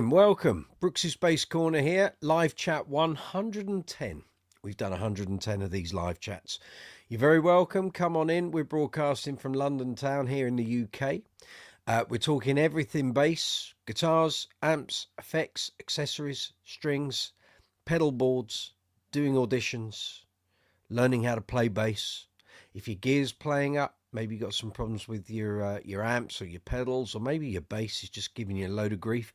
morning, welcome. Brooks's Bass Corner here, live chat 110. We've done 110 of these live chats. You're very welcome. Come on in. We're broadcasting from London town here in the UK. We're talking everything bass, guitars, amps, effects, accessories, strings, pedal boards, doing auditions, learning how to play bass. If your gear's playing up, maybe you've got some problems with your amps or your pedals, or maybe your bass is just giving you a load of grief,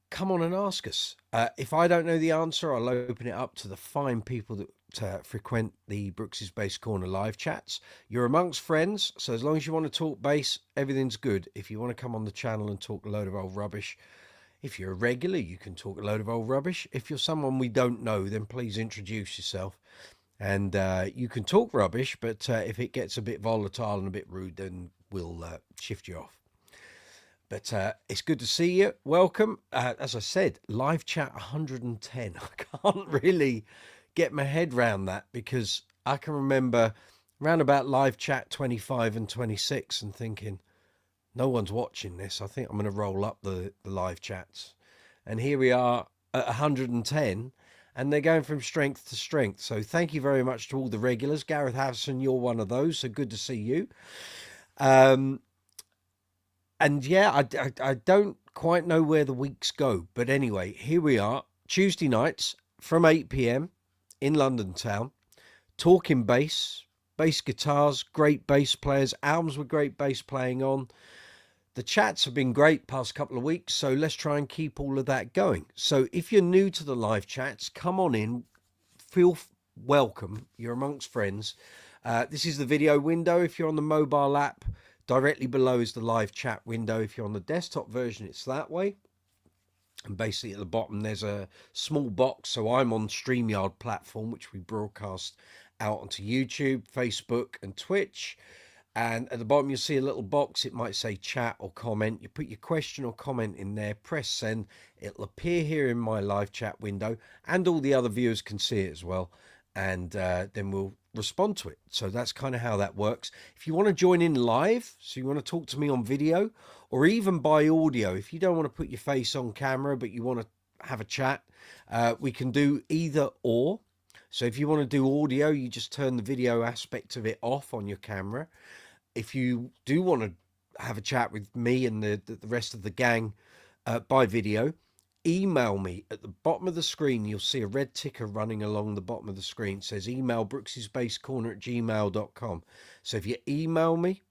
come on and ask us. If I don't know the answer, I'll open it up to the fine people that frequent the Brooks's Bass Corner live chats. You're amongst friends, so as long as you want to talk bass, everything's good. If you want to come on the channel and talk a load of old rubbish, if you're a regular, you can talk a load of old rubbish. If you're someone we don't know, then please introduce yourself. And you can talk rubbish, but if it gets a bit volatile and a bit rude, then we'll shift you off. But it's good to see you. Welcome. As I said, live chat 110. I can't really get my head around that, because I can remember around about live chat 25 and 26 and thinking, no one's watching this. I think I'm going to roll up the live chats. And here we are at 110. And they're going from strength to strength. So thank you very much to all the regulars. Gareth Harrison, you're one of those, so good to see you. And yeah, I don't quite know where the weeks go. But anyway, here we are. Tuesday nights from 8 p.m. in London town. Talking bass, bass guitars, great bass players, albums with great bass playing on. The chats have been great past couple of weeks, so let's try and keep all of that going. So if you're new to the live chats, come on in, feel welcome. You're amongst friends. This is the video window. If you're on the mobile app, directly below is the live chat window. If you're on the desktop version, it's that way. And basically at the bottom, there's a small box. So I'm on STREAMYARD platform, which we broadcast out onto YouTube, Facebook and Twitch. And at the bottom, you'll see a little box. It might say chat or comment. You put your question or comment in there, press send. It'll appear here in my live chat window, and all the other viewers can see it as well. And then we'll respond to it. So that's kind of how that works. If you want to join in live, so you want to talk to me on video or even by audio, if you don't want to put your face on camera, but you want to have a chat, we can do either or. So if you want to do audio, you just turn the video aspect of it off on your camera. If you do want to have a chat with me and the rest of the gang by video, email me. At the bottom of the screen, you'll see a red ticker running along the bottom of the screen. It says email brooksysbasscorner@gmail.com. So if you email me,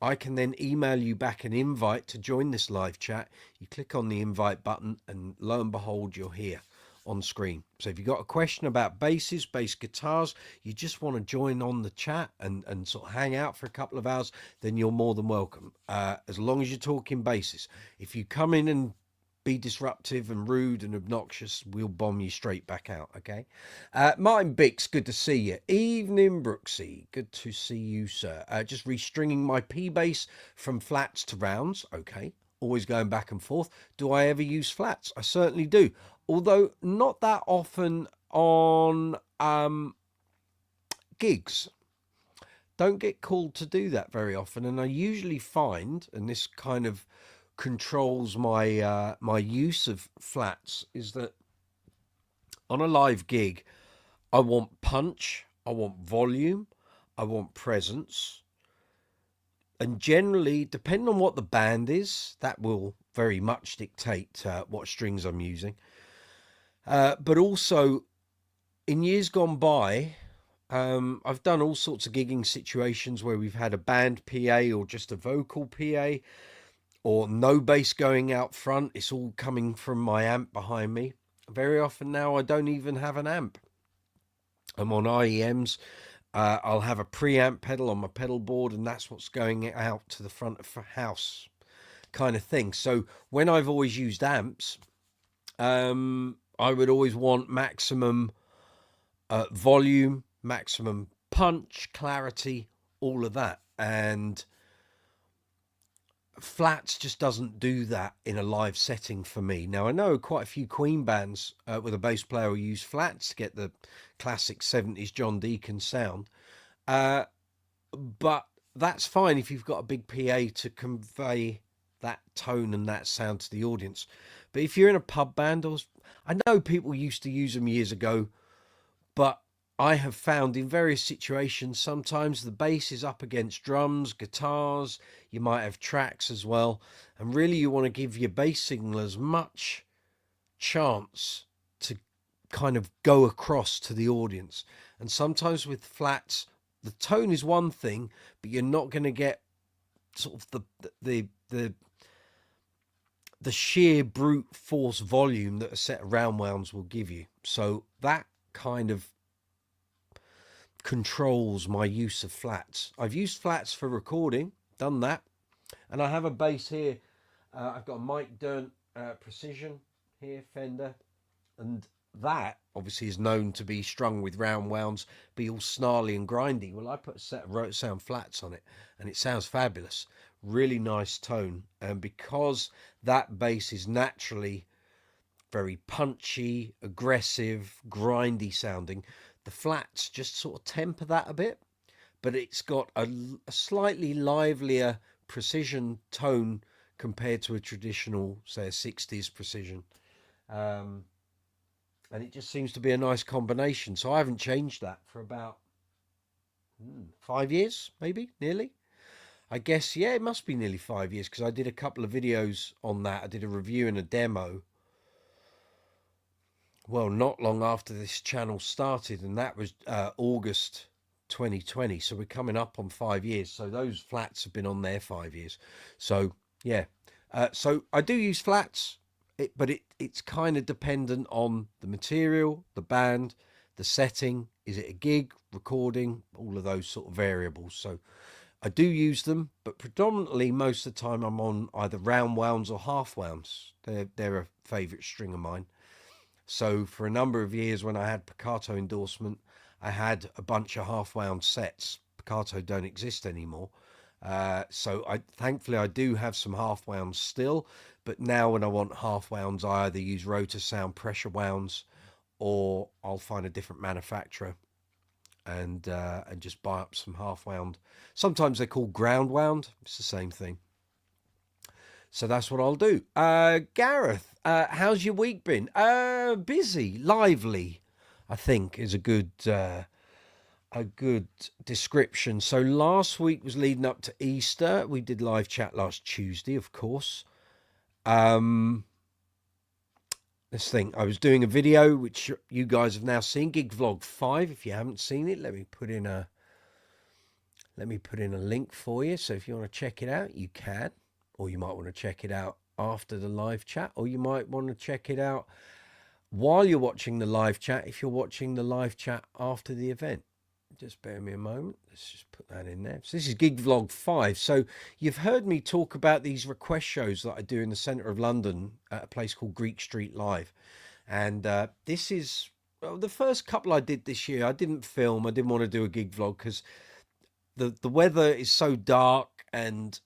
I can then email you back an invite to join this live chat. You click on the invite button and lo and behold, you're here on screen. So if you've got a question about basses, bass guitars, you just want to join on the chat and sort of hang out for a couple of hours, then you're more than welcome, as long as you're talking basses. If you come in and be disruptive and rude and obnoxious, we'll bomb you straight back out, okay? Martin Bix, good to see you. Evening, Brooksy, good to see you, sir. Just restringing my P bass from flats to rounds, okay? Always going back and forth. Do I ever use flats? I certainly do. Although not that often on gigs. Don't get called to do that very often. And I usually find, and this kind of controls my my use of flats, is that on a live gig, I want punch, I want volume, I want presence. And generally, depending on what the band is, that will very much dictate what strings I'm using. But also, in years gone by, I've done all sorts of gigging situations where we've had a band PA or just a vocal PA, or no bass going out front. It's all coming from my amp behind me. Very often now, I don't even have an amp. I'm on IEMs. I'll have a preamp pedal on my pedal board, and that's what's going out to the front of the house kind of thing. So when I've always used amps, I would always want maximum volume, maximum punch, clarity, all of that. And flats just doesn't do that in a live setting for me. Now, I know quite a few Queen bands with a bass player who use flats to get the classic 70s John Deacon sound. But that's fine if you've got a big PA to convey that tone and that sound to the audience. But if you're in a pub band, or I know people used to use them years ago, but I have found in various situations, sometimes the bass is up against drums, guitars, you might have tracks as well. And really you want to give your bass signal as much chance to kind of go across to the audience. And sometimes with flats, the tone is one thing, but you're not going to get sort of the sheer brute force volume that a set of round wounds will give you. So that kind of controls my use of flats. I've used flats for recording, done that, and I have a bass here. I've got a Mike Dirnt Precision here, Fender, and that obviously is known to be strung with round wounds, be all snarly and grindy. Well, I put a set of rote sound flats on it, and it sounds fabulous. Really nice tone, and because that bass is naturally very punchy, aggressive, grindy sounding, the flats just sort of temper that a bit, but it's got a slightly livelier precision tone compared to a traditional, say, a 60s precision. And it just seems to be a nice combination. So I haven't changed that for about 5 years, maybe, nearly. I guess, yeah, it must be nearly 5 years, because I did a couple of videos on that. I did a review and a demo, well, not long after this channel started, and that was August 2020. So we're coming up on 5 years. So those flats have been on there 5 years. So yeah, so I do use flats, but it's kind of dependent on the material, the band, the setting. Is it a gig, recording, all of those sort of variables. So I do use them, but predominantly most of the time I'm on either round wounds or half wounds. They're a favorite string of mine. So for a number of years when I had Piccato endorsement, I had a bunch of half wound sets. Piccato don't exist anymore. So thankfully I do have some half wounds still, but now when I want half wounds, I either use rotor sound pressure wounds, or I'll find a different manufacturer and just buy up some half wound. Sometimes they're called ground wound. It's the same thing. So that's what I'll do. Gareth, how's your week been? Busy, lively, I think is a good description. So last week was leading up to Easter. We did live chat last Tuesday, of course. Let's think. I was doing a video which you guys have now seen, Gig Vlog 5. If you haven't seen it, let me put in a link for you. So if you want to check it out, you can. Or you might want to check it out after the live chat, or you might want to check it out while you're watching the live chat if you're watching the live chat after the event. Just bear me a moment. Let's just put that in there. So this is Gig Vlog 5. So you've heard me talk about these request shows that I do in the centre of London at a place called Greek Street Live. And this is, well, the first couple I did this year. I didn't film. I didn't want to do a gig vlog because the weather is so dark, and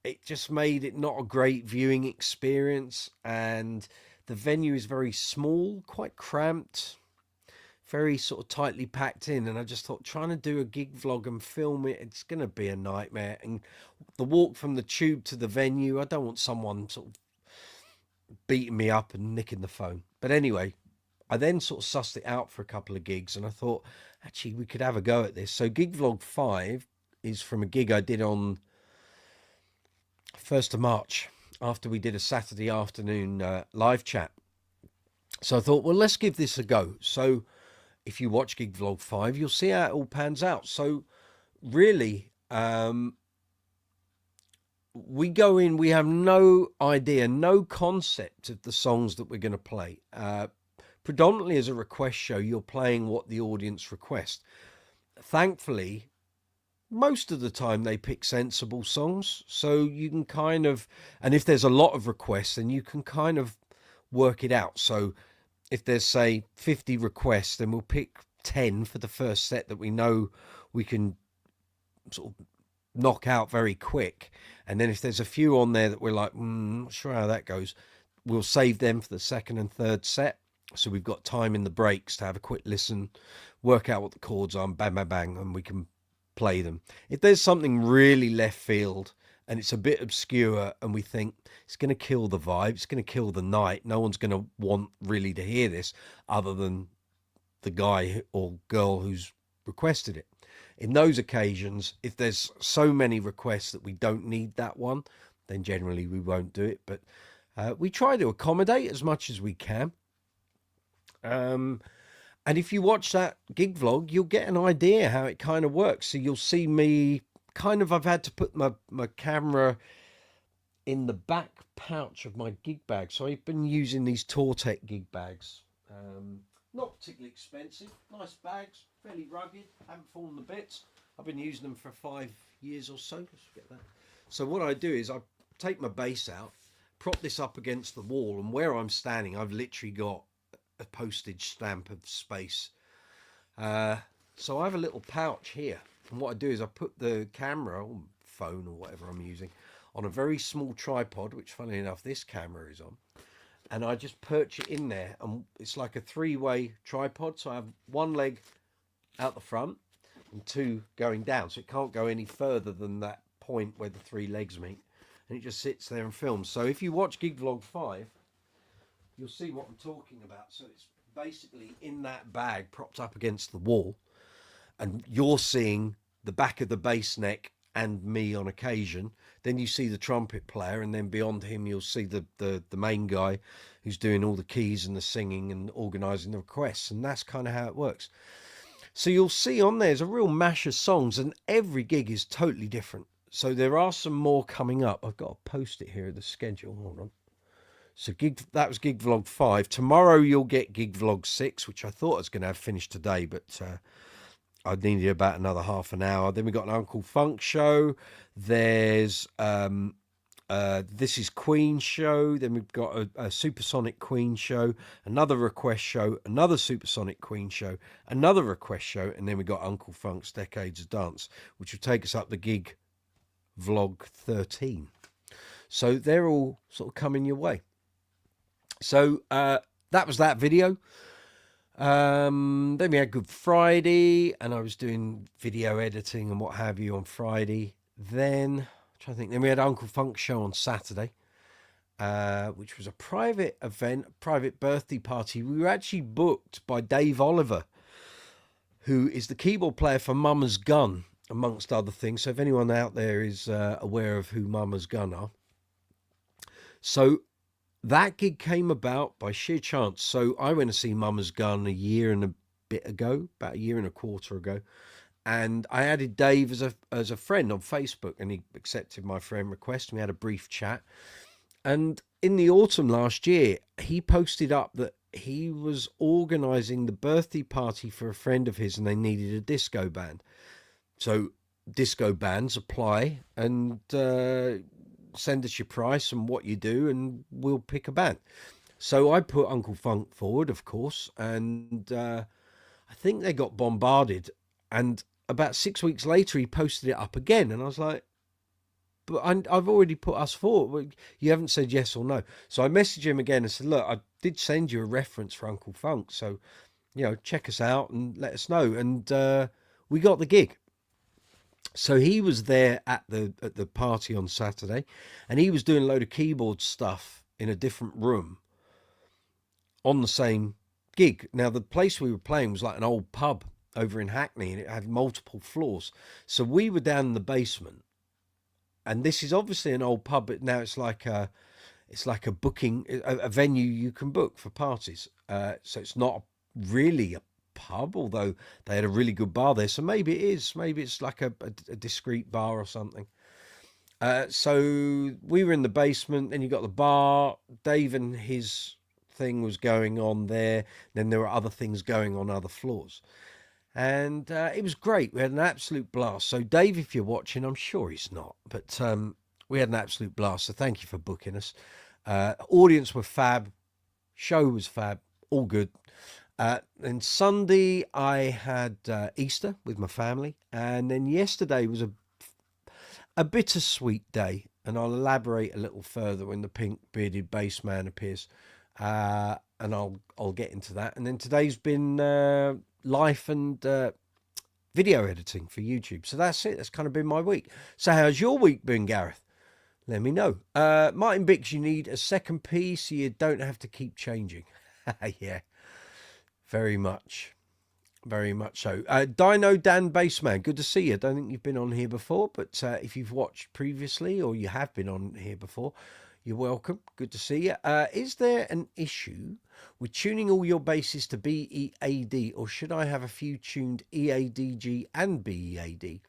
it just made it not a great viewing experience. And the venue is very small, quite cramped, very sort of tightly packed in. And I just thought, trying to do a gig vlog and film it, it's going to be a nightmare. And the walk from the tube to the venue, I don't want someone sort of beating me up and nicking the phone. But anyway, I then sort of sussed it out for a couple of gigs, and I thought, actually, we could have a go at this. So Gig Vlog 5 is from a gig I did on 1st of March, after we did a Saturday afternoon live chat. So I thought, well, let's give this a go. So if you watch Gig Vlog 5, you'll see how it all pans out. So really, we go in, we have no idea, no concept of the songs that we're going to play. Predominantly as a request show, you're playing what the audience request. Thankfully, most of the time they pick sensible songs, so you can kind of, and if there's a lot of requests, then you can kind of work it out. So if there's, say, 50 requests, then we'll pick 10 for the first set that we know we can sort of knock out very quick. And then if there's a few on there that we're like, not sure how that goes, we'll save them for the second and third set. So we've got time in the breaks to have a quick listen, work out what the chords are, and bang, bang, bang, and we can play them. If there's something really left field and it's a bit obscure, and we think it's going to kill the vibe, it's going to kill the night. No one's going to want really to hear this other than the guy or girl who's requested it. In those occasions, if there's so many requests that we don't need that one, then generally we won't do it. But we try to accommodate as much as we can. And if you watch that gig vlog, you'll get an idea how it kind of works. So you'll see me kind of, I've had to put my camera in the back pouch of my gig bag. So I've been using these Tortec gig bags. Not particularly expensive, nice bags, fairly rugged, haven't fallen to bits. I've been using them for 5 years or so. Let's forget that. So what I do is I take my bass out, prop this up against the wall, and where I'm standing, I've literally got a postage stamp of space. So I have a little pouch here, and what I do is I put the camera or phone or whatever I'm using on a very small tripod, which funnily enough this camera is on, and I just perch it in there, and it's like a 3-way tripod. So I have one leg out the front and 2 going down, so it can't go any further than that point where the 3 legs meet, and it just sits there and films. So if you watch gig vlog 5, you'll see what I'm talking about. So it's basically in that bag propped up against the wall, and you're seeing the back of the bass neck and me on occasion. Then you see the trumpet player, and then beyond him you'll see the main guy who's doing all the keys and the singing and organising the requests, and that's kind of how it works. So you'll see on there's a real mash of songs, and every gig is totally different. So there are some more coming up. I've got to post it here, the schedule. Hold on. So that was gig vlog 5. Tomorrow you'll get gig vlog 6, which I thought I was going to have finished today, but I needed about another half an hour. Then we got an Uncle Funk show. There's This Is Queen show. Then we've got a Supersonic Queen show, another request show, another Supersonic Queen show, another request show, and then we got Uncle Funk's Decades of Dance, which will take us up the gig vlog 13. So they're all sort of coming your way. So that was that video. Then we had Good Friday, and I was doing video editing and what have you on Friday. Then I'm trying to think. Then we had Uncle Funk show on Saturday, which was a private event, private birthday party. We were actually booked by Dave Oliver, who is the keyboard player for Mama's Gun, amongst other things. So if anyone out there is aware of who Mama's Gun are. So that gig came about by sheer chance. So I went to see Mama's Gun a year and a bit ago, about a year and a quarter ago. And I added Dave as a friend on Facebook, and he accepted my friend request. We had a brief chat. And in the autumn last year, he posted up that he was organising the birthday party for a friend of his, and they needed a disco band. So disco bands apply, and send us your price and what you do, and we'll pick a band. So I put Uncle Funk forward, of course, and I think they got bombarded. And about 6 weeks later, he posted it up again, and I was like, but I've already put us forward. You haven't said yes or no. So I messaged him again and said, look, I did send you a reference for Uncle Funk, so, you know, check us out and let us know. And we got the gig. So he was there at the party on Saturday, and he was doing a load of keyboard stuff in a different room on the same gig. Now, the place we were playing was like an old pub over in Hackney, and it had multiple floors. So we were down in the basement, and this is obviously an old pub, but now it's like a booking, a venue you can book for parties. So it's not really a pub, although they had a really good bar there. So maybe it is. Maybe it's like a discreet bar or something. So we were in the basement, then you got the bar. Dave and his thing was going on there. Then there were other things going on other floors. And it was great. We had an absolute blast. So Dave, if you're watching, I'm sure he's not, but we had an absolute blast. So thank you for booking us. Audience were fab. Show was fab. All good. Then Sunday I had Easter with my family. And then yesterday was a bittersweet day. And I'll elaborate a little further when the pink bearded bass man appears. And I'll get into that. And then today's been life and video editing for YouTube. So that's it. That's kind of been my week. So how's your week been, Gareth? let me know. Martin Bix, you need a second piece so you don't have to keep changing. Yeah, very much. Very much so. Dino Dan Baseman, good to see you. I don't think you've been on here before, but if you've watched previously or you have been on here before, you're welcome. Good to see you. Is there an issue with tuning all your basses to BEAD, or should I have a few tuned EADG and BEAD?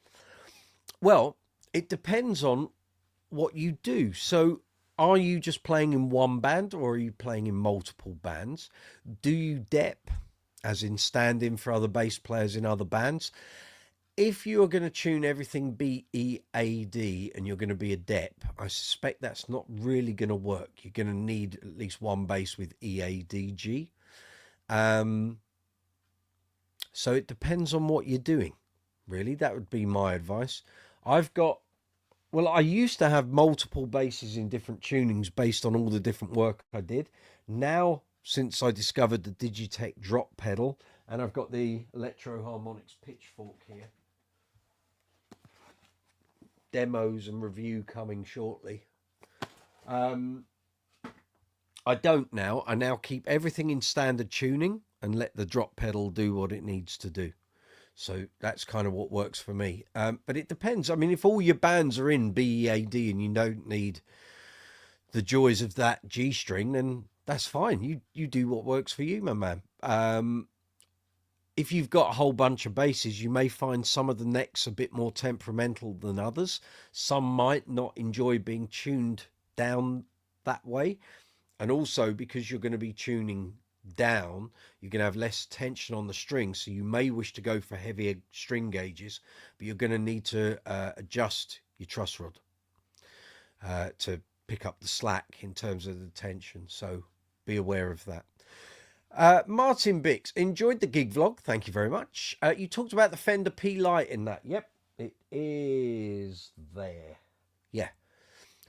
Well, it depends on what you do. So are you just playing in one band, or are you playing in multiple bands? Do you dep, as in stand in for other bass players in other bands? If you're going to tune everything BEAD and you're going to be a dep, I suspect that's not really going to work. You're going to need at least one bass with EADG. So it depends on what you're doing, really. That would be my advice. I used to have multiple basses in different tunings based on all the different work I did. Now, since I discovered the Digitech drop pedal, and I've got the Electro Harmonics pitchfork here, demos and review coming shortly. I don't now. I now keep everything in standard tuning and let the drop pedal do what it needs to do. So that's kind of what works for me. But it depends. I mean, if all your bands are in BEAD and you don't need the joys of that G string, then that's fine. You do what works for you, my man. If you've got a whole bunch of basses, you may find some of the necks a bit more temperamental than others. Some might not enjoy being tuned down that way. And also because you're going to be tuning down, you're going to have less tension on the string, so you may wish to go for heavier string gauges, but you're going to need to adjust your truss rod to pick up the slack in terms of the tension, so be aware of that. Martin Bix, enjoyed the gig vlog, thank you very much. You talked about the Fender P Lyte in that. Yep, it is there. Yeah,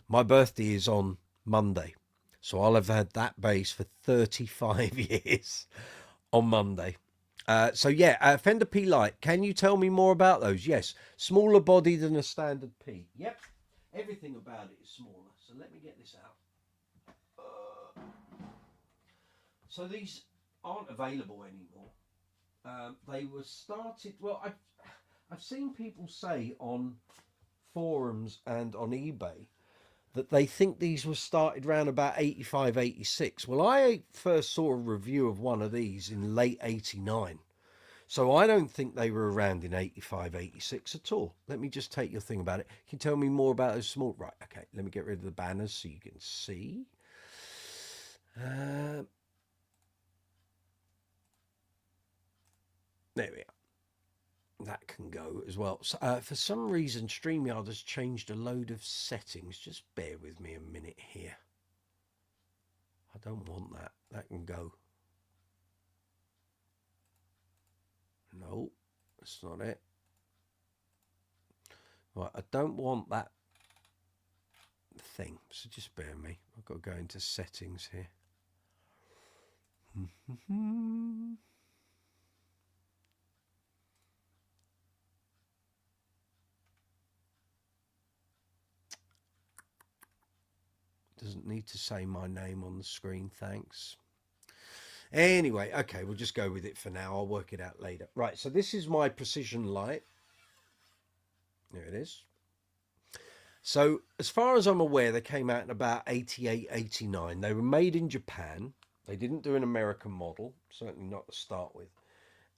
my birthday is on Monday, so I'll have had that bass for 35 years on Monday. So yeah, Fender P Lyte. Can you tell me more about those? Yes, smaller body than a standard P. Yep, everything about it is smaller. So let me get this out. So these aren't available anymore. They were started. Well, I've seen people say on forums and on eBay that they think these were started around about 85, 86. Well, I first saw a review of one of these in late 89. So I don't think they were around in 85, 86 at all. Let me just take your thing about it. Can you tell me more about those small... Right, okay, let me get rid of the banners so you can see. There we are. That can go as well. So, for some reason, StreamYard has changed a load of settings. Just bear with me a minute here. I don't want that. That can go. No, that's not it. Right, I don't want that thing. So just bear with me. I've got to go into settings here. Doesn't need to say my name on the screen, thanks. Anyway, okay, we'll just go with it for now. I'll work it out later. Right, so this is my precision Lyte. There it is. So as far as I'm aware, they came out in about 88, 89. They were made in Japan. They didn't do an American model, certainly not to start with.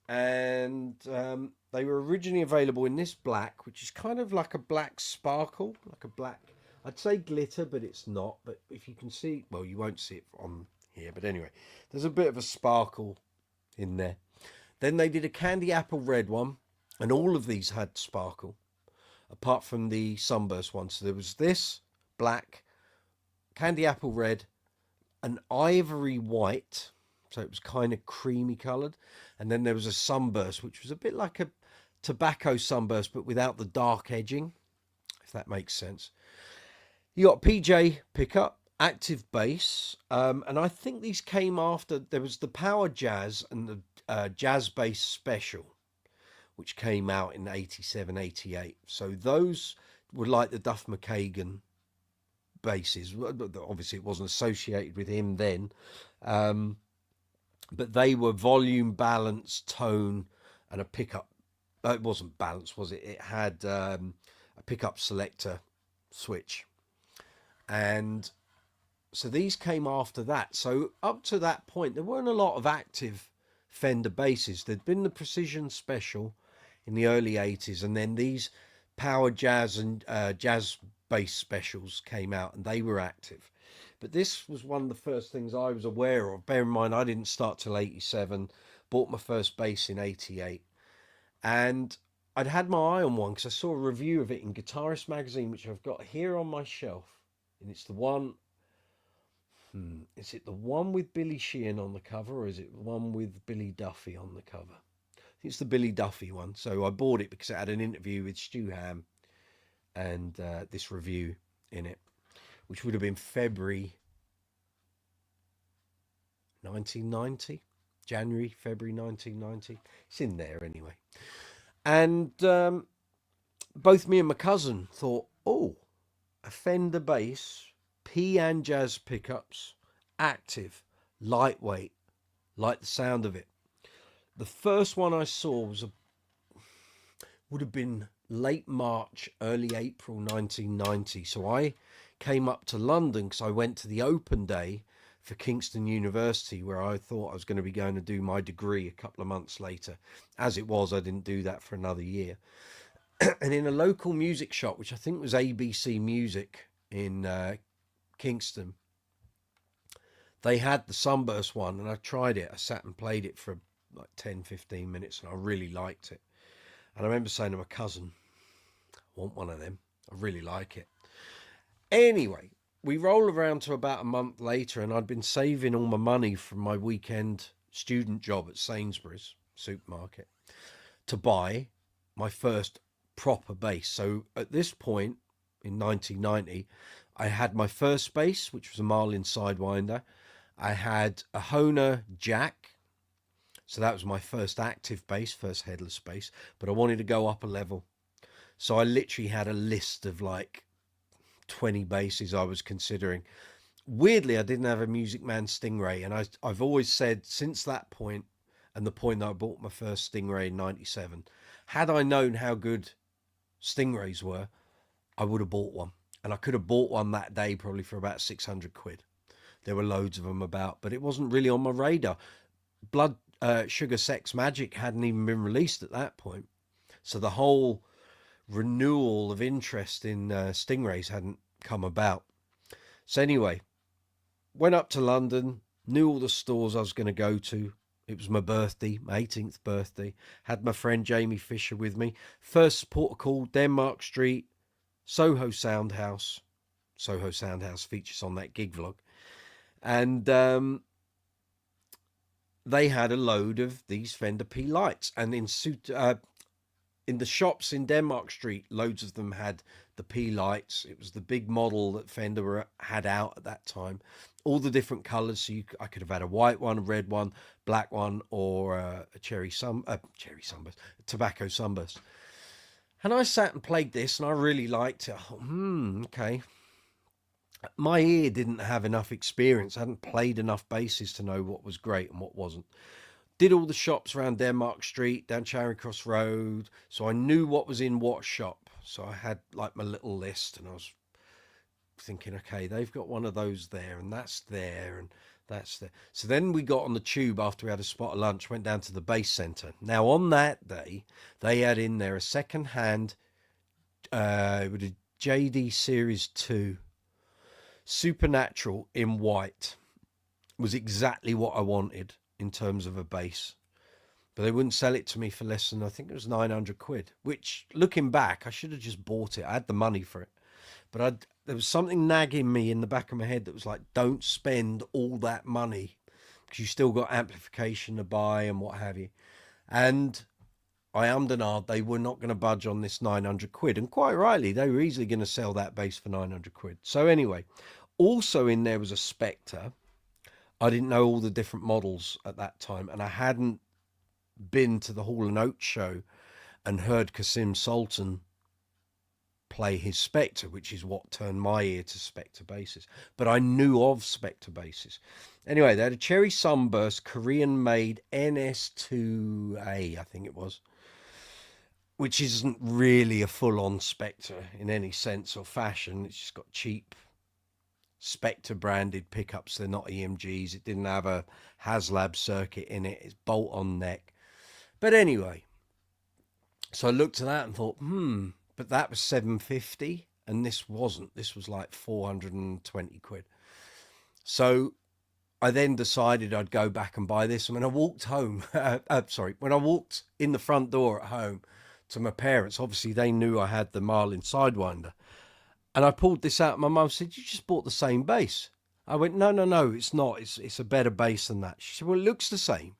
And they were originally available in this black, which is kind of like a black sparkle, like a black... I'd say glitter, but it's not. But if you can see, well, you won't see it on here. But anyway, there's a bit of a sparkle in there. Then they did a candy apple red one, and all of these had sparkle, apart from the sunburst one. So there was this black, candy apple red, an ivory white, so it was kind of creamy coloured, and then there was a sunburst, which was a bit like a tobacco sunburst, but without the dark edging, if that makes sense. You got PJ pickup, active bass, and I think these came after. There was the Power Jazz and the Jazz Bass Special, which came out in 87, 88. So those were like the Duff McKagan basses. Obviously it wasn't associated with him then, but they were volume, balance, tone, and a pickup. It wasn't balance, was it? It had a pickup selector switch. And so these came after that. So up to that point, there weren't a lot of active Fender basses. There'd been the Precision Special in the early 80s, and then these power jazz and jazz bass specials came out, and they were active. But this was one of the first things I was aware of. Bear in mind, I didn't start till 87, bought my first bass in 88. And I'd had my eye on one because I saw a review of it in Guitarist magazine, which I've got here on my shelf. And it's the one, is it the one with Billy Sheehan on the cover, or is it the one with Billy Duffy on the cover? I think it's the Billy Duffy one. So I bought it because it had an interview with Stu Ham and this review in it, which would have been February 1990. January, February 1990. It's in there anyway. And both me and my cousin thought, oh, a Fender bass, P and jazz pickups, active, lightweight, like the sound of it. The first one I saw would have been late March, early April 1990. So I came up to London because I went to the open day for Kingston University, where I thought I was going to be going to do my degree a couple of months later. As it was, I didn't do that for another year. And in a local music shop, which I think was ABC Music in Kingston, they had the Sunburst one, and I tried it. I sat and played it for like 10-15 minutes, and I really liked it. And I remember saying to my cousin, I want one of them. I really like it. Anyway, we roll around to about a month later, and I'd been saving all my money from my weekend student job at Sainsbury's supermarket to buy my first proper bass. So at this point in 1990, I had my first bass, which was a Marlin Sidewinder. I had a Hohner Jack. So that was my first active bass, first headless bass, but I wanted to go up a level. So I literally had a list of like 20 basses I was considering. Weirdly, I didn't have a Music Man Stingray, and I've always said since that point, and the point that I bought my first Stingray in 97, had I known how good Stingrays were, I would have bought one. And I could have bought one that day probably for about 600 quid. There were loads of them about, but it wasn't really on my radar. Blood Sugar Sex Magic hadn't even been released at that point. So the whole renewal of interest in Stingrays hadn't come about. So anyway, went up to London, knew all the stores I was going to go to. It was my birthday, my 18th birthday. Had my friend Jamie Fisher with me. First port of call, Denmark Street, Soho Soundhouse. Soho Soundhouse features on that gig vlog. And they had a load of these Fender P Lytes. And in the shops in Denmark Street, loads of them had the P Lytes. It was the big model that Fender had out at that time. All the different colours. So I could have had a white one, a red one, black one, or a tobacco sunburst. And I sat and played this, and I really liked it. I thought, okay. My ear didn't have enough experience. I hadn't played enough basses to know what was great and what wasn't. Did all the shops around Denmark Street, down Charing Cross Road. So I knew what was in what shop. So I had like my little list, and I was thinking, okay, they've got one of those there, and that's there, and that's there. So then we got on the tube after we had a spot of lunch, went down to the bass centre. Now on that day, they had in there a second-hand with a JD Series 2 Supernatural in white. Was exactly what I wanted in terms of a bass, but they wouldn't sell it to me for less than, I think it was 900 quid, which looking back, I should have just bought it. I had the money for it, but there was something nagging me in the back of my head that was like, don't spend all that money because you still got amplification to buy and what have you. And I ummed and ahed. They were not going to budge on this 900 quid. And quite rightly, they were easily going to sell that bass for 900 quid. So anyway, also in there was a Spectre. I didn't know all the different models at that time, and I hadn't been to the Hall & Oates show and heard Kasim Sultan play his Spectre, which is what turned my ear to Spectre basses. But I knew of Spectre basses. Anyway, they had a Cherry Sunburst Korean-made NS2A, I think it was, which isn't really a full-on Spectre in any sense or fashion. It's just got cheap Spectre branded pickups. They're not EMGs. It didn't have a HasLab circuit in it. It's bolt-on neck. But anyway, so I looked at that and thought, but that was 750 and this wasn't. This was like 420 quid. So I then decided I'd go back and buy this. And when I walked home, when I walked in the front door at home to my parents, obviously they knew I had the Marlin Sidewinder. And I pulled this out. My mum said, "You just bought the same bass." I went, no, it's not. It's a better bass than that. She said, "Well, it looks the same.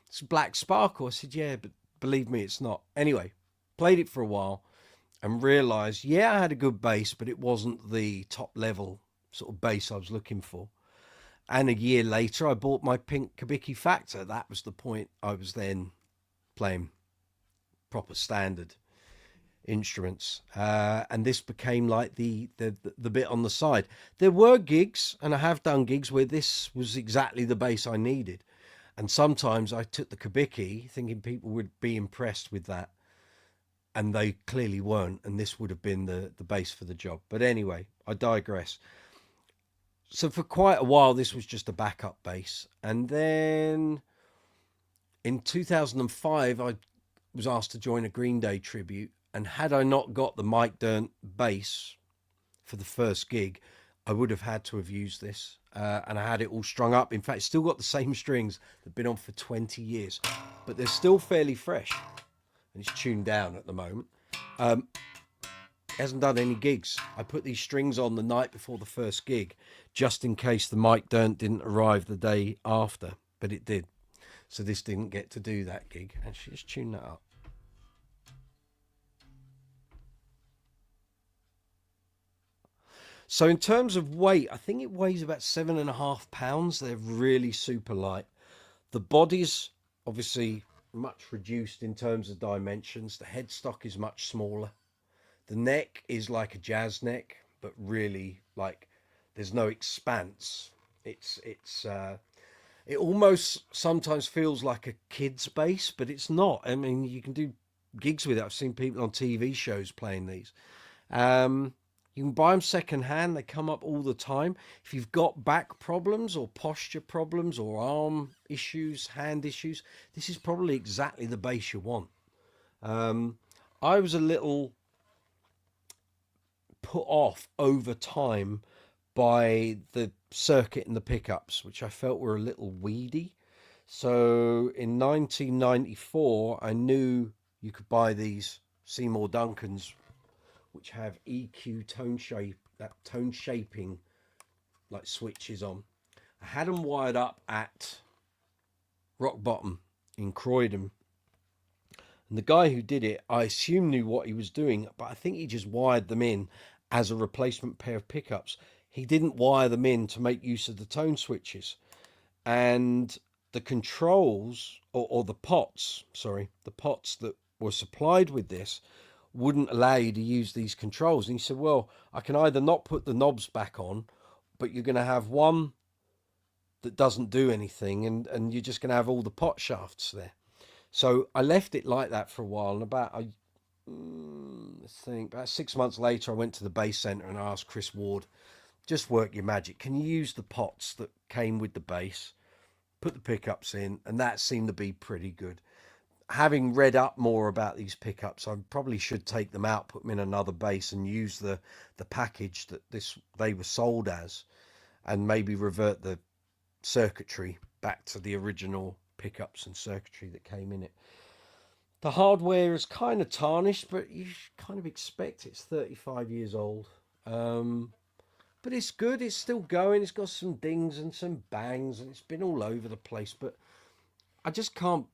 It's Black Sparkle." I said, "Yeah, but believe me, it's not." Anyway, played it for a while and realised, yeah, I had a good bass, but it wasn't the top level sort of bass I was looking for. And a year later, I bought my pink Kabiki Factor. That was the point. I was then playing proper standard instruments, and this became like the bit on the side. There were gigs, and I have done gigs where this was exactly the bass I needed, and sometimes I took the Kabiki thinking people would be impressed with that, and they clearly weren't, and this would have been the bass for the job. But anyway, I digress. So for quite a while this was just a backup bass, and then in 2005 I was asked to join a Green Day tribute. And had I not got the Mike Dirnt bass for the first gig, I would have had to have used this. And I had it all strung up. In fact, it's still got the same strings that have been on for 20 years. But they're still fairly fresh. And it's tuned down at the moment. It hasn't done any gigs. I put these strings on the night before the first gig, just in case the Mike Dirnt didn't arrive the day after. But it did. So this didn't get to do that gig. Actually, let's tune that up. So in terms of weight, I think it weighs about 7.5 pounds. They're really super light. The body's obviously much reduced in terms of dimensions. The headstock is much smaller. The neck is like a jazz neck, but really like there's no expanse. It almost sometimes feels like a kid's bass, but it's not. I mean, you can do gigs with it. I've seen people on TV shows playing these. You can buy them second hand. They come up all the time. If you've got back problems or posture problems or arm issues, hand issues, this is probably exactly the bass you want. I was a little put off over time by the circuit and the pickups, which I felt were a little weedy. So in 1994, I knew you could buy these Seymour Duncans, which have EQ tone shaping like switches on. I had them wired up at Rock Bottom in Croydon, and the guy who did it, I assume knew what he was doing, but I think he just wired them in as a replacement pair of pickups. He didn't wire them in to make use of the tone switches, and the controls or the pots that were supplied with this wouldn't allow you to use these controls. And he said, well, I can either not put the knobs back on, but you're going to have one that doesn't do anything, and you're just going to have all the pot shafts there. So I left it like that for a while, and about 6 months later I went to the bass centre and I asked Chris Ward, just work your magic, can you use the pots that came with the bass, put the pickups in? And that seemed to be pretty good. Having read up more about these pickups, I probably should take them out, put them in another bass, and use the package that they were sold as, and maybe revert the circuitry back to the original pickups and circuitry that came in it. The hardware is kind of tarnished, but you kind of expect it's 35 years old. But it's good. It's still going. It's got some dings and some bangs, and it's been all over the place. But I just can't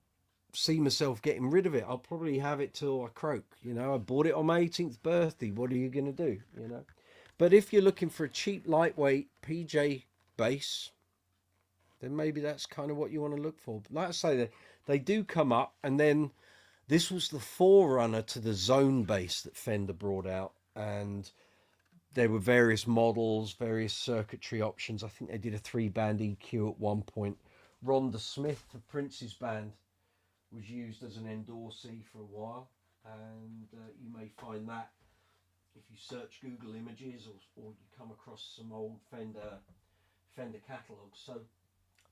see myself getting rid of it. I'll probably have it till I croak. You know, I bought it on my 18th birthday. What are you going to do? You know. But if you're looking for a cheap, lightweight PJ bass, then maybe that's kind of what you want to look for. But like I say, they do come up, and then this was the forerunner to the zone bass that Fender brought out. and there were various models, various circuitry options. I think they did a 3-band EQ at one point. Rhonda Smith of Prince's band was used as an endorsee for a while, and you may find that if you search Google Images, or you come across some old Fender catalogues. So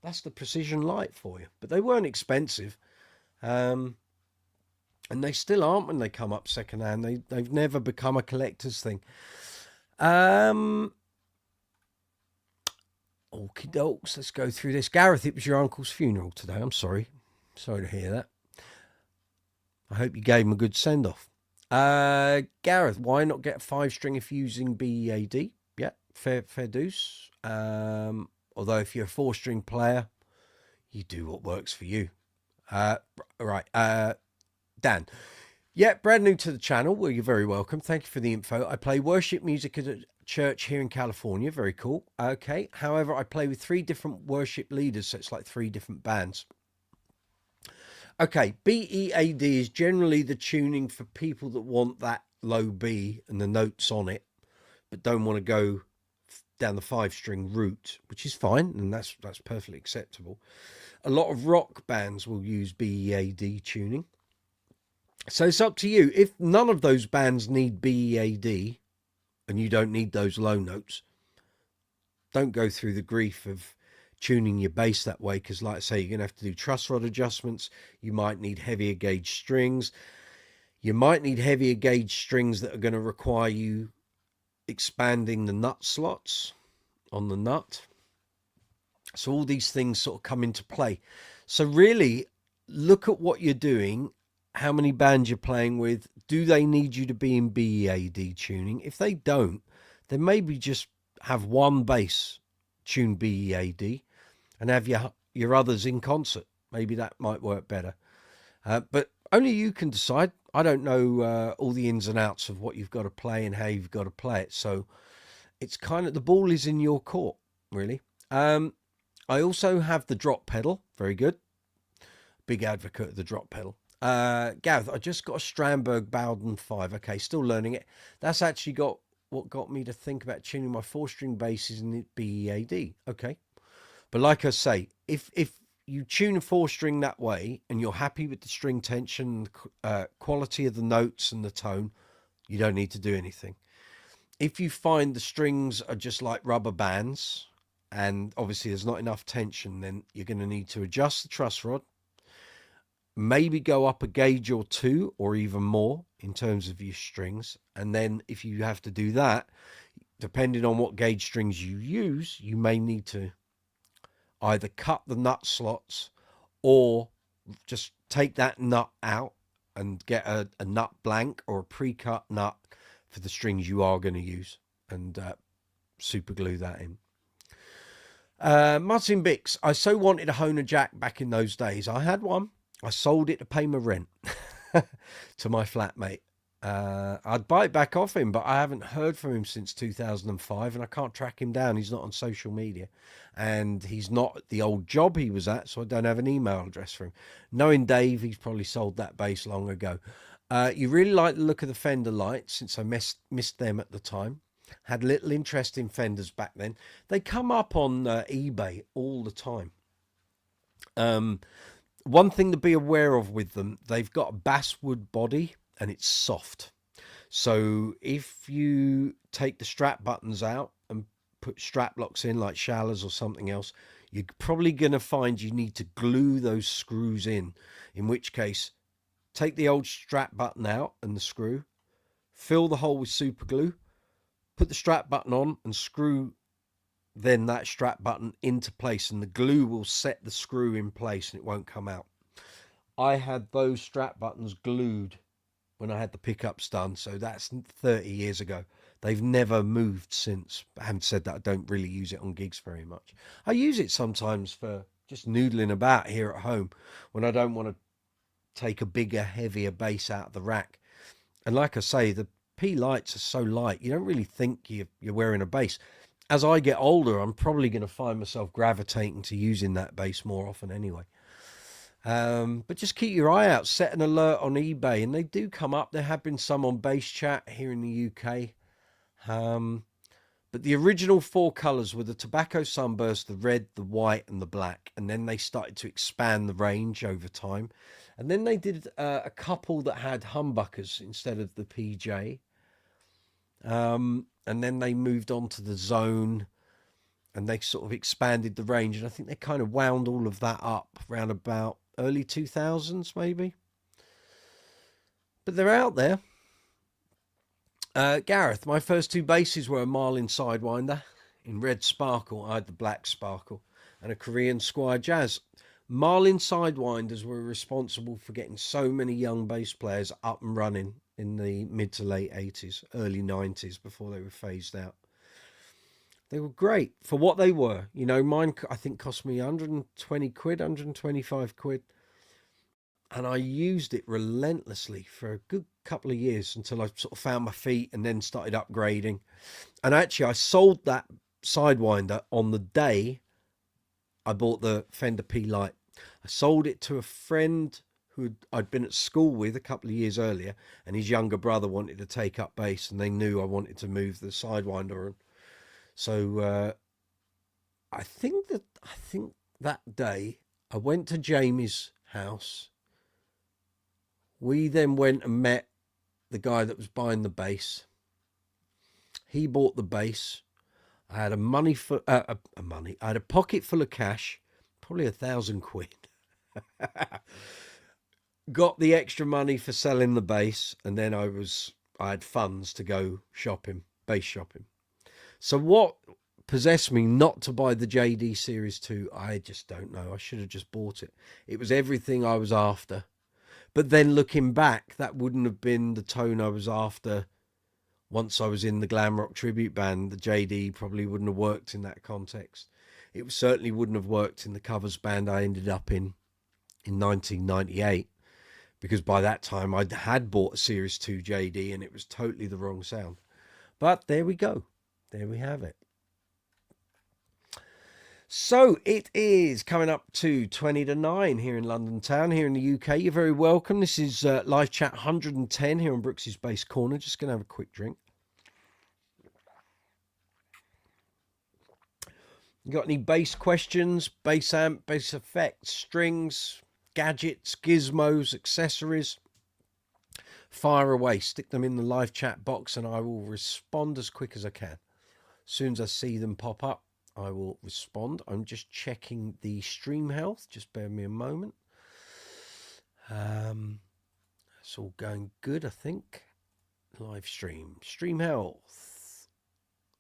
that's the Precision Lyte for you. But they weren't expensive, and they still aren't when they come up secondhand. They've never become a collector's thing. Okie dokes, let's go through this. Gareth, it was your uncle's funeral today. I'm sorry to hear that. I hope you gave him a good send-off. Gareth, why not get a 5-string if using BEAD? Yeah, fair dues. Although if you're a 4-string player, you do what works for you. Right, Dan. Yeah, brand new to the channel. Well, you're very welcome. Thank you for the info. I play worship music at a church here in California. Very cool. Okay. However, I play with 3 different worship leaders, so it's like 3 different bands. Okay, BEAD is generally the tuning for people that want that low B and the notes on it, but don't want to go down the 5-string route, which is fine, and that's perfectly acceptable. A lot of rock bands will use BEAD tuning. So it's up to you. If none of those bands need BEAD and you don't need those low notes, don't go through the grief of tuning your bass that way, because like I say, you're going to have to do truss rod adjustments. You might need heavier gauge strings. You might need heavier gauge strings that are going to require you expanding the nut slots on the nut. So all these things sort of come into play. So really look at what you're doing, how many bands you're playing with. Do they need you to be in BEAD tuning? If they don't, then maybe just have one bass tune BEAD and have your others in concert. Maybe that might work better. But only you can decide. I don't know all the ins and outs of what you've got to play and how you've got to play it. So it's kind of, the ball is in your court, really. I also have the drop pedal. Very good. Big advocate of the drop pedal. Gareth, I just got a Strandberg Bowden 5. Okay, still learning it. That's actually got what got me to think about tuning my 4-string basses in the BEAD. Okay. But like I say, if you tune a 4-string that way and you're happy with the string tension, quality of the notes and the tone, you don't need to do anything. If you find the strings are just like rubber bands and obviously there's not enough tension, then you're going to need to adjust the truss rod, maybe go up a gauge or 2 or even more in terms of your strings. And then if you have to do that, depending on what gauge strings you use, you may need to either cut the nut slots or just take that nut out and get a nut blank or a pre-cut nut for the strings you are going to use, and super glue that in. Martin Bix, I so wanted a Hohner jack back in those days. I had one. I sold it to pay my rent to my flatmate. I'd buy it back off him, but I haven't heard from him since 2005, and I can't track him down. He's not on social media, and he's not at the old job he was at, so I don't have an email address for him. Knowing Dave, he's probably sold that bass long ago. You really like the look of the Fender Lyte, since I missed them at the time. Had little interest in Fenders back then. They come up on eBay all the time. One thing to be aware of with them, they've got a basswood body and it's soft. So if you take the strap buttons out and put strap locks in like Shallas or something else, you're probably going to find you need to glue those screws in which case take the old strap button out and the screw, fill the hole with super glue, put the strap button on and screw then that strap button into place, and the glue will set the screw in place and it won't come out. I had those strap buttons glued when I had the pickups done, so that's 30 years ago. They've never moved since. Having said that, I don't really use it on gigs very much. I use it sometimes for just noodling about here at home when I don't want to take a bigger, heavier bass out of the rack. And like I say, the P lights are so light, you don't really think you're wearing a bass. As I get older, I'm probably going to find myself gravitating to using that bass more often anyway. But just keep your eye out, set an alert on eBay, and they do come up. There have been some on Bass Chat here in the UK. But the original 4 colours were the tobacco sunburst, the red, the white, and the black. And then they started to expand the range over time. And then they did a couple that had humbuckers instead of the PJ. And then they moved on to the zone, and they sort of expanded the range. And I think they kind of wound all of that up around about early 2000s, maybe. But they're out there. Gareth, my first 2 basses were a Marlin Sidewinder in red sparkle. I had the black sparkle, and a Korean Squier Jazz. Marlin Sidewinders were responsible for getting so many young bass players up and running in the mid to late 80s, early 90s, before they were phased out. They were great for what they were. You know, mine, I think, cost me 120 quid, 125 quid. And I used it relentlessly for a good couple of years until I sort of found my feet and then started upgrading. And actually, I sold that Sidewinder on the day I bought the Fender P Lyte. I sold it to a friend who I'd been at school with a couple of years earlier, and his younger brother wanted to take up bass, and they knew I wanted to move the Sidewinder. And so I think that day I went to Jamie's house. We then went and met the guy that was buying the bass. He bought the bass. I had I had a pocket full of cash, probably 1,000 quid. Got the extra money for selling the bass, and then I had funds to go shopping, bass shopping. So what possessed me not to buy the JD Series 2? I just don't know. I should have just bought it. It was everything I was after. But then looking back, that wouldn't have been the tone I was after once I was in the glam rock tribute band. The JD probably wouldn't have worked in that context. It certainly wouldn't have worked in the covers band I ended up in 1998, because by that time I had bought a Series 2 JD and it was totally the wrong sound. But there we go. There we have it. So it is coming up to 20 to 9 here in London town, here in the UK. You're very welcome. This is Live Chat 110 here on Brooks's Bass Corner. Just going to have a quick drink. You got any bass questions, bass amp, bass effects, strings, gadgets, gizmos, accessories? Fire away. Stick them in the live chat box and I will respond as quick as I can. As soon as I see them pop up, I will respond. I'm just checking the stream health. Just bear me a moment. It's all going good, I think. Live stream. Stream health.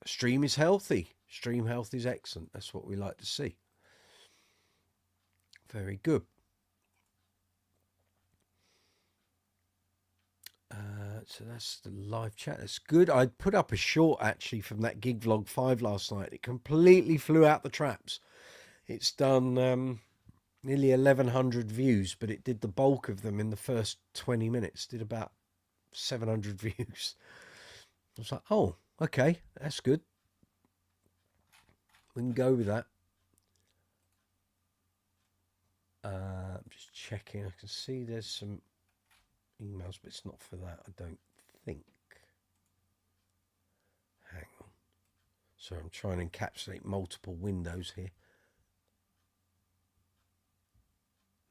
Stream is healthy. Stream health is excellent. That's what we like to see. Very good. So that's the live chat. That's good. I put up a short actually from that Gig Vlog 5 last night. It completely flew out the traps. It's done nearly 1,100 views, but it did the bulk of them in the first 20 minutes. Did about 700 views. I was like, oh, okay, that's good. We can go with that. I'm just checking. I can see there's some emails, but it's not for that, I don't think. Hang on. So I'm trying to encapsulate multiple windows here.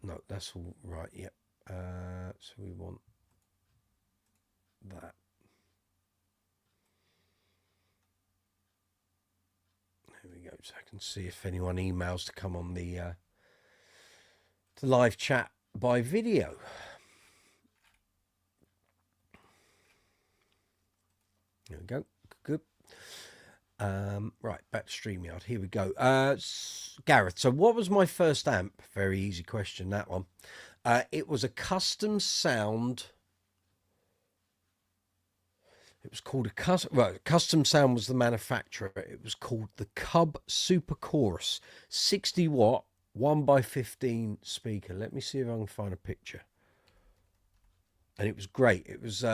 No, that's all right. Yep. So we want that. There we go. So I can see if anyone emails to come on the live chat by video. There we go. Good. Right, back to StreamYard. Here we go. Gareth, so what was my first amp? Very easy question, that one. It was a custom sound. It was called a custom... Well, Custom Sound was the manufacturer. It was called the Cub Super Chorus. 60 watt, 1x15 speaker. Let me see if I can find a picture. And it was great. It was...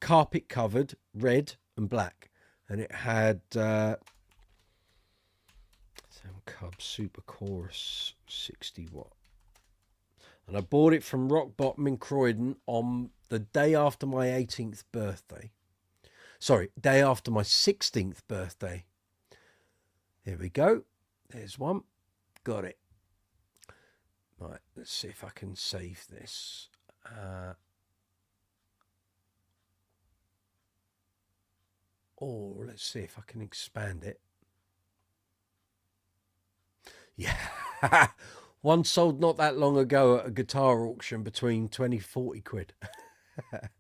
carpet covered, red and black, and it had Sam Cub Super Chorus 60 watt, and I bought it from Rock Bottom in Croydon on the day after my 18th birthday. Sorry, day after my 16th birthday. There we go. There's one. Got it. Right, let's see if I can save this. Or let's see if I can expand it. Yeah. One sold not that long ago at a guitar auction between 20 and 40 quid. Let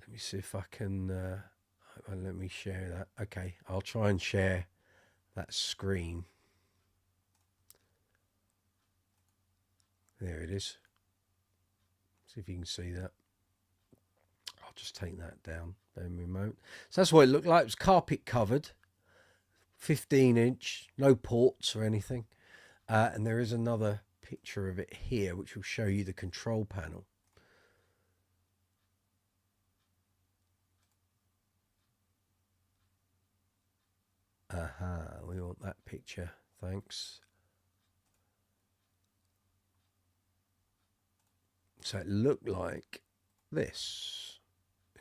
me see if I can, let me share that. Okay, I'll try and share that screen. There it is. See if you can see that. I'll just take that down. Bear with me a moment. So that's what it looked like. It was carpet covered, 15-inch, no ports or anything. And there is another picture of it here, which will show you the control panel. Aha, we want that picture. Thanks. So it looked like this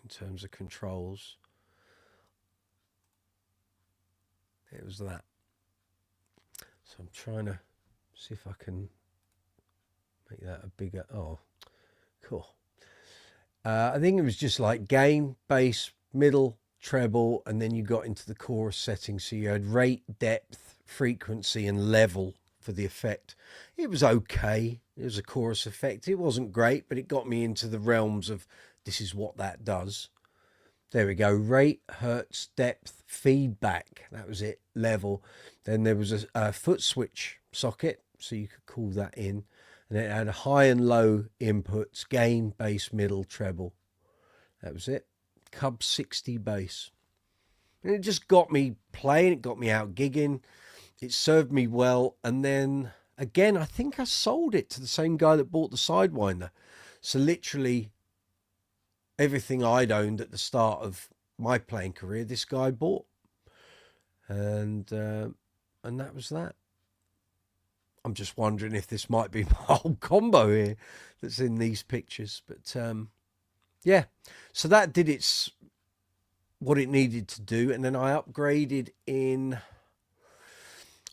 in terms of controls. It was that. So I'm trying to see if I can make that a bigger. Oh, cool. I think it was just like gain, bass, middle, treble, and then you got into the chorus settings. So you had rate, depth, frequency, and level for the effect. It was okay. It was a chorus effect. It wasn't great, but it got me into the realms of this is what that does. There we go. Rate, hertz, depth, feedback. That was it. Level. Then there was a foot switch socket, so you could call that in. And it had high and low inputs, gain, bass, middle, treble. That was it. Cub 60 bass. And it just got me playing. It got me out gigging. It served me well. And then, again, I think I sold it to the same guy that bought the Sidewinder. So literally everything I'd owned at the start of my playing career, this guy bought. And that was that. I'm just wondering if this might be my whole combo here that's in these pictures. But yeah, so that did what it needed to do. And then I upgraded in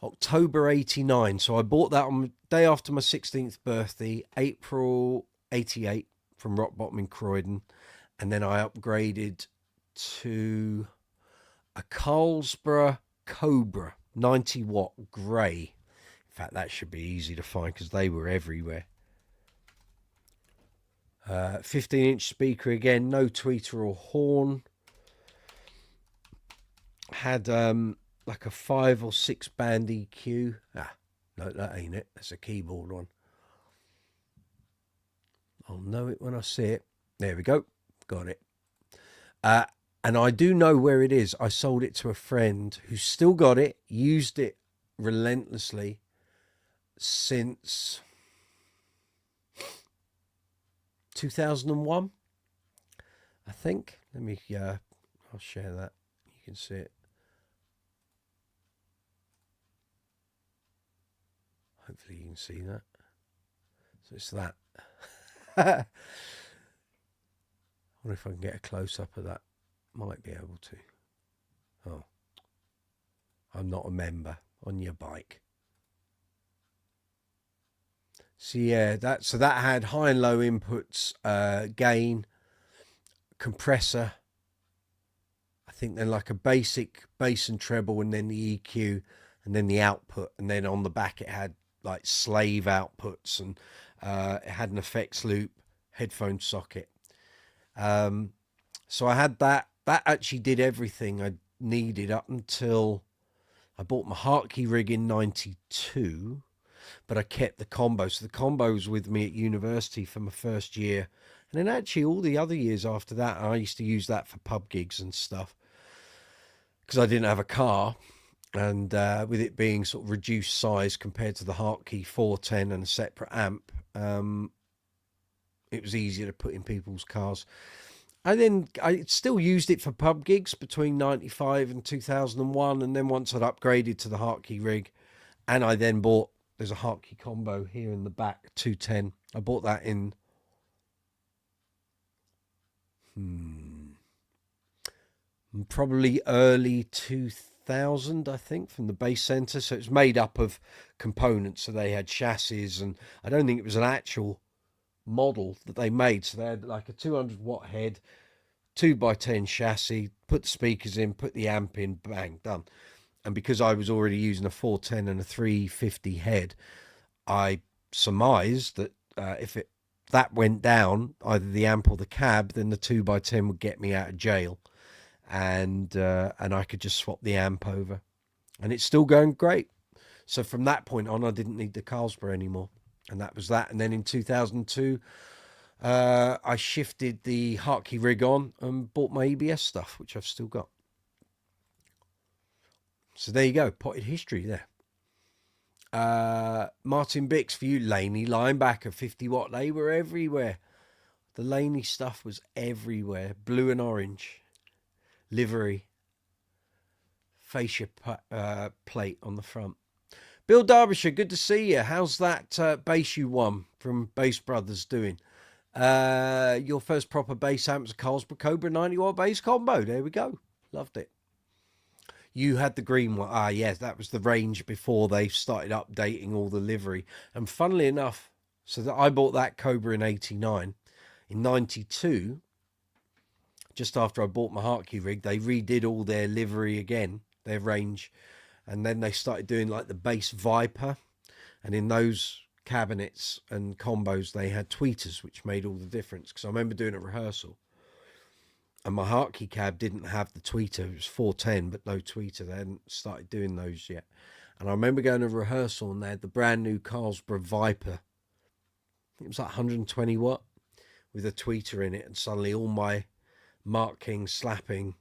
October 89. So I bought that on the day after my 16th birthday, April 88, from Rock Bottom in Croydon. And then I upgraded to a Carlsberg Cobra 90-watt grey. In fact, that should be easy to find because they were everywhere. 15-inch speaker again, no tweeter or horn. Had like a 5 or 6 band EQ. No, that ain't it. That's a keyboard one. I'll know it when I see it. There we go. Got it. And I do know where it is. I sold it to a friend who's still got it, used it relentlessly since 2001, I think. Let me, I'll share that. You can see it. Hopefully you can see that. So it's that. I wonder if I can get a close-up of that. Might be able to. Oh. I'm not a member. On your bike. So yeah, that had high and low inputs, gain, compressor. I think then like a basic bass and treble, and then the EQ, and then the output, and then on the back it had like slave outputs, and it had an effects loop, headphone socket. So I had that. That actually did everything I needed up until I bought my Hartkey rig in 92. But I kept the combo. So the combo was with me at university for my first year. And then actually all the other years after that, I used to use that for pub gigs and stuff. Because I didn't have a car. And with it being sort of reduced size compared to the Hartkey 410 and a separate amp, it was easier to put in people's cars. And then I still used it for pub gigs between 95 and 2001. And then once I'd upgraded to the Hartkey rig, and I then bought, there's a Hartkey combo here in the back, 210. I bought that in probably early 2000, I think, from the base center. So it's made up of components. So they had chassis, and I don't think it was an actual model that they made. So they had like a 200-watt head, 2x10 chassis, put the speakers in, put the amp in, bang, done. And because I was already using a 410 and a 350 head, I surmised that if that went down, either the amp or the cab, then the 2x10 would get me out of jail, and I could just swap the amp over, and it's still going great. So from that point on, I didn't need the Carlsberg anymore, and that was that. And then in 2002, I shifted the Hartkey rig on and bought my EBS stuff, which I've still got. So there you go, potted history there. Martin Bix for you, Laney linebacker, 50-watt. They were everywhere. The Laney stuff was everywhere. Blue and orange livery, fascia plate on the front. Bill Derbyshire, good to see you. How's that bass you won from Bass Brothers doing? Your first proper bass amp was a Carlsberg Cobra 90-watt bass combo. There we go. Loved it. You had the green one. Ah, yes, that was the range before they started updating all the livery. And funnily enough, so that I bought that Cobra in 89. In 92, just after I bought my Hartkey rig, they redid all their livery again, their range. And then they started doing like the bass Viper. And in those cabinets and combos, they had tweeters, which made all the difference. Because I remember doing a rehearsal, and my Hartkey cab didn't have the tweeter. It was 410, but no tweeter. They hadn't started doing those yet. And I remember going to a rehearsal, and they had the brand new Carlsberg Viper. It was like 120 watt with a tweeter in it. And suddenly all my marking, slapping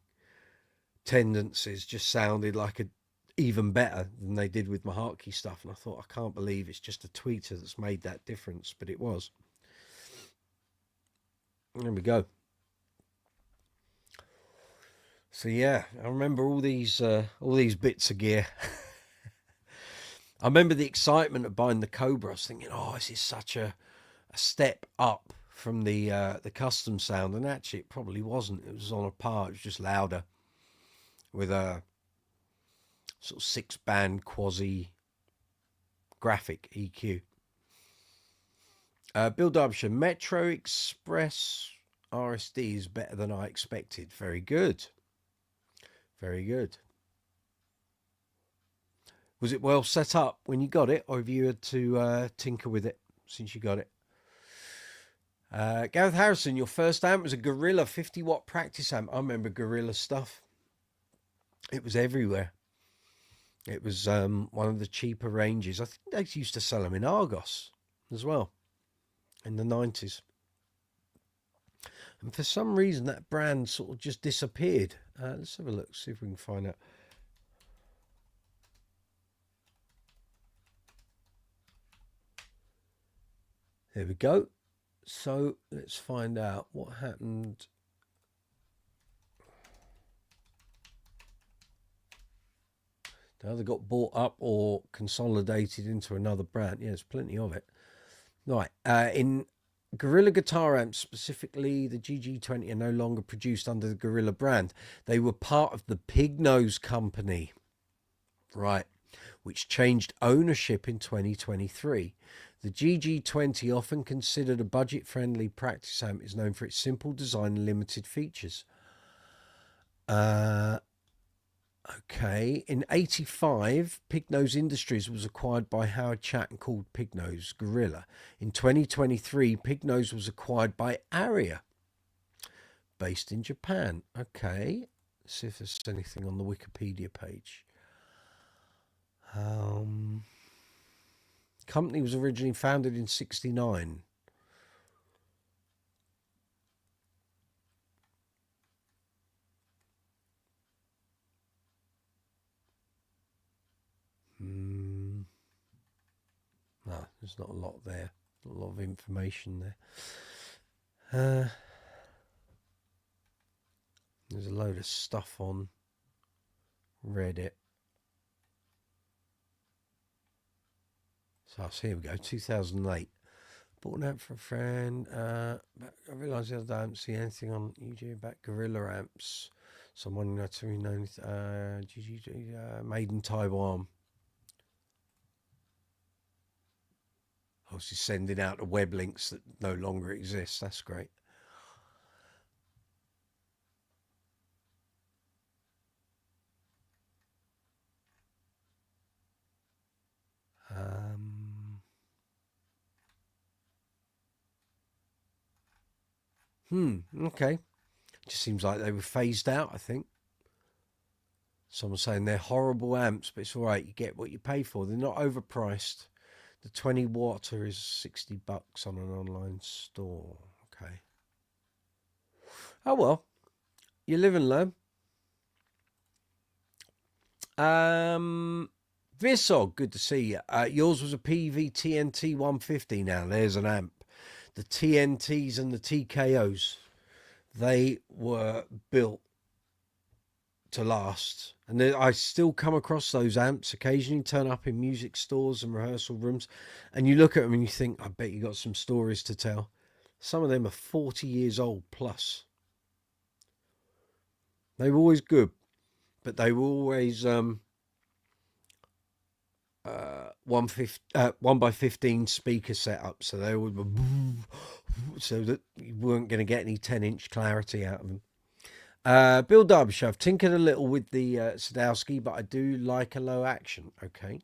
tendencies just sounded like even better than they did with my Hartkey stuff. And I thought, I can't believe it's just a tweeter that's made that difference. But it was. There we go. So yeah, I remember all these bits of gear. I remember the excitement of buying the Cobra. I was thinking, oh, this is such a step up from the custom sound, and actually it probably wasn't. It was on a par. It was just louder with a sort of 6-band quasi graphic EQ. Bill Derbyshire, Metro Express RSD is better than I expected. Very good. Very good. Was it well set up when you got it, or have you had to tinker with it since you got it? Gareth Harrison, your first amp was a Gorilla 50-watt practice amp. I remember Gorilla stuff. It was everywhere. It was one of the cheaper ranges. I think they used to sell them in Argos as well in the 90s. And for some reason, that brand sort of just disappeared. Let's have a look, see if we can find out. There we go. So let's find out what happened. They either got bought up or consolidated into another brand. Yeah, there's plenty of it. Right. In Gorilla guitar amps, specifically the GG20, are no longer produced under the Gorilla brand. They were part of the Pignose company, right, which changed ownership in 2023. The GG20, often considered a budget-friendly practice amp, is known for its simple design and limited features. Okay, in 85, Pignose Industries was acquired by Howard Chatton, called Pignose Gorilla. In 2023, Pignose was acquired by Aria, based in Japan. Okay, let's see if there's anything on the Wikipedia page. Company was originally founded in 1969. No, there's not a lot there. Not a lot of information there. There's a load of stuff on Reddit. So here we go, 2008. Bought an amp for a friend. I realised the other day I don't see anything on YouTube about Gorilla amps. Someone that's known, made in Taiwan. Oh, she's sending out the web links that no longer exist. That's great. Okay. Just seems like they were phased out, I think. Someone's saying they're horrible amps, but it's all right. You get what you pay for. They're not overpriced. The 20 water is $60 on an online store. Okay. Oh, well. You live and learn. Visog, good to see you. Yours was a PV TNT 150 now. There's an amp. The TNTs and the TKOs, they were built to last. And I still come across those amps occasionally, turn up in music stores and rehearsal rooms, and you look at them and you think, I bet you got some stories to tell. Some of them are 40 years old plus. They were always good, but they were always 1x15 speaker setup, so they would, so that you weren't going to get any 10-inch clarity out of them. Bill Derbyshire, I've tinkered a little with the Sadowski, but I do like a low action. Okay.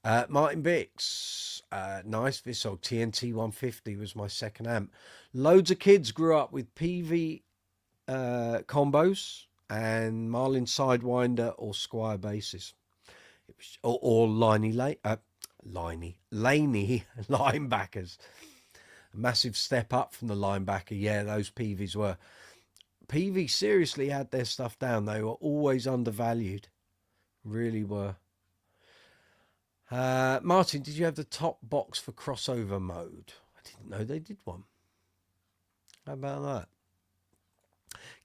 Martin Bix, nice. Visog TNT 150 was my second amp. Loads of kids grew up with PV combos and Marlin Sidewinder or Squier basses. It was, or Laney linebackers. A massive step up from the linebacker. Yeah, those PVs were. PV seriously had their stuff down. They were always undervalued. Really were. Martin, did you have the top box for crossover mode? I didn't know they did one. How about that?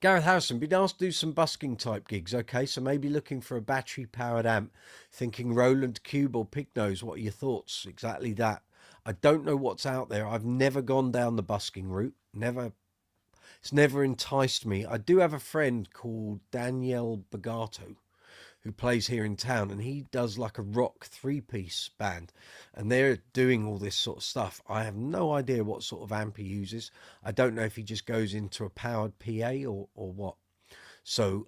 Gareth Harrison, been asked to do some busking type gigs. Okay, so maybe looking for a battery powered amp. Thinking Roland Cube or Pignose. What are your thoughts? Exactly that. I don't know what's out there. I've never gone down the busking route. It's never enticed me. I do have a friend called Daniel Bagato who plays here in town, and he does like a rock 3-piece band, and they're doing all this sort of stuff. I have no idea what sort of amp he uses. I don't know if he just goes into a powered PA or what. So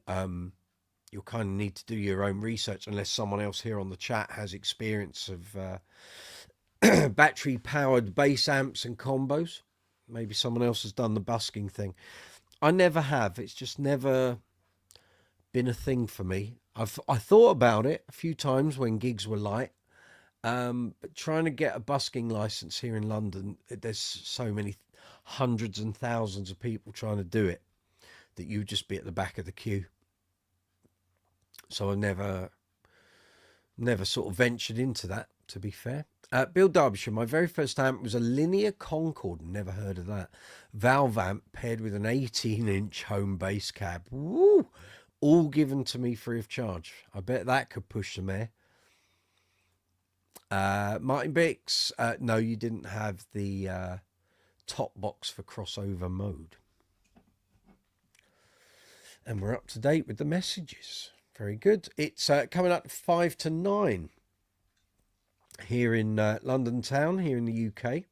you'll kind of need to do your own research, unless someone else here on the chat has experience of battery powered bass amps and combos. Maybe someone else has done the busking thing. I never have. It's just never been a thing for me. I thought about it a few times when gigs were light, but trying to get a busking license here in London, there's so many hundreds and thousands of people trying to do it that you would just be at the back of the queue. So I never sort of ventured into that, to be fair. Bill Derbyshire, my very first amp was a Linear Concord. Never heard of that. Valve amp paired with an 18-inch home bass cab. Woo! All given to me free of charge. I bet that could push some air. Martin Bix, no, you didn't have the top box for crossover mode. And we're up to date with the messages. Very good. It's coming up 5 to 9 here in London town, here in the UK.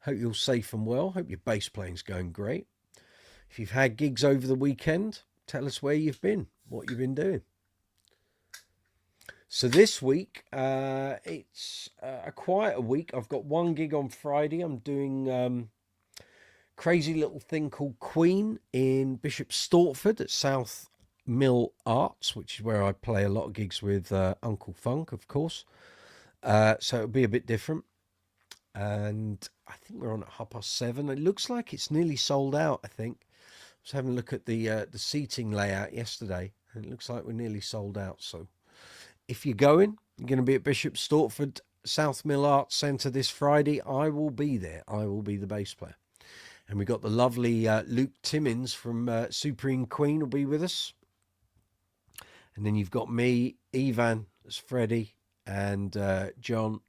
Hope you're safe and well. Hope your bass playing's going great. If you've had gigs over the weekend, tell us where you've been, what you've been doing. So this week, it's a quieter week. I've got one gig on Friday. I'm doing crazy little thing called Queen in Bishop Stortford at South Mill Arts, which is where I play a lot of gigs with Uncle Funk, of course. So it'll be a bit different. And I think we're on at 7:30. It looks like it's nearly sold out, I think. I was having a look at the seating layout yesterday, and it looks like we're nearly sold out. So if you're going to be at Bishop Stortford, South Mill Arts Centre this Friday, I will be there. I will be the bass player. And we got the lovely Luke Timmins from Supreme Queen will be with us. And then you've got me, Ivan as Freddie, and John,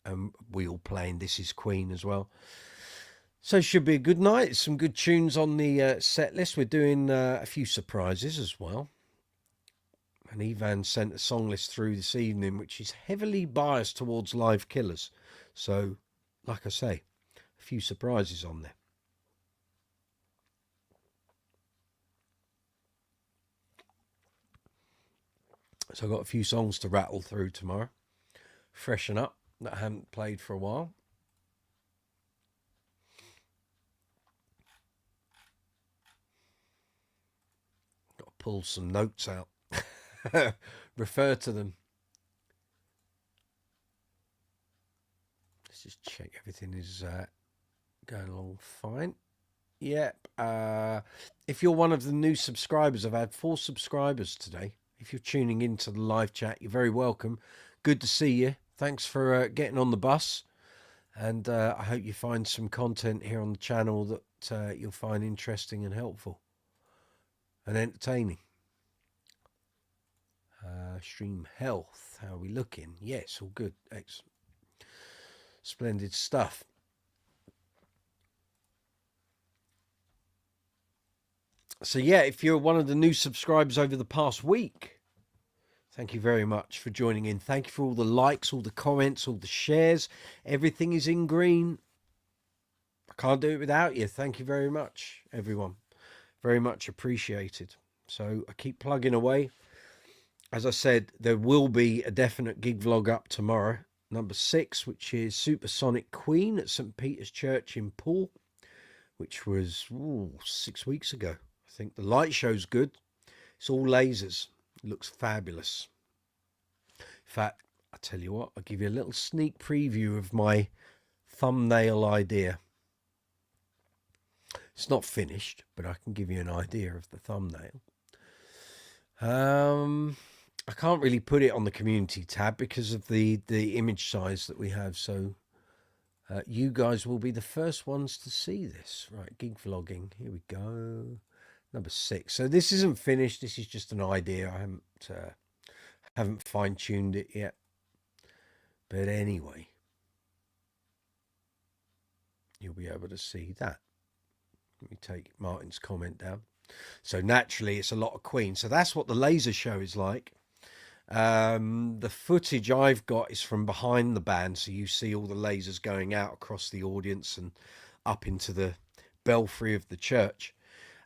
and we all playing This Is Queen as well. So it should be a good night. Some good tunes on the set list. We're doing a few surprises as well. And Ivan sent a song list through this evening, which is heavily biased towards live killers. So, like I say, a few surprises on there. So I've got a few songs to rattle through tomorrow. Freshen up that I haven't played for a while. Got to pull some notes out. Refer to them. Let's just check everything is going along fine. Yep. If you're one of the new subscribers, I've had 4 subscribers today. If you're tuning into the live chat, you're very welcome. Good to see you. Thanks for getting on the bus. And I hope you find some content here on the channel that you'll find interesting and helpful and entertaining. Stream health. How are we looking? Yes, all good. Excellent. Splendid stuff. So yeah, if you're one of the new subscribers over the past week, thank you very much for joining in. Thank you for all the likes, all the comments, all the shares. Everything is in green. I can't do it without you. Thank you very much, everyone. Very much appreciated. So I keep plugging away. As I said, there will be a definite gig vlog up tomorrow. Number 6, which is Supersonic Queen at St. Peter's Church in Poole, which was 6 weeks ago. I think the light show's good. It's all lasers. It looks fabulous. In fact, I'll tell you what, I'll give you a little sneak preview of my thumbnail idea. It's not finished, but I can give you an idea of the thumbnail. I can't really put it on the community tab because of the image size that we have. So you guys will be the first ones to see this. Right, gig vlogging. Here we go. Number 6. So this isn't finished. This is just an idea. I haven't fine-tuned it yet. But anyway, you'll be able to see that. Let me take Martin's comment down. So naturally, it's a lot of Queen. So that's what the laser show is like. The footage I've got is from behind the band. So you see all the lasers going out across the audience and up into the belfry of the church.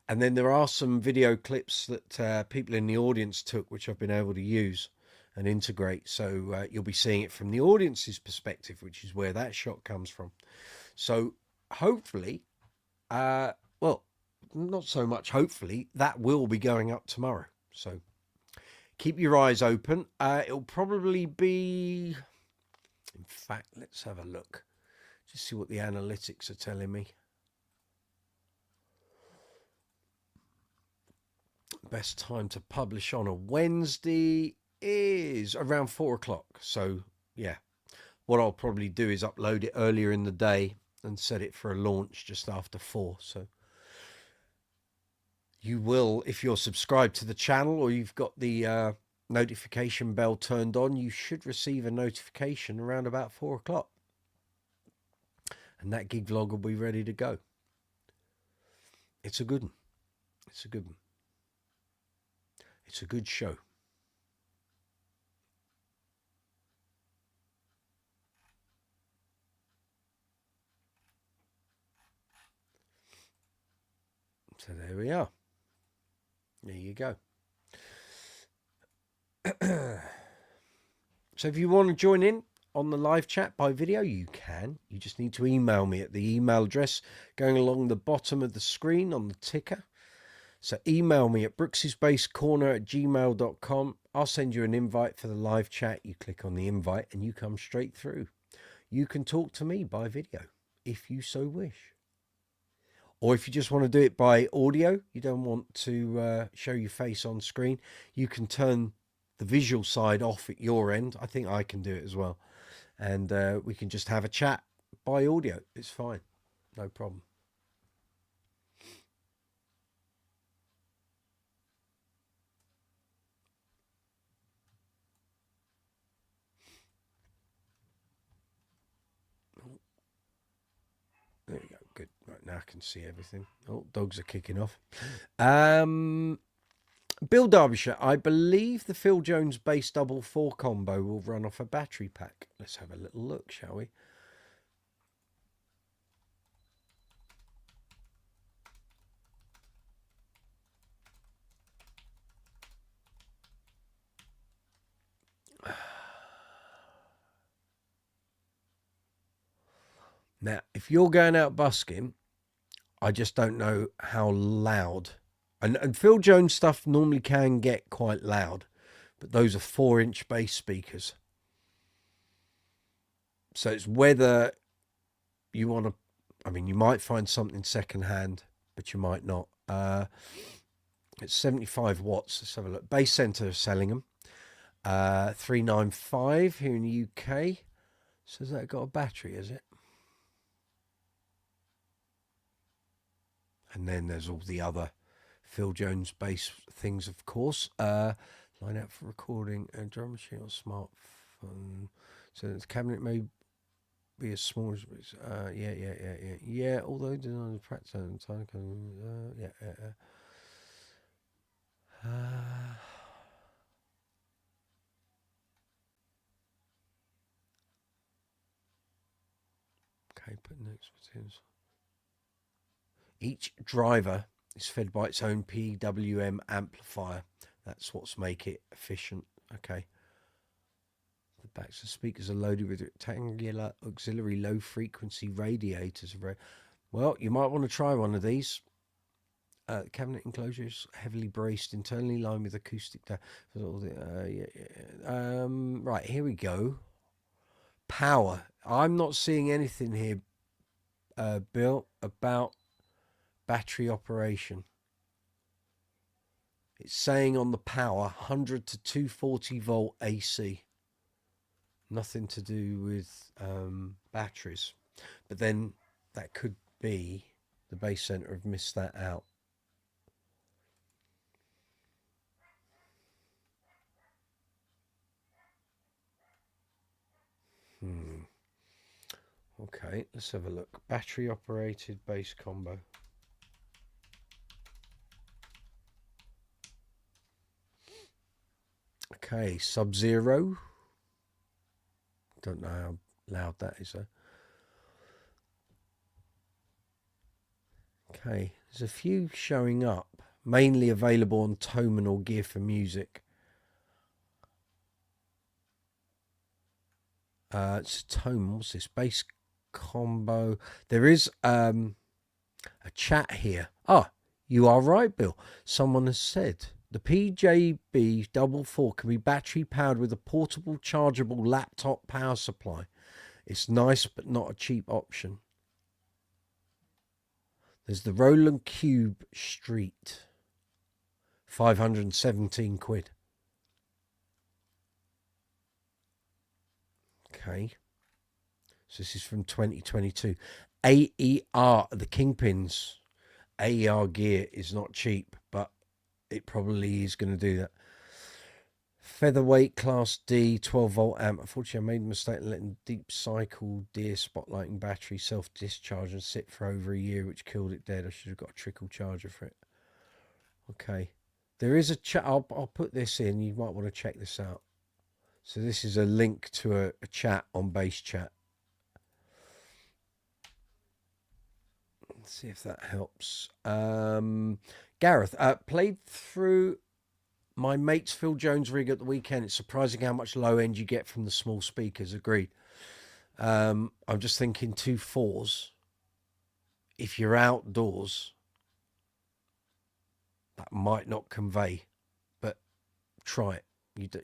And then there are some video clips that people in the audience took, which I've been able to use and integrate. So you'll be seeing it from the audience's perspective, which is where that shot comes from. So hopefully, well, not so much hopefully, that will be going up tomorrow. So keep your eyes open. It'll probably be, in fact, let's have a look. Just see what the analytics are telling me. Best time to publish on a Wednesday is around 4 o'clock. So yeah, what I'll probably do is upload it earlier in the day and set it for a launch just after 4. So you will, if you're subscribed to the channel or you've got the notification bell turned on, you should receive a notification around about 4 o'clock. And that gig vlog will be ready to go. It's a good one. It's a good one. It's a good show. So there we are. There you go. So if you want to join in on the live chat by video, you can. You just need to email me at the email address going along the bottom of the screen on the ticker. So email me at brooksysbasecorner@gmail.com. I'll send you an invite for the live chat. You click on the invite and you come straight through. You can talk to me by video if you so wish. Or if you just want to do it by audio, you don't want to show your face on screen, you can turn the visual side off at your end. I think I can do it as well. And we can just have a chat by audio. It's fine. No problem. There we go. Good. Right, now I can see everything. Oh, dogs are kicking off. Bill Derbyshire, I believe the Phil Jones bass double 4 combo will run off a battery pack. Let's have a little look, shall we? Now, if you're going out busking, I just don't know how loud. And Phil Jones stuff normally can get quite loud, but those are 4-inch bass speakers. So it's whether you want to, I mean, you might find something secondhand, but you might not. It's 75 watts. Let's have a look. Bass Center is selling them. 395 here in the UK. So has that got a battery, is it? And then there's all the other Phil Jones bass things, of course. Line out for recording a drum machine or smartphone. So the cabinet may be as small as yeah. Although design practice and time, okay, put next materials. Each driver is fed by its own PWM amplifier. That's what's make it efficient. Okay. The backs of speakers are loaded with rectangular auxiliary low frequency radiators. Well, you might want to try one of these. The cabinet enclosure is heavily braced, internally lined with acoustic. Right, here we go. Power. I'm not seeing anything here, Bill, about battery operation. It's saying on the power 100 to 240 volt AC. Nothing to do with batteries. But then that could be the Bass Center have missed that out. Okay, let's have a look. Battery operated bass combo. Okay, Sub-Zero. Don't know how loud that is though. Okay, there's a few showing up, mainly available on THOMANN or Gear for Music. It's THOMANN. What's this? Bass combo. There is a chat here. Ah, you are right, Bill. Someone has said the PJB 44 can be battery powered with a portable chargeable laptop power supply. It's nice, but not a cheap option. There's the Roland Cube Street. 517 quid. Okay. So this is from 2022. AER, the Kingpins. AER gear is not cheap, but it probably is going to do that. Featherweight Class D 12 volt amp. Unfortunately, I made a mistake in letting deep cycle deer spotlighting battery self-discharge and sit for over a year, which killed it dead. I should have got a trickle charger for it. Okay. There is a chat. I'll put this in. You might want to check this out. So this is a link to a chat on Bass Chat. Let's see if that helps. Gareth, played through my mate's Phil Jones rig at the weekend. It's surprising how much low end you get from the small speakers. Agreed. I'm just thinking 2 4s. If you're outdoors, that might not convey, but try it.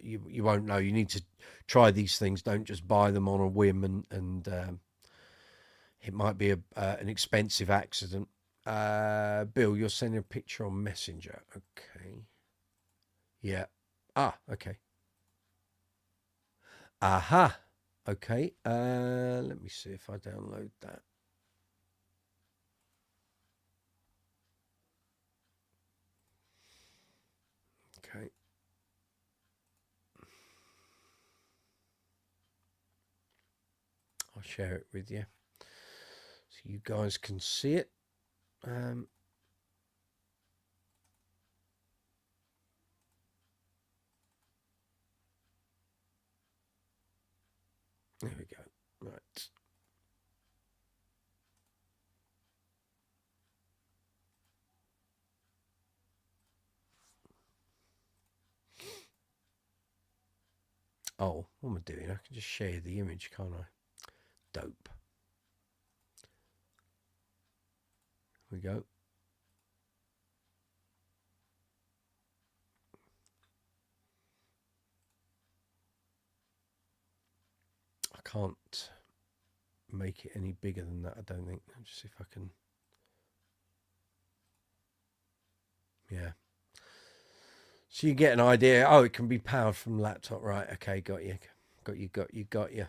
You won't know. You need to try these things. Don't just buy them on a whim and it might be an expensive accident. Bill, you're sending a picture on Messenger. Okay. Yeah. Ah, okay. Aha. Okay. Let me see if I download that. Okay. I'll share it with you so you guys can see it. Oh, what am I doing? I can just share the image, can't I? Dope. Here we go. I can't make it any bigger than that, I don't think. Let's just see if I can. Yeah. So you get an idea. Oh, it can be powered from laptop. Right. Okay. Got you. Got you.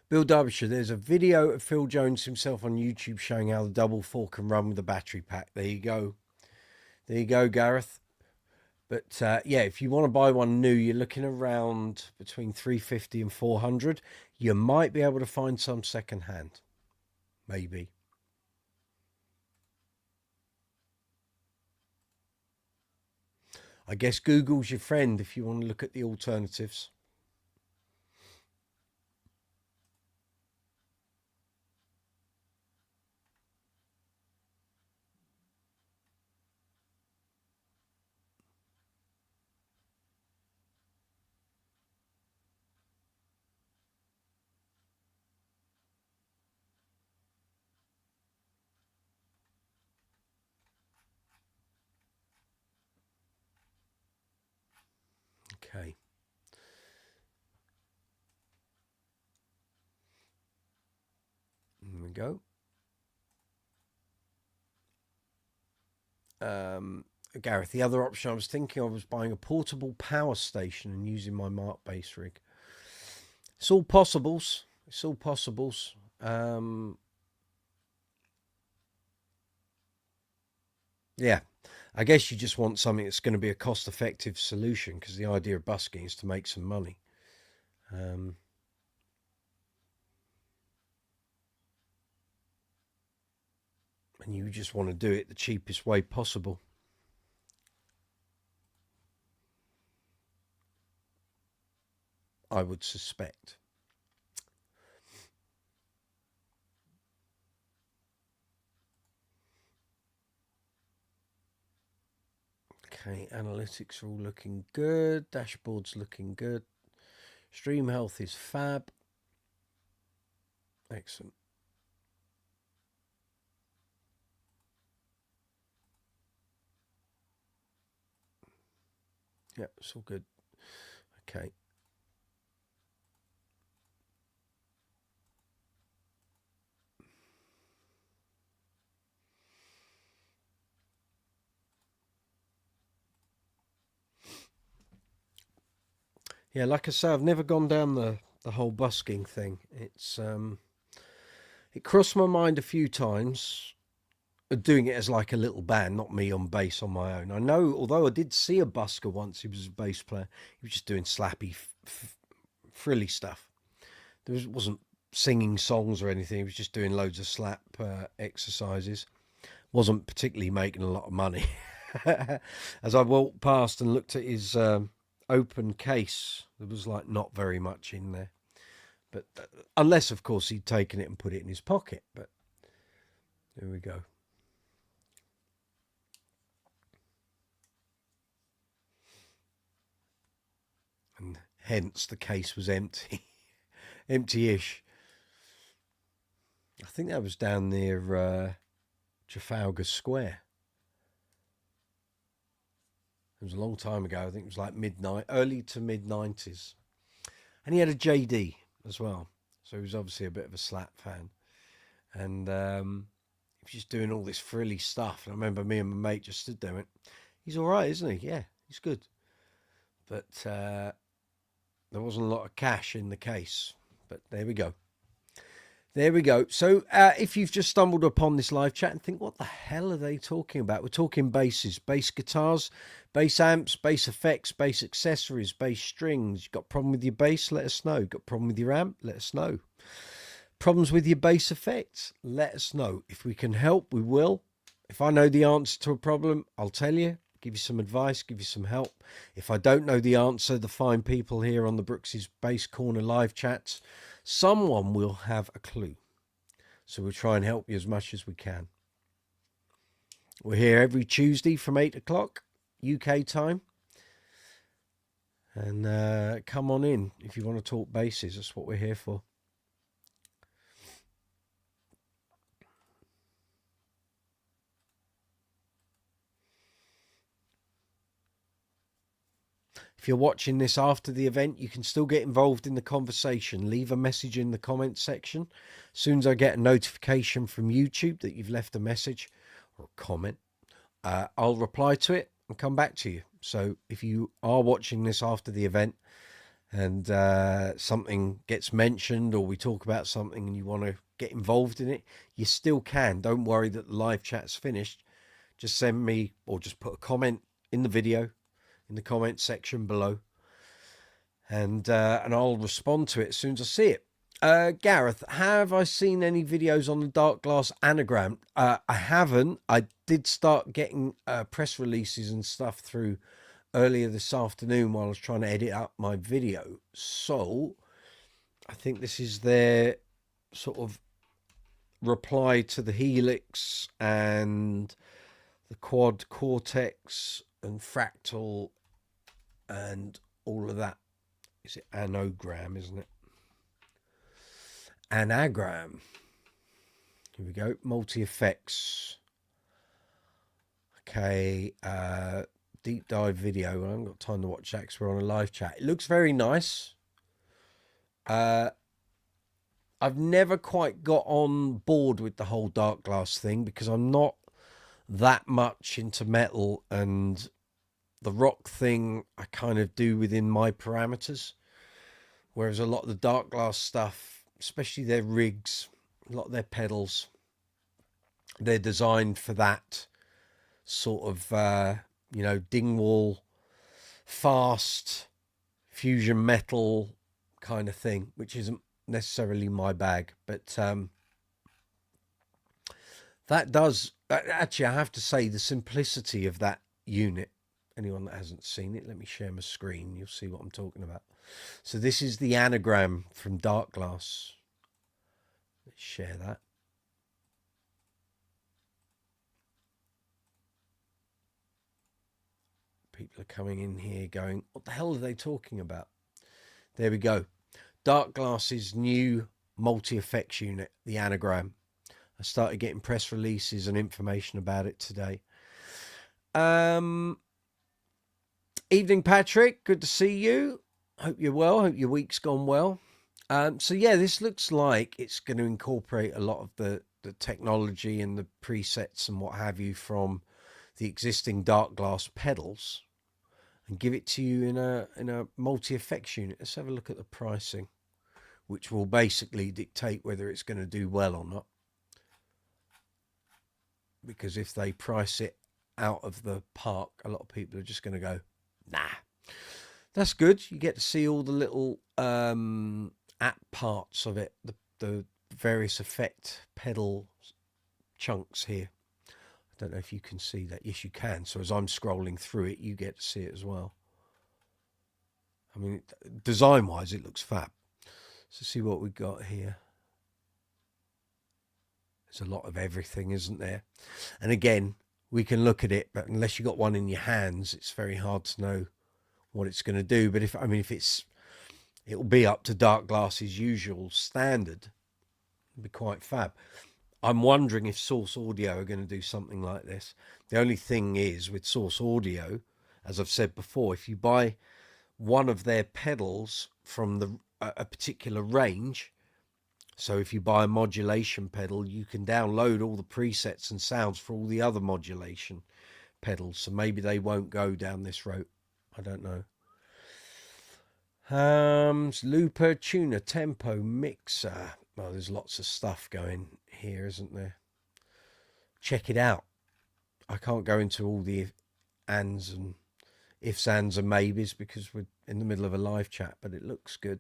Bill Derbyshire, there's a video of Phil Jones himself on YouTube showing how the double four can run with a battery pack. There you go. There you go, Gareth. But yeah, if you want to buy one new, you're looking around between 350 and 400. You might be able to find some second hand. Maybe. I guess Google's your friend if you want to look at the alternatives. Okay. There we go. Gareth, the other option I was thinking of was buying a portable power station and using my Mark bass rig. It's all possibles. It's all possibles. Yeah, I guess you just want something that's going to be a cost-effective solution, because the idea of busking is to make some money. And you just want to do it the cheapest way possible. I would suspect. Okay, analytics are all looking good. Dashboard's looking good. Stream health is fab. Excellent. Yeah, it's all good. Okay. Yeah, like I say, I've never gone down the whole busking thing. It's it crossed my mind a few times, doing it as like a little band, not me on bass on my own. I know, although I did see a busker once, he was a bass player. He was just doing slappy, frilly stuff. Wasn't singing songs or anything. He was just doing loads of slap exercises. Wasn't particularly making a lot of money. As I walked past and looked at his open case, there was like not very much in there. But unless, of course, he'd taken it and put it in his pocket. But there we go. And hence the case was empty. Empty-ish. I think that was down near Trafalgar Square. It was a long time ago. I think it was like early to mid-90s. And he had a JD as well. So he was obviously a bit of a slap fan. And he was just doing all this frilly stuff. And I remember me and my mate just stood there and went, he's all right, isn't he? Yeah, he's good. But there wasn't a lot of cash in the case. But there we go. There we go. So if you've just stumbled upon this live chat and think, what the hell are they talking about? We're talking basses, bass guitars, bass amps, bass effects, bass accessories, bass strings. You've got a problem with your bass? Let us know. Got a problem with your amp? Let us know. Problems with your bass effects? Let us know. If we can help, we will. If I know the answer to a problem, I'll tell you, give you some advice, give you some help. If I don't know the answer, the fine people here on the Brooks's Bass Corner live chats, someone will have a clue. So we'll try and help you as much as we can. We're here every Tuesday from 8 o'clock UK time. And come on in if you want to talk basses. That's what we're here for. If you're watching this after the event, you can still get involved in the conversation. Leave a message in the comments section. As soon as I get a notification from YouTube that you've left a message or a comment, I'll reply to it and come back to you. So if you are watching this after the event and something gets mentioned or we talk about something and you want to get involved in it, you still can. Don't worry that the live chat's finished. Just send me or just put a comment in the video in the comment section below, and I'll respond to it as soon as I see it. Gareth, have I seen any videos on the Darkglass Anagram? I haven't. I did start getting press releases and stuff through earlier this afternoon while I was trying to edit up my video. So I think this is their sort of reply to the Helix and the Quad Cortex and Fractal and all of that. Is it Anagram, isn't it? Anagram. Here we go. Multi-effects. Okay. Deep dive video. I haven't got time to watch that because we're on a live chat. It looks very nice. I've never quite got on board with the whole Darkglass thing because I'm not that much into metal, and the rock thing I kind of do within my parameters, whereas a lot of the Darkglass stuff, especially their rigs, a lot of their pedals, they're designed for that sort of Dingwall fast fusion metal kind of thing, which isn't necessarily my bag. But that does actually, I have to say, the simplicity of that unit, anyone that hasn't seen it, let me share my screen, you'll see what I'm talking about. So this is the Anagram from Darkglass. Let's share that. People are coming in here going, what the hell are they talking about? There we go. Darkglass's new multi-effects unit, the Anagram. I started getting press releases and information about it today. Evening, Patrick. Good to see you. Hope you're well. Hope your week's gone well. So yeah, this looks like it's going to incorporate a lot of the technology and the presets and what have you from the existing Darkglass pedals and give it to you in a multi-effects unit. Let's have a look at the pricing, which will basically dictate whether it's going to do well or not. Because if they price it out of the park, a lot of people are just going to go, nah. That's good. You get to see all the little app parts of it, the various effect pedal chunks here. I don't know if you can see that. Yes, you can. So as I'm scrolling through it, you get to see it as well. I mean, design-wise, it looks fab. So see what we've got here. There's a lot of everything, isn't there? And again, we can look at it, but unless you've got one in your hands, it's very hard to know what it's going to do. But it'll be up to Darkglass's usual standard. It'll be quite fab. I'm wondering if Source Audio are going to do something like this. The only thing is with Source Audio, as I've said before, if you buy one of their pedals from a particular range, so if you buy a modulation pedal, you can download all the presets and sounds for all the other modulation pedals. So maybe they won't go down this route. I don't know. Looper, tuner, tempo, mixer. Oh, there's lots of stuff going here, isn't there? Check it out. I can't go into all the ands and ifs, ands and maybes because we're in the middle of a live chat, but it looks good.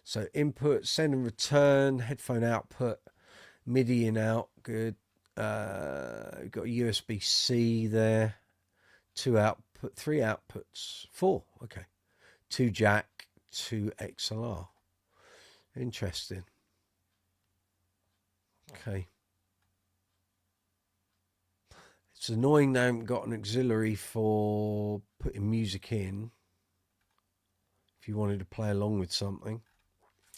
So input, send and return, headphone output, MIDI in out, good. We've got a USB-C there, 3 outputs, 4, okay. 2 jack, 2 XLR. Interesting. Okay. It's annoying they haven't got an auxiliary for putting music in. if you wanted to play along with something.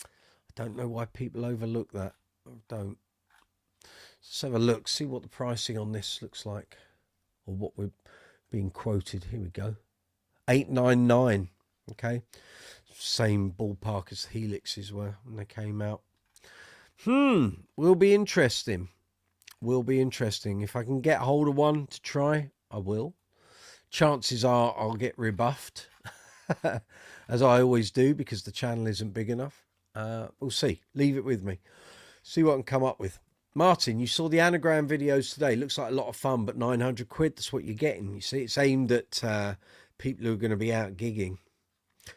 I don't know why people overlook that. I don't. Let's have a look, see what the pricing on this looks like, or what we're being quoted. Here we go. $899. Okay, same ballpark as the Helixes were when they came out. Will be interesting. Will be interesting. If I can get hold of one to try, I will. Chances are I'll get rebuffed, as I always do, because the channel isn't big enough. We'll see. Leave it with me. See what I can come up with. Martin, you saw the anagram videos today. Looks like a lot of fun, but 900 quid, that's what you're getting. You see, it's aimed at people who are going to be out gigging,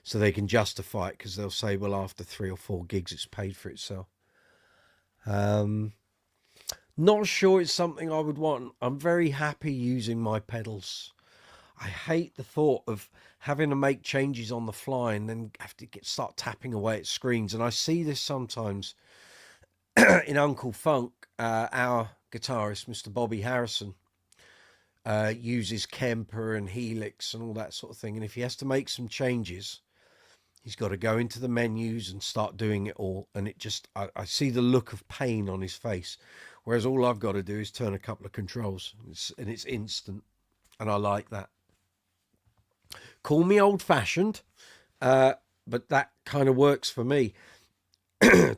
so they can justify it, because they'll say, well, after 3 or 4 gigs, it's paid for itself. Not sure it's something I would want. I'm very happy using my pedals. I hate the thought of having to make changes on the fly and then have to start tapping away at screens. And I see this sometimes in Uncle Funk. Our guitarist, Mr. Bobby Harrison, uses Kemper and Helix and all that sort of thing. And if he has to make some changes, he's got to go into the menus and start doing it all. And it just, I see the look of pain on his face. Whereas all I've got to do is turn a couple of controls, and it's instant. And I like that. Call me old-fashioned, but that kind of works for me.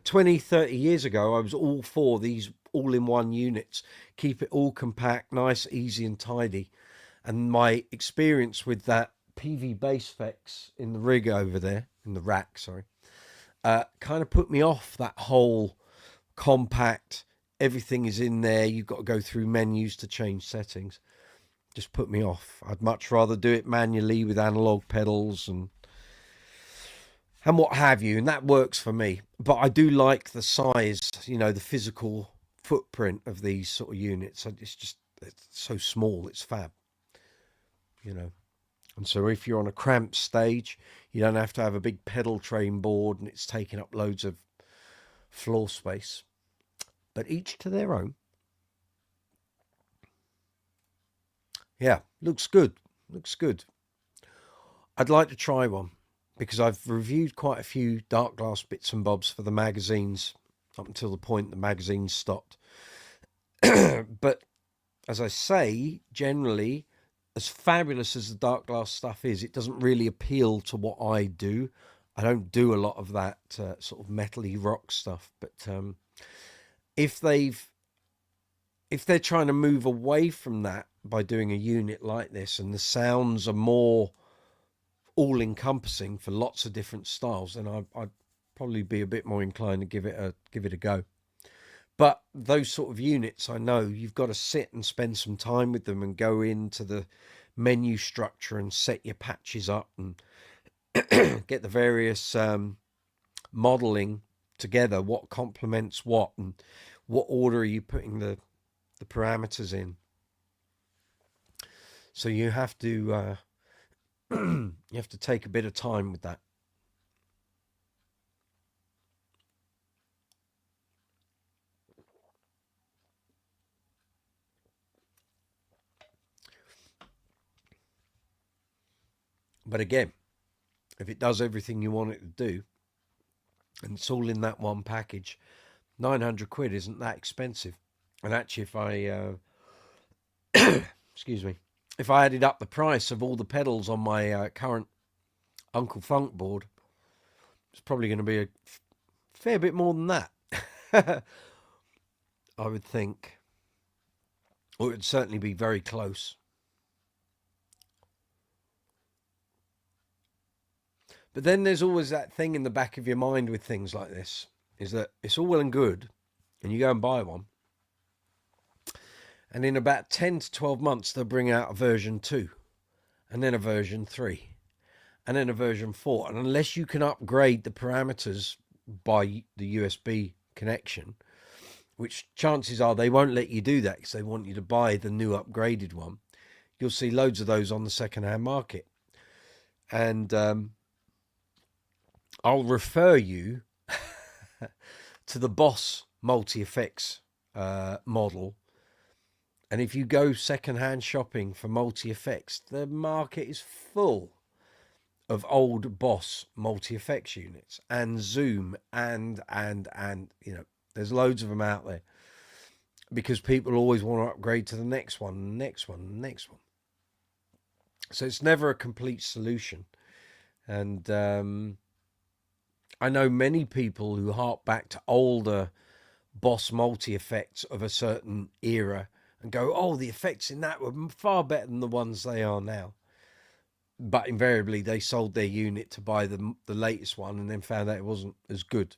20, 30 years ago, I was all for these all-in-one units. Keep it all compact, nice, easy and tidy. And my experience with that PV bass effects in the rig over there, in the rack, sorry, kind of put me off that whole compact, everything is in there, you've got to go through menus to change settings. Just put me off. I'd much rather do it manually with analog pedals and what have you, and that works for me. But I do like the size, you know, the physical footprint of these sort of units. It's so small, it's fab, you know. And so if you're on a cramped stage, you don't have to have a big pedal train board and it's taking up loads of floor space. But each to their own. Yeah, looks good. Looks good. I'd like to try one, because I've reviewed quite a few Darkglass bits and bobs for the magazines up until the point the magazines stopped. But as I say, generally, as fabulous as the Darkglass stuff is, it doesn't really appeal to what I do. I don't do a lot of that sort of metally rock stuff. But if they're trying to move away from that by doing a unit like this, and the sounds are more all-encompassing for lots of different styles, then I'd probably be a bit more inclined to give it a go. But those sort of units, I know you've got to sit and spend some time with them and go into the menu structure and set your patches up and get the various modeling together, what complements what and what order are you putting the parameters in. So you have to take a bit of time with that. But again, if it does everything you want it to do, and it's all in that one package, 900 quid isn't that expensive. And actually, if I excuse me, if I added up the price of all the pedals on my current Uncle Funk board, it's probably going to be a fair bit more than that. I would think. Or it would certainly be very close. But then there's always that thing in the back of your mind with things like this, is that it's all well and good, and you go and buy one, and in about 10 to 12 months, they'll bring out a version 2, and then a version 3, and then a version 4. And unless you can upgrade the parameters by the USB connection, which chances are they won't let you do that because they want you to buy the new upgraded one, you'll see loads of those on the second-hand market. And I'll refer you to the Boss multi-effects model. And if you go second-hand shopping for multi-effects, the market is full of old Boss multi-effects units and Zoom and you know, there's loads of them out there because people always want to upgrade to the next one, next one, next one. So it's never a complete solution. And I know many people who hark back to older Boss multi-effects of a certain era and go, oh, the effects in that were far better than the ones they are now. But invariably they sold their unit to buy the latest one and then found out it wasn't as good.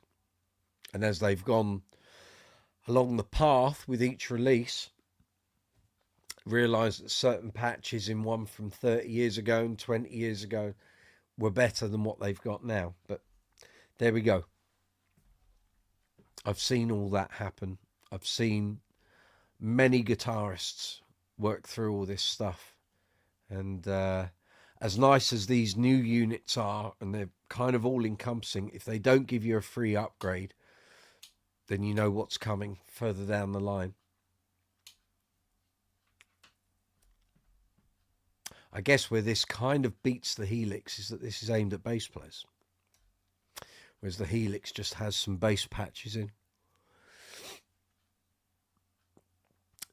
And as they've gone along the path with each release, realised that certain patches in one from 30 years ago and 20 years ago were better than what they've got now. But there we go. I've seen all that happen. I've seen many guitarists work through all this stuff. And as nice as these new units are, and they're kind of all encompassing, if they don't give you a free upgrade, then you know what's coming further down the line. I guess where this kind of beats the Helix is that this is aimed at bass players, whereas the Helix just has some bass patches in.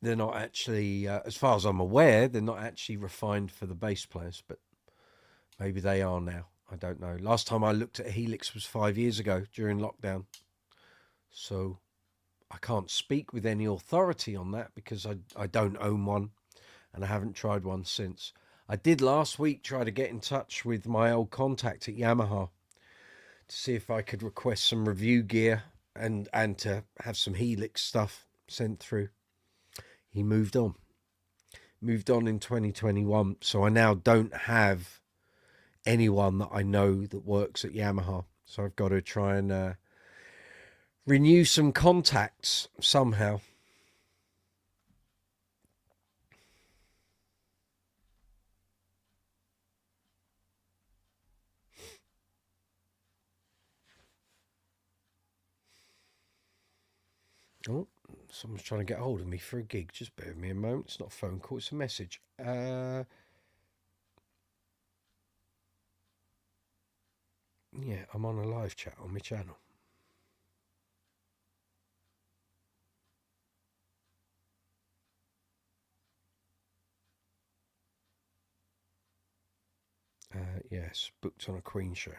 They're not actually, as far as I'm aware, they're not actually refined for the bass players, but maybe they are now. I don't know. Last time I looked at a Helix was 5 years ago during lockdown. So I can't speak with any authority on that because I don't own one and I haven't tried one since. I did last week try to get in touch with my old contact at Yamaha to see if I could request some review gear and to have some Helix stuff sent through. He moved on in 2021. So I now don't have anyone that I know that works at Yamaha. So I've got to try and renew some contacts somehow. Oh, someone's trying to get hold of me for a gig. Just bear with me a moment. It's not a phone call, it's a message. Yeah, I'm on a live chat on my channel. Yes, booked on a Queen show.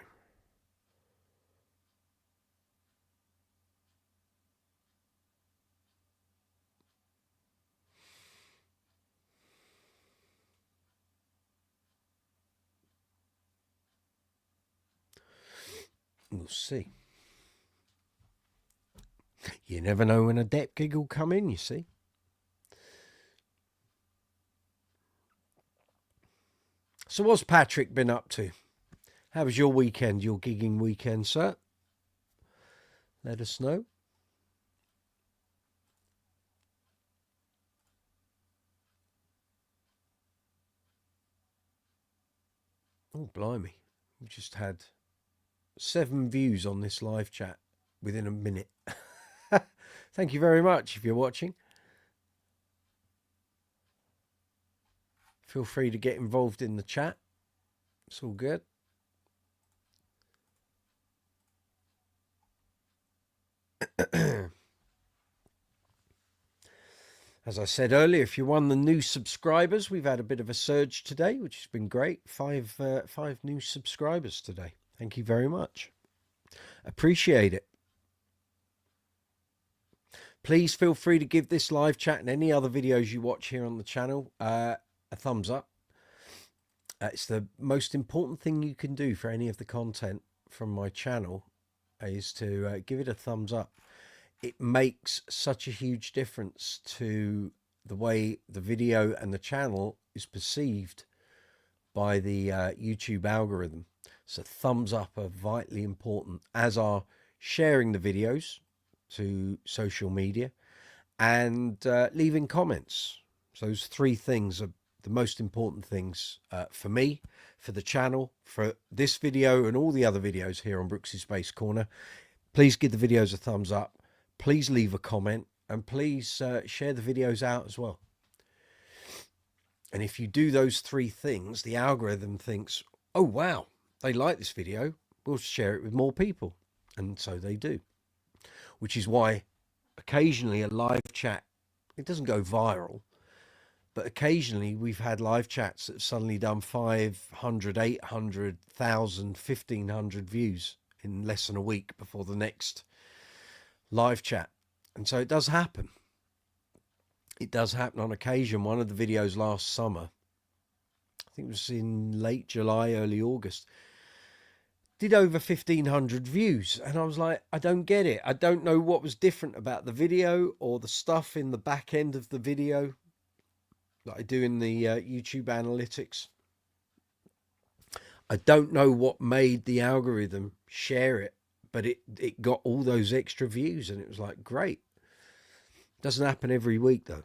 We'll see. You never know when a dep gig will come in, you see. So what's Patrick been up to? How was your weekend, your gigging weekend, sir? Let us know. Oh, blimey. We've just had 7 views on this live chat within a minute. Thank you very much if you're watching. Feel free to get involved in the chat. It's all good. As I said earlier, if you're one of the new subscribers, we've had a bit of a surge today, which has been great. Five new subscribers today. Thank you very much. Appreciate it. Please feel free to give this live chat and any other videos you watch here on the channel a thumbs up. It's the most important thing you can do for any of the content from my channel is to give it a thumbs up. It makes such a huge difference to the way the video and the channel is perceived by the YouTube algorithm. So thumbs up are vitally important, as are sharing the videos to social media and leaving comments. So those 3 things are the most important things for me, for the channel, for this video and all the other videos here on Brooks's Bass Corner. Please give the videos a thumbs up. Please leave a comment and please share the videos out as well. And if you do those 3 things, the algorithm thinks, oh, wow, they like this video, we'll share it with more people. And so they do, which is why occasionally a live chat, it doesn't go viral, but occasionally we've had live chats that have suddenly done 500, 800, 1,000, 1,500 views in less than a week before the next live chat. And so it does happen. It does happen on occasion. One of the videos last summer, I think it was in late July, early August, did over 1,500 views. And I was like, I don't get it. I don't know what was different about the video or the stuff in the back end of the video that I do in the YouTube analytics. I don't know what made the algorithm share it, but it got all those extra views, and it was like, great. Doesn't happen every week though.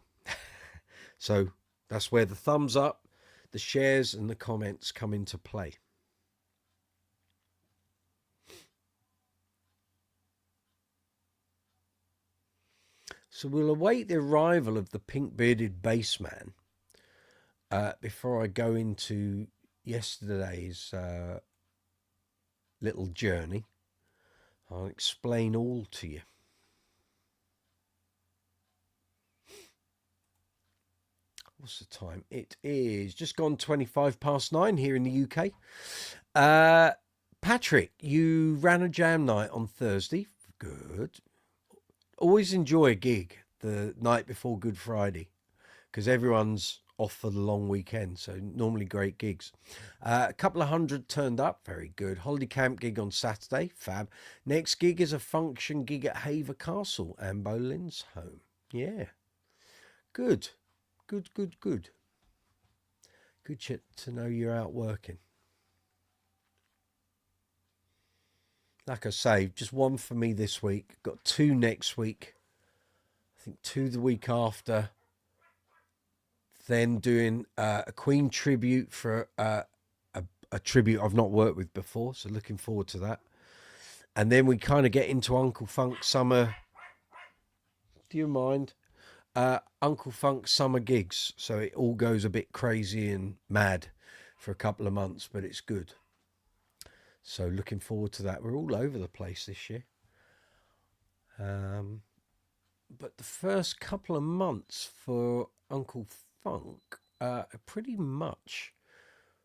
So that's where the thumbs up, the shares, and the comments come into play. So we'll await the arrival of the pink-bearded bassman before I go into yesterday's little journey. I'll explain all to you. What's the time? It is just gone 9:25 here in the UK. Patrick, you ran a jam night on Thursday. Good. Always enjoy a gig the night before Good Friday because everyone's off for the long weekend. So normally great gigs. A couple of hundred turned up. Very good. Holiday camp gig on Saturday. Fab. Next gig is a function gig at Haver Castle and Boleyn's home. Yeah. Good. Good. Good to know you're out working. Like I say, just one for me this week. Got 2 next week. I think 2 the week after. Then doing a Queen tribute for a tribute I've not worked with before. So looking forward to that. And then we kind of get into Uncle Funk summer. Do you mind? Uncle Funk summer gigs, so it all goes a bit crazy and mad for a couple of months, but it's good. So looking forward to that. We're all over the place this year. But the first couple of months for Uncle Funk are pretty much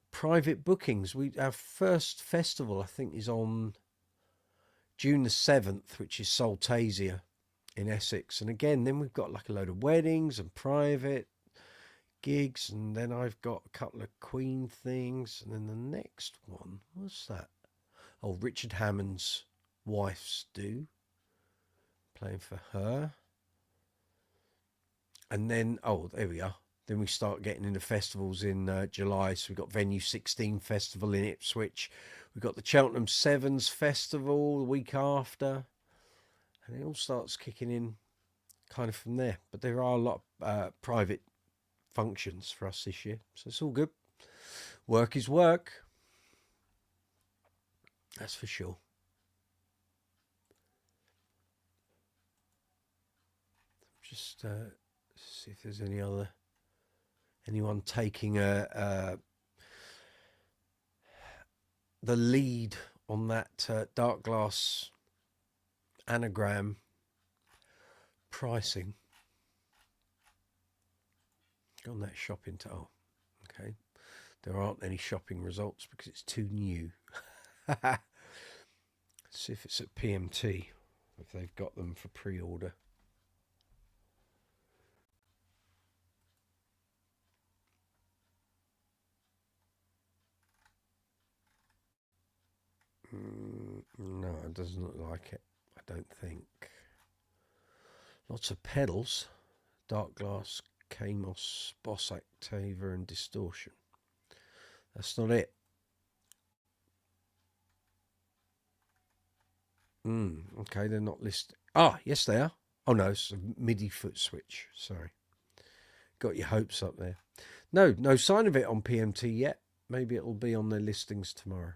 private bookings. Our first festival, I think, is on June the 7th, which is Saltasia in Essex. And again, then we've got like a load of weddings and private gigs, and then I've got a couple of Queen things, and then the next one, what's that? Oh, Richard Hammond's wife's do, playing for her. And then, oh, there we are. Then we start getting into festivals in July. So we've got Venue 16 Festival in Ipswich. We've got the Cheltenham Sevens Festival the week after. And it all starts kicking in kind of from there. But there are a lot of private functions for us this year. So it's all good. Work is work. That's for sure. Just see if there's anyone taking the lead on that Darkglass Anagram pricing. On that shopping oh, okay. There aren't any shopping results because it's too new. Let's see if it's at PMT, if they've got them for pre-order. No, it doesn't look like it. I don't think. Lots of pedals. Darkglass, Kamos, Boss Octava and Distortion. That's not it. Okay, they're not listed. Ah, yes they are. Oh no, it's a MIDI foot switch. Sorry. Got your hopes up there. No sign of it on PMT yet. Maybe it'll be on their listings tomorrow.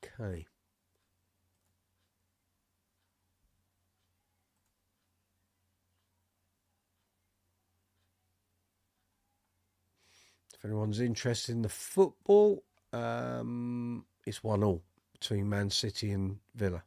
Okay. If anyone's interested in the football, it's 1-1 between Man City and Villa.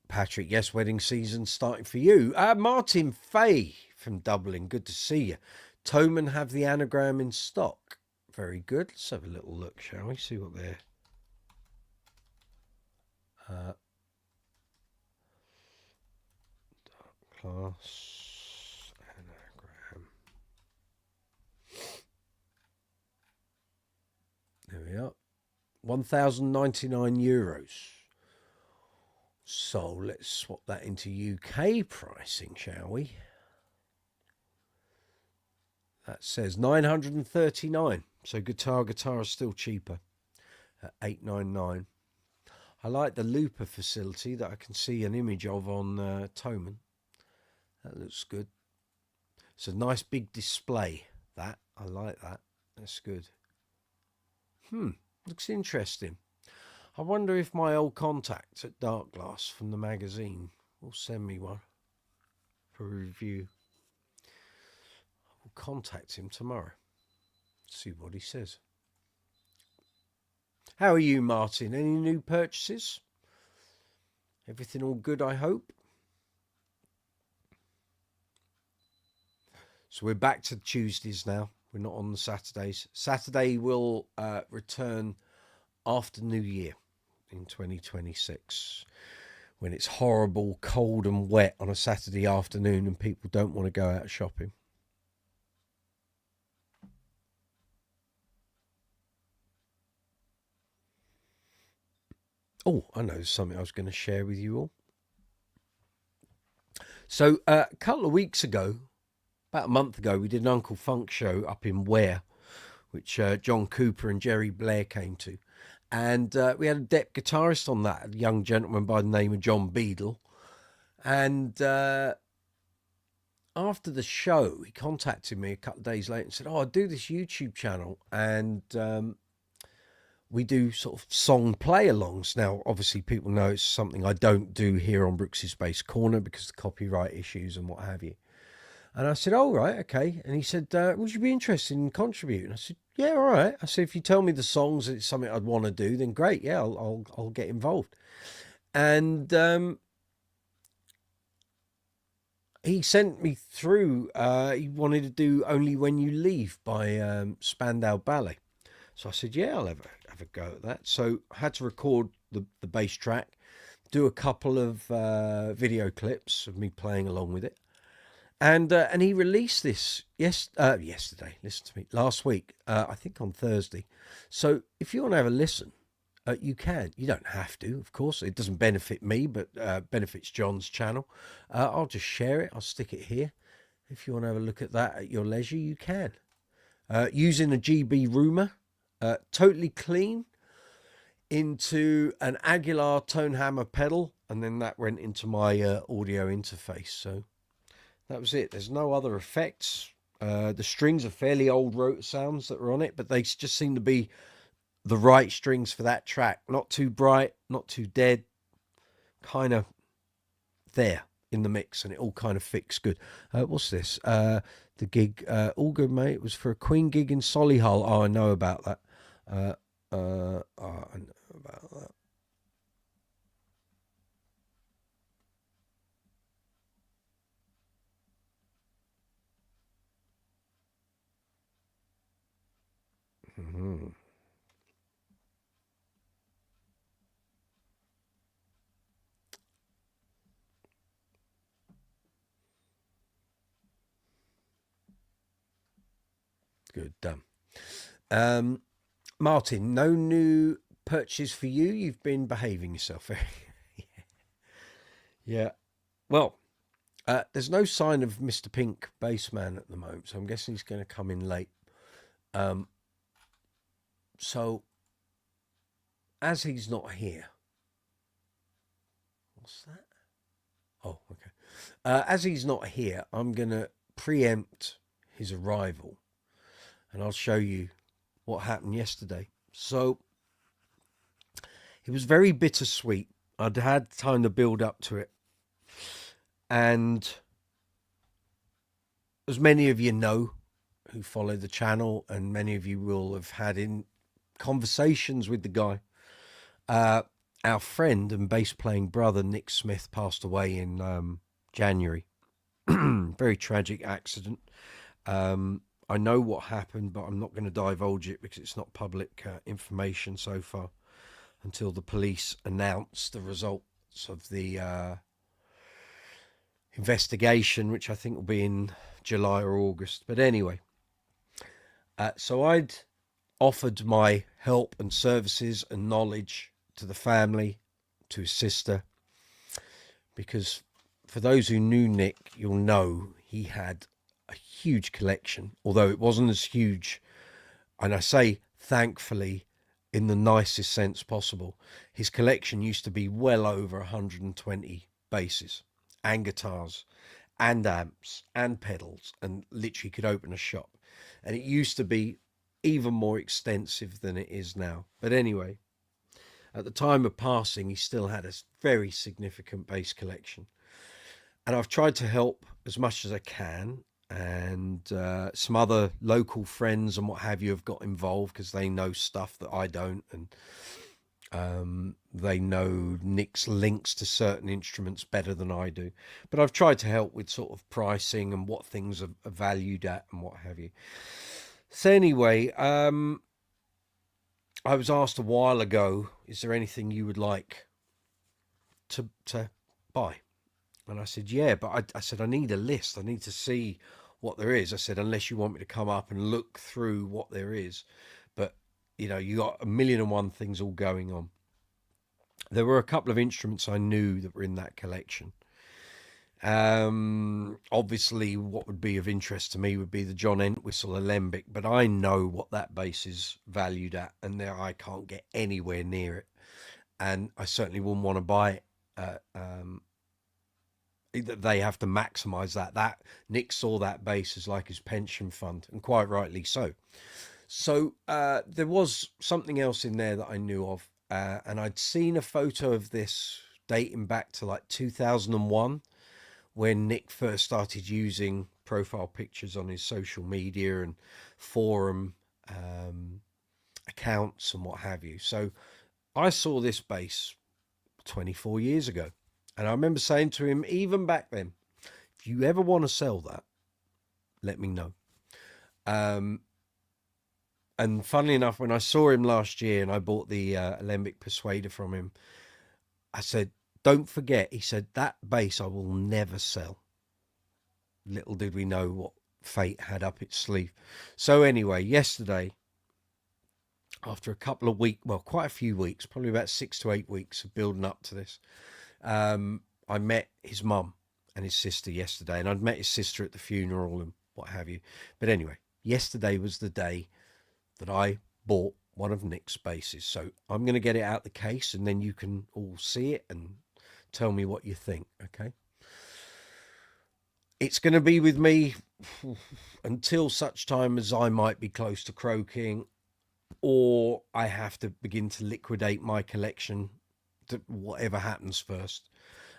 Patrick, yes, wedding season starting for you. Martin Fay from Dublin, good to see you. THOMANN have the anagram in stock. Very good. Let's have a little look, shall we? See what they're... Darkglass Anagram. There we are. €1,099. So let's swap that into UK pricing, shall we? That says 939. So guitar is still cheaper at 899. I like the looper facility that I can see an image of on THOMANN. That looks good. It's a nice big display. That I like that. That's good. Looks interesting. I wonder if my old contact at Darkglass from the magazine will send me one for a review. I will contact him tomorrow. See what he says. How are you, Martin? Any new purchases? Everything all good, I hope? So we're back to Tuesdays now. We're not on the Saturdays. Saturday will return after New Year in 2026, when it's horrible, cold and wet on a Saturday afternoon and people don't want to go out shopping. Oh, I know something I was going to share with you all. So a couple of weeks ago, about a month ago, we did an Uncle Funk show up in Ware, which John Cooper and Jerry Blair came to. And we had a depth guitarist on that, a young gentleman by the name of John Beadle. And after the show, he contacted me a couple of days later and said, I do this YouTube channel and we do sort of song play-alongs. Now, obviously, people know it's something I don't do here on Brooks's Bass Corner because of copyright issues and what have you. And I said, oh, right, okay. And he said, would you be interested in contributing? I said, yeah, all right. I said, if you tell me the songs that it's something I'd want to do, then great. Yeah, I'll get involved. And he sent me through, he wanted to do Only When You Leave by Spandau Ballet. So I said, yeah, I'll have a go at that. So I had to record the bass track, do a couple of video clips of me playing along with it. And he released this yesterday, listen to me, last week, I think on Thursday. So if you want to have a listen, you can. You don't have to, of course. It doesn't benefit me, but benefits John's channel. I'll just share it. I'll stick it here. If you want to have a look at that at your leisure, you can. Using a GB Roomer, totally clean, into an Aguilar tone hammer pedal, and then that went into my audio interface. So that was it. There's no other effects. The strings are fairly old rotor sounds that were on it, but they just seem to be the right strings for that track. Not too bright, not too dead, kind of there in the mix, and it all kind of fits good. What's this? The gig, all good, mate. It was for a Queen gig in Solihull. Oh, I know about that. I know about that. Good, done. Martin, no new purchase for you. You've been behaving yourself very. Yeah. Well, there's no sign of Mr. Pink Bassman at the moment, so I'm guessing he's going to come in late. So, as he's not here, what's that? Oh, okay. As he's not here, I'm going to preempt his arrival, and I'll show you what happened yesterday. So, it was very bittersweet. I'd had time to build up to it. And as many of you know who follow the channel, and many of you will have had in conversations with the guy, our friend and bass playing brother Nick Smith passed away in January. Very tragic accident. I know what happened, but I'm not going to divulge it because it's not public information so far until the police announce the results of the investigation, which I think will be in July or August. But anyway, so I'd offered my help and services and knowledge to the family, to his sister, because for those who knew Nick, you'll know he had a huge collection, although it wasn't as huge, and I say thankfully in the nicest sense possible. His collection used to be well over 120 basses and guitars and amps and pedals, and literally could open a shop. And it used to be even more extensive than it is now. But anyway, at the time of passing, he still had a very significant bass collection. And I've tried to help as much as I can. And some other local friends and what have you have got involved because they know stuff that I don't. And they know Nick's links to certain instruments better than I do. But I've tried to help with sort of pricing and what things are valued at and what have you. So anyway, I was asked a while ago, is there anything you would like to buy? And I said, yeah, but I said, I need a list. I need to see what there is. I said, unless you want me to come up and look through what there is. But, you know, you got a million and one things all going on. There were a couple of instruments I knew that were in that collection. Obviously, what would be of interest to me would be the John Entwistle Alembic, but I know what that bass is valued at, and there I can't get anywhere near it. And I certainly wouldn't want to buy it. They have to maximize that. Nick saw that bass as like his pension fund, and quite rightly so. So there was something else in there that I knew of, and I'd seen a photo of this dating back to like 2001 when Nick first started using profile pictures on his social media and forum accounts and what have you. So I saw this bass 24 years ago. And I remember saying to him, even back then, if you ever want to sell that, let me know. And funnily enough, when I saw him last year and I bought the Alembic Persuader from him, I said, don't forget, he said, that bass I will never sell. Little did we know what fate had up its sleeve. So anyway, yesterday, after a couple of weeks, well, quite a few weeks, probably about 6 to 8 weeks of building up to this, I met his mum and his sister yesterday, and I'd met his sister at the funeral and what have you. But anyway, yesterday was the day that I bought one of Nick's basses. So I'm going to get it out the case, and then you can all see it and tell me what you think, okay? It's going to be with me until such time as I might be close to croaking, or I have to begin to liquidate my collection, to whatever happens first.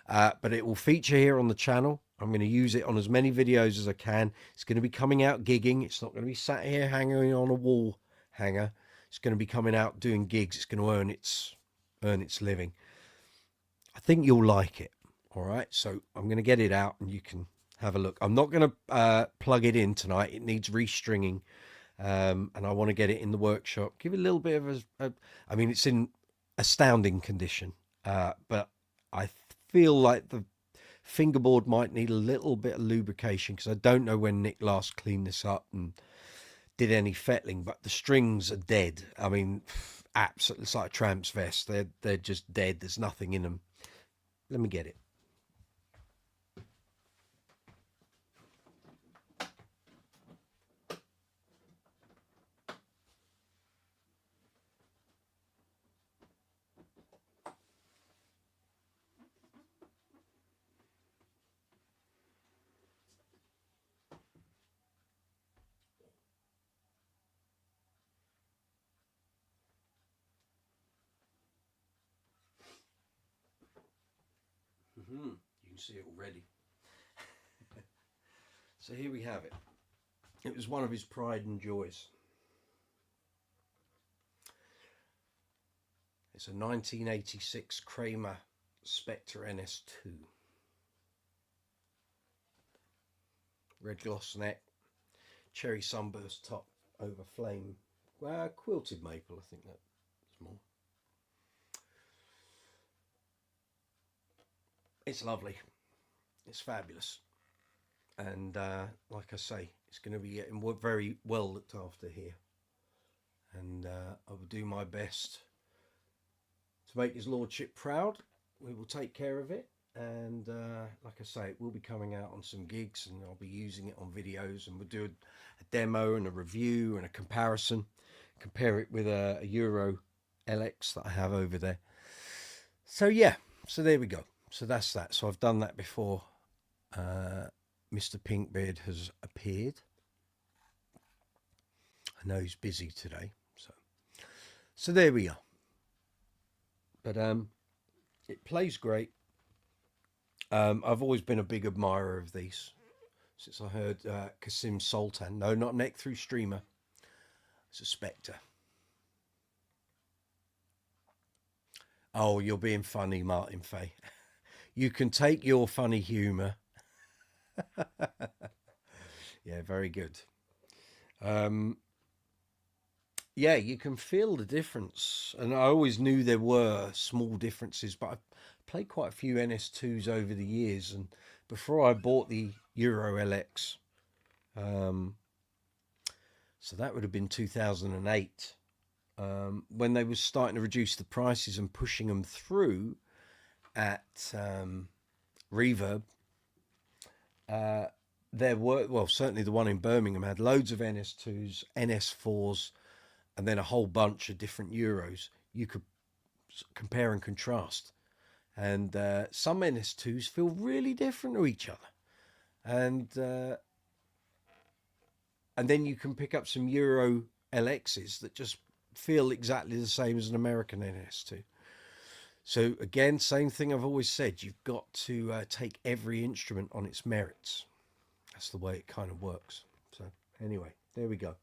But it will feature here on the channel. I'm going to use it on as many videos as I can. It's going to be coming out gigging. It's not going to be sat here hanging on a wall hanger. It's going to be coming out doing gigs. It's going to earn its living. I think you'll like it. All right. So I'm going to get it out and you can have a look. I'm not going to plug it in tonight. It needs restringing. And I want to get it in the workshop. Give it a little bit of I mean, it's in astounding condition. But I feel like the fingerboard might need a little bit of lubrication because I don't know when Nick last cleaned this up and did any fettling, but the strings are dead. I mean, absolutely, it's like a tramp's vest. They're just dead. There's nothing in them. Let me get it. You can see it already. So here we have it. It was one of his pride and joys. It's a 1986 Kramer Spectre NS2. Red gloss neck, cherry sunburst top over flame, quilted maple, I think that's more. It's lovely. It's fabulous. And like I say, it's going to be getting very well looked after here. And I will do my best to make his lordship proud. We will take care of it. And like I say, it will be coming out on some gigs, and I'll be using it on videos, and we'll do a demo and a review and a comparison, compare it with a Euro LX that I have over there. So yeah, so there we go. So that's that. So I've done that before Mr. Pinkbeard has appeared. I know he's busy today, so there we are. But it plays great. I've always been a big admirer of these since I heard Kasim Sultan. No, not Neck Through Streamer. It's a Spectre. Oh, you're being funny, Martin Fay. You can take your funny humour. Yeah, very good. Yeah, you can feel the difference. And I always knew there were small differences, but I've played quite a few NS2s over the years. And before I bought the Euro LX, so that would have been 2008, when they were starting to reduce the prices and pushing them through at Reverb, there were, well, certainly the one in Birmingham had loads of NS2s, NS4s, and then a whole bunch of different Euros. You could compare and contrast. And some NS2s feel really different to each other. And then you can pick up some Euro LXs that just feel exactly the same as an American NS2. So again, same thing I've always said, you've got to take every instrument on its merits. That's the way it kind of works. So anyway, there we go.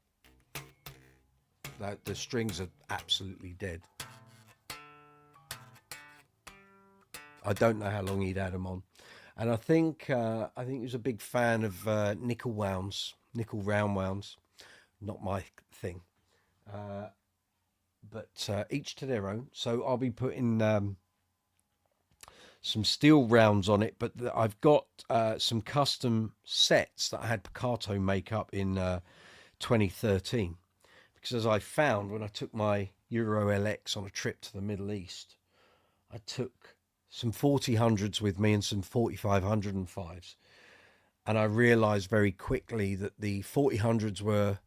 The strings are absolutely dead. I don't know how long he'd had them on. And I think he was a big fan of nickel round wounds. Not my thing. But each to their own. So I'll be putting some steel rounds on it, but I've got some custom sets that I had Picato make up in 2013. Because as I found when I took my Euro LX on a trip to the Middle East, I took some 4000s with me and some 4505s. And I realized very quickly that the 4000s were,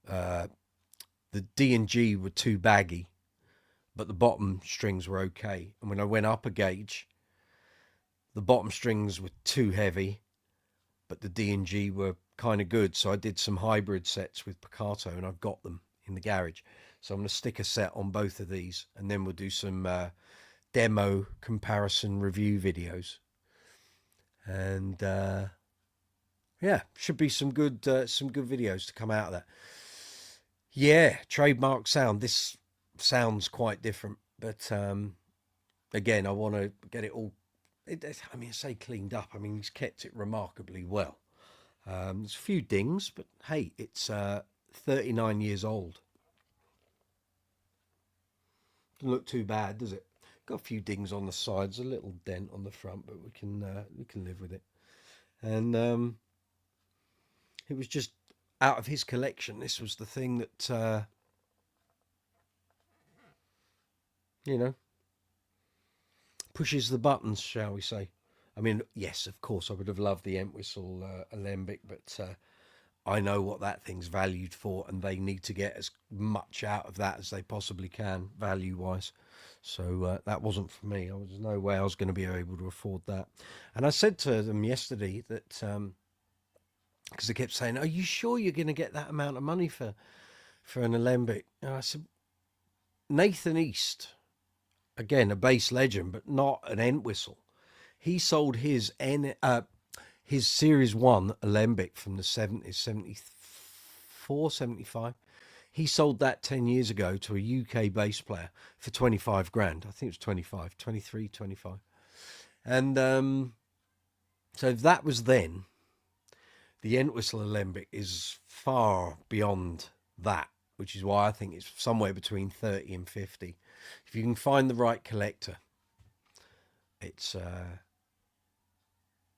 the D and G were too baggy, but the bottom strings were okay. And when I went up a gauge, the bottom strings were too heavy, but the D and G were kind of good. So I did some hybrid sets with Picato, and I've got them in the garage. So I'm going to stick a set on both of these, and then we'll do some demo comparison review videos. And yeah, should be some good videos to come out of that. Yeah, trademark sound. This sounds quite different, but again, I want to get it all. I mean, I say cleaned up. I mean, he's kept it remarkably well. There's a few dings, but hey, it's 39 years old. Doesn't look too bad, does it? Got a few dings on the sides, a little dent on the front, but we can live with it. And it was just out of his collection. This was the thing that you know, pushes the buttons, shall we say. I mean, yes, of course, I would have loved the Entwistle Alembic, but I know what that thing's valued for, and they need to get as much out of that as they possibly can, value-wise. So that wasn't for me. There was no way I was going to be able to afford that. And I said to them yesterday that, because they kept saying, are you sure you're going to get that amount of money for an Alembic? And I said, Nathan East, again, a bass legend, but not an Entwistle. He sold his Series 1 Alembic from the 70s, 74, 75. He sold that 10 years ago to a UK bass player for 25 grand. I think it was 25, 23, 25. And so that was then. The Entwistle Alembic is far beyond that, which is why I think it's somewhere between 30 and 50. If you can find the right collector, it's...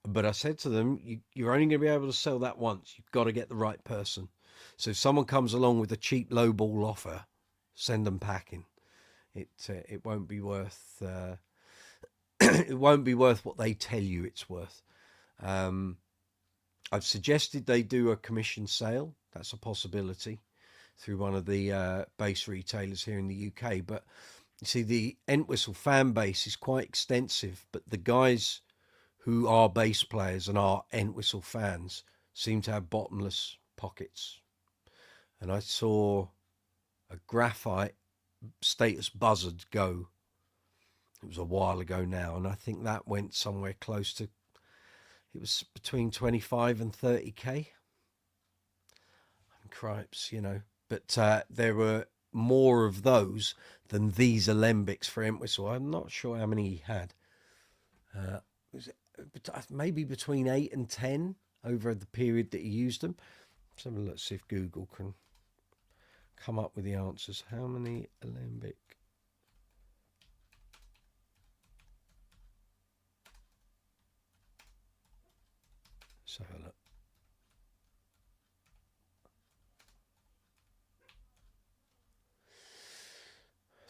But I said to them, you're only going to be able to sell that once. You've got to get the right person. So if someone comes along with a cheap low ball offer, send them packing. It won't be worth it won't be worth what they tell you it's worth. I've suggested they do a commission sale. That's a possibility through one of the bass retailers here in the UK. But you see, the Entwistle fan base is quite extensive, but the guys who are bass players and are Entwistle fans seem to have bottomless pockets. And I saw a graphite status buzzard go. It was a while ago now, and I think that went somewhere close to, it was between 25 and 30k. And cripes, you know. But there were more of those than these Alembics for Entwistle. I'm not sure how many he had. Was it maybe between 8 and 10 over the period that he used them? Let's have a look, see if Google can come up with the answers. How many Alembic? Let's have a look.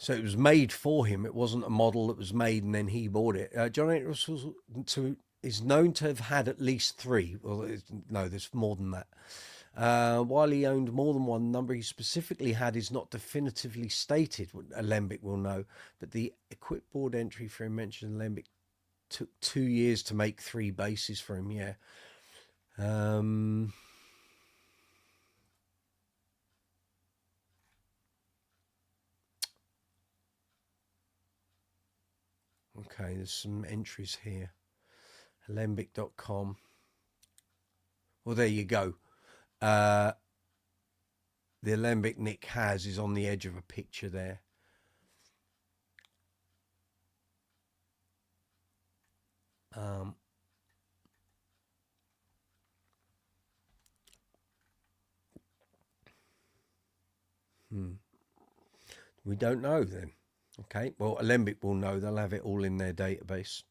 So it was made for him. It wasn't a model that was made and then he bought it. John Entwistle is known to have had at least 3. Well, no, there's more than that. While he owned more than one, number he specifically had is not definitively stated. Alembic will know, but the equip board entry for him mentioned Alembic took 2 years to make 3 basses for him. Yeah. Okay, there's some entries here. Alembic.com. Well, there you go. The Alembic Nick has is on the edge of a picture there. We don't know then. Okay, well, Alembic will know. They'll have it all in their database.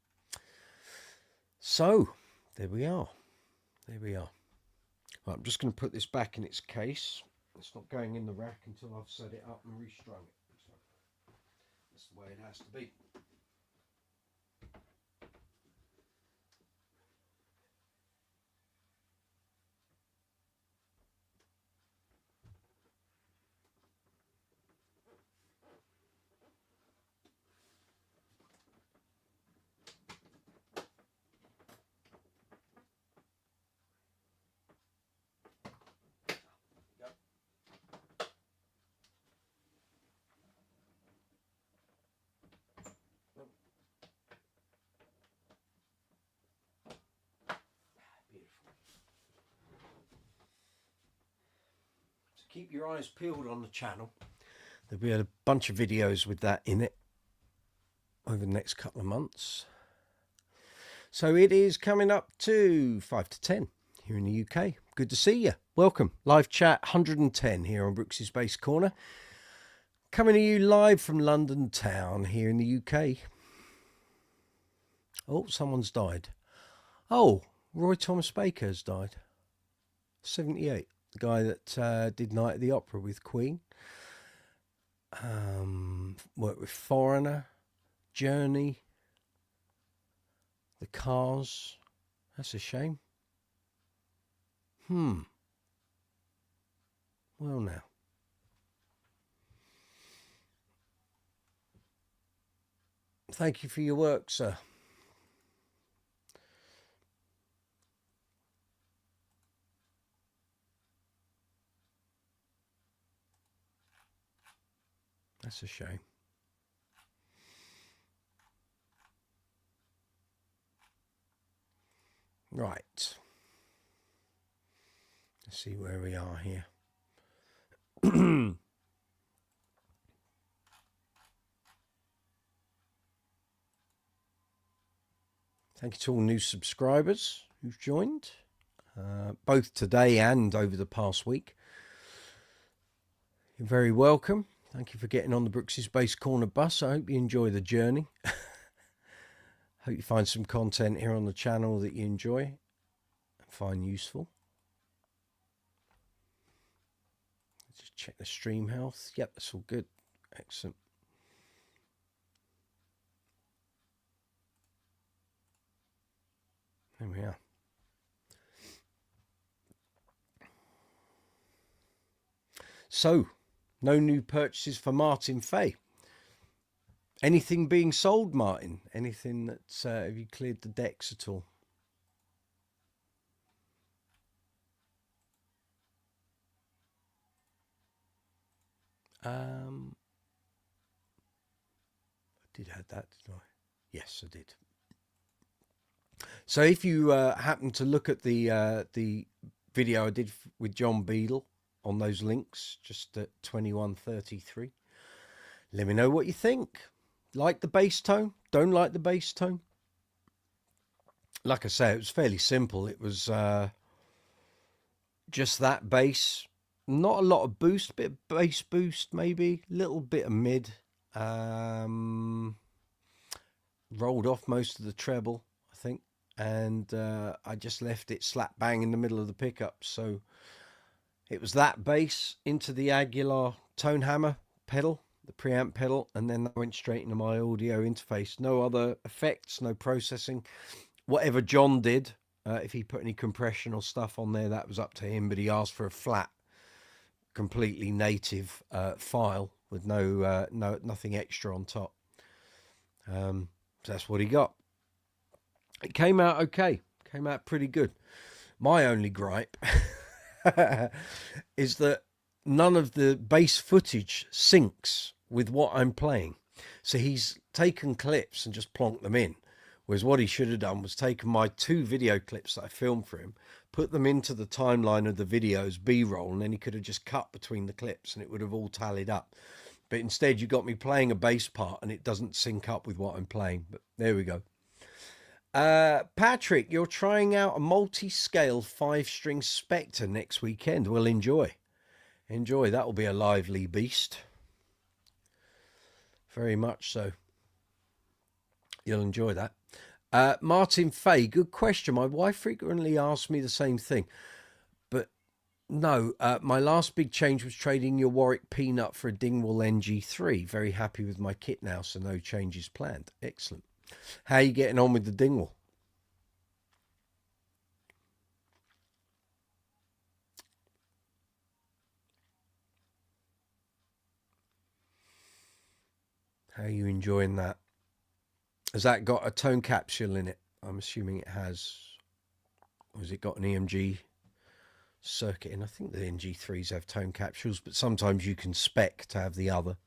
So, there we are. There we are. Right, I'm just going to put this back in its case. It's not going in the rack until I've set it up and restrung it. So that's the way it has to be. Keep your eyes peeled on the channel. There'll be a bunch of videos with that in it over the next couple of months. So it is coming up to 5 to 10 here in the UK. Good to see you. Welcome. Live chat 110 here on Brooks's Bass Corner. Coming to you live from London town here in the UK. Oh, someone's died. Oh, Roy Thomas Baker has died. 78. The guy that did Night at the Opera with Queen. Worked with Foreigner, Journey, The Cars. That's a shame. Well now. Thank you for your work, sir. That's a shame. Right. Let's see where we are here. Thank you to all new subscribers who've joined, both today and over the past week. You're very welcome. Thank you for getting on the Brooks's Bass Corner bus. I hope you enjoy the journey. Hope you find some content here on the channel that you enjoy and find useful. Just check the stream health. Yep, that's all good. Excellent. There we are. So, no new purchases for Martin Fay. Anything being sold, Martin? Anything that, have you cleared the decks at all? I did have that, did I? Yes, I did. So if you happen to look at the video I did with John Beadle on those links, just at 21:33, let me know what you think. Like the bass tone? Don't like the bass tone? Like I say, it was fairly simple. It was just that bass. Not a lot of boost, bit of bass boost maybe, little bit of mid. Rolled off most of the treble, I think. And I just left it slap bang in the middle of the pickup. So it was that bass into the Aguilar tone hammer pedal, the preamp pedal, and then that went straight into my audio interface. No other effects, no processing. Whatever John did, if he put any compression or stuff on there, that was up to him, but he asked for a flat, completely native file with nothing extra on top. So that's what he got. It came out okay. Came out pretty good. My only gripe is that none of the bass footage syncs with what I'm playing. So he's taken clips and just plonked them in. Whereas what he should have done was taken my 2 video clips that I filmed for him, put them into the timeline of the videos, B-roll, and then he could have just cut between the clips and it would have all tallied up. But instead you got me playing a bass part and it doesn't sync up with what I'm playing. But there we go. Patrick, you're trying out a multi-scale 5-string Spectre next weekend. Well, enjoy. Enjoy. That will be a lively beast. Very much so. You'll enjoy that. Martin Fay, good question. My wife frequently asks me the same thing. But no, my last big change was trading your Warwick Peanut for a Dingwall NG3. Very happy with my kit now, so no changes planned. Excellent. How are you getting on with the Dingwall? How are you enjoying that? Has that got a tone capsule in it? I'm assuming it has. Or has it got an EMG circuit in? I think the NG3s have tone capsules, but sometimes you can spec to have the other.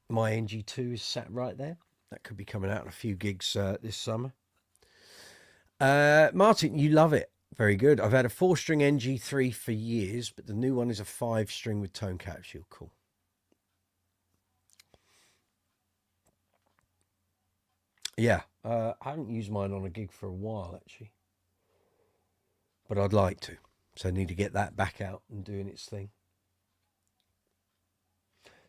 My NG2 is sat right there. That could be coming out in a few gigs this summer. Martin, you love it. Very good. I've had a 4-string NG3 for years, but the new one is a 5-string with tone capsule. Cool. Yeah, I haven't used mine on a gig for a while, actually. But I'd like to. So I need to get that back out and doing its thing.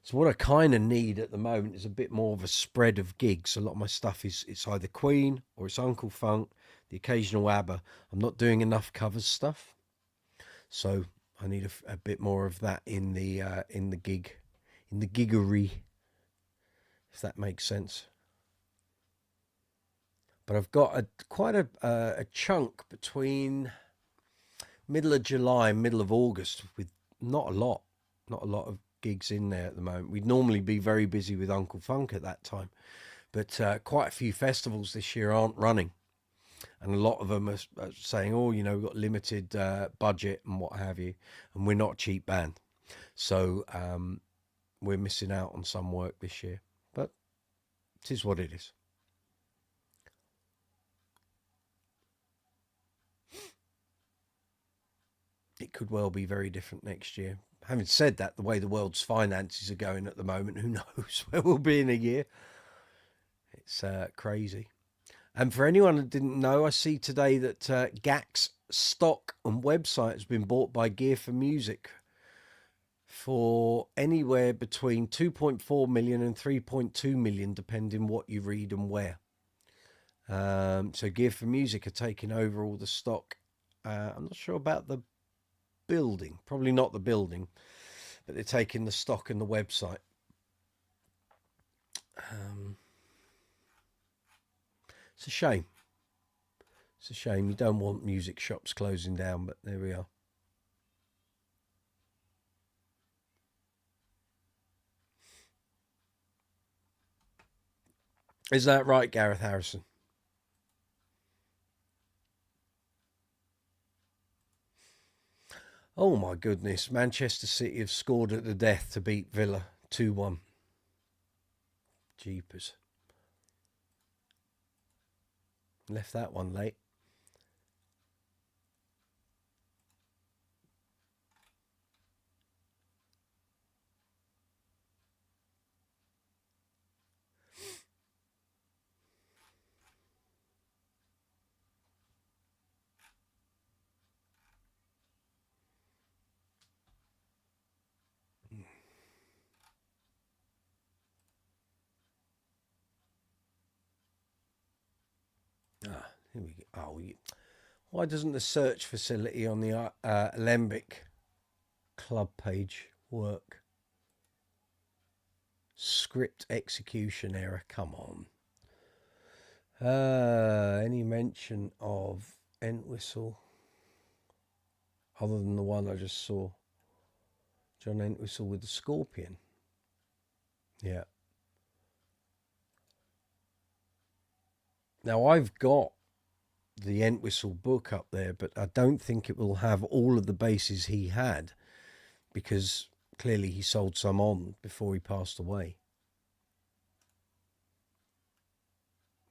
So what I kind of need at the moment is a bit more of a spread of gigs. A lot of my stuff it's either Queen or it's Uncle Funk, the occasional ABBA. I'm not doing enough covers stuff, so I need a bit more of that in the giggery, if that makes sense. But I've got quite a chunk between middle of July and middle of August with not a lot of gigs in there at the moment. We'd normally be very busy with Uncle Funk at that time, but quite a few festivals this year aren't running. And a lot of them are saying, oh, you know, we've got limited budget and what have you, and we're not a cheap band. So we're missing out on some work this year, but it is what it is. It could well be very different next year. Having said that, the way the world's finances are going at the moment, who knows where we'll be in a year? It's crazy. And for anyone that didn't know, I see today that GAC's stock and website has been bought by Gear for Music for anywhere between 2.4 million and 3.2 million, depending what you read and where. So Gear for Music are taking over all the stock. I'm not sure about the building, probably not the building, but they're taking the stock and the website. It's a shame. It's a shame. You don't want music shops closing down, but there we are. Is that right, Gareth Harrison? Oh my goodness, Manchester City have scored at the death to beat Villa 2-1. Jeepers. Left that one late. Here we go. Oh, why doesn't the search facility on the Alembic club page work? Script execution error. Come on. Any mention of Entwistle other than the one I just saw? John Entwistle with the Scorpion. Yeah. Now I've got the Entwistle book up there, but I don't think it will have all of the basses he had, because clearly he sold some on before he passed away.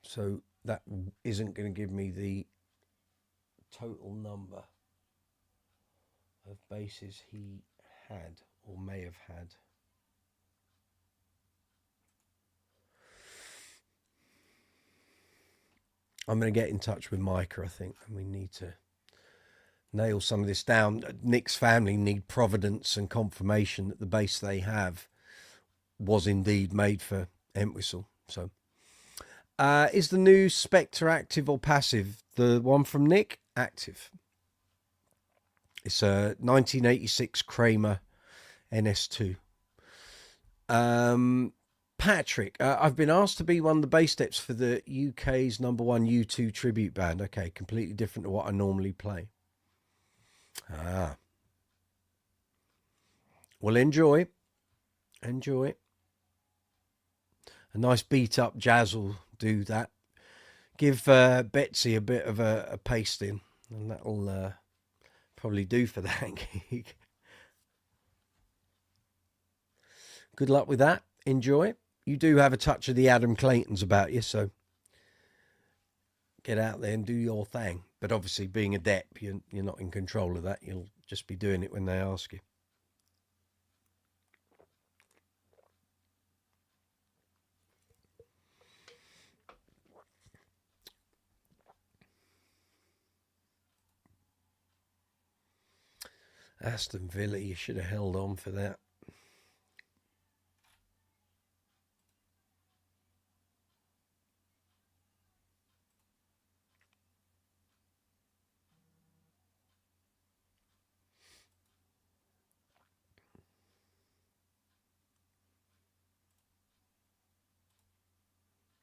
So that isn't going to give me the total number of basses he had or may have had. I'm going to get in touch with Micah, I think, and we need to nail some of this down. Nick's family need providence and confirmation that the bass they have was indeed made for Entwistle. So, is the new Spectre active or passive? The one from Nick? Active. It's a 1986 Kramer NS2. Patrick, I've been asked to be one of the bass steps for the UK's #1 U2 tribute band. Okay, completely different to what I normally play. Well, enjoy. Enjoy. A nice beat up jazz will do that. Give Betsy a bit of a pasting, and that'll probably do for that gig. Good luck with that. Enjoy. You do have a touch of the Adam Claytons about you, so get out there and do your thing. But obviously, being a dep, you're not in control of that. You'll just be doing it when they ask you. Aston Villa, you should have held on for that.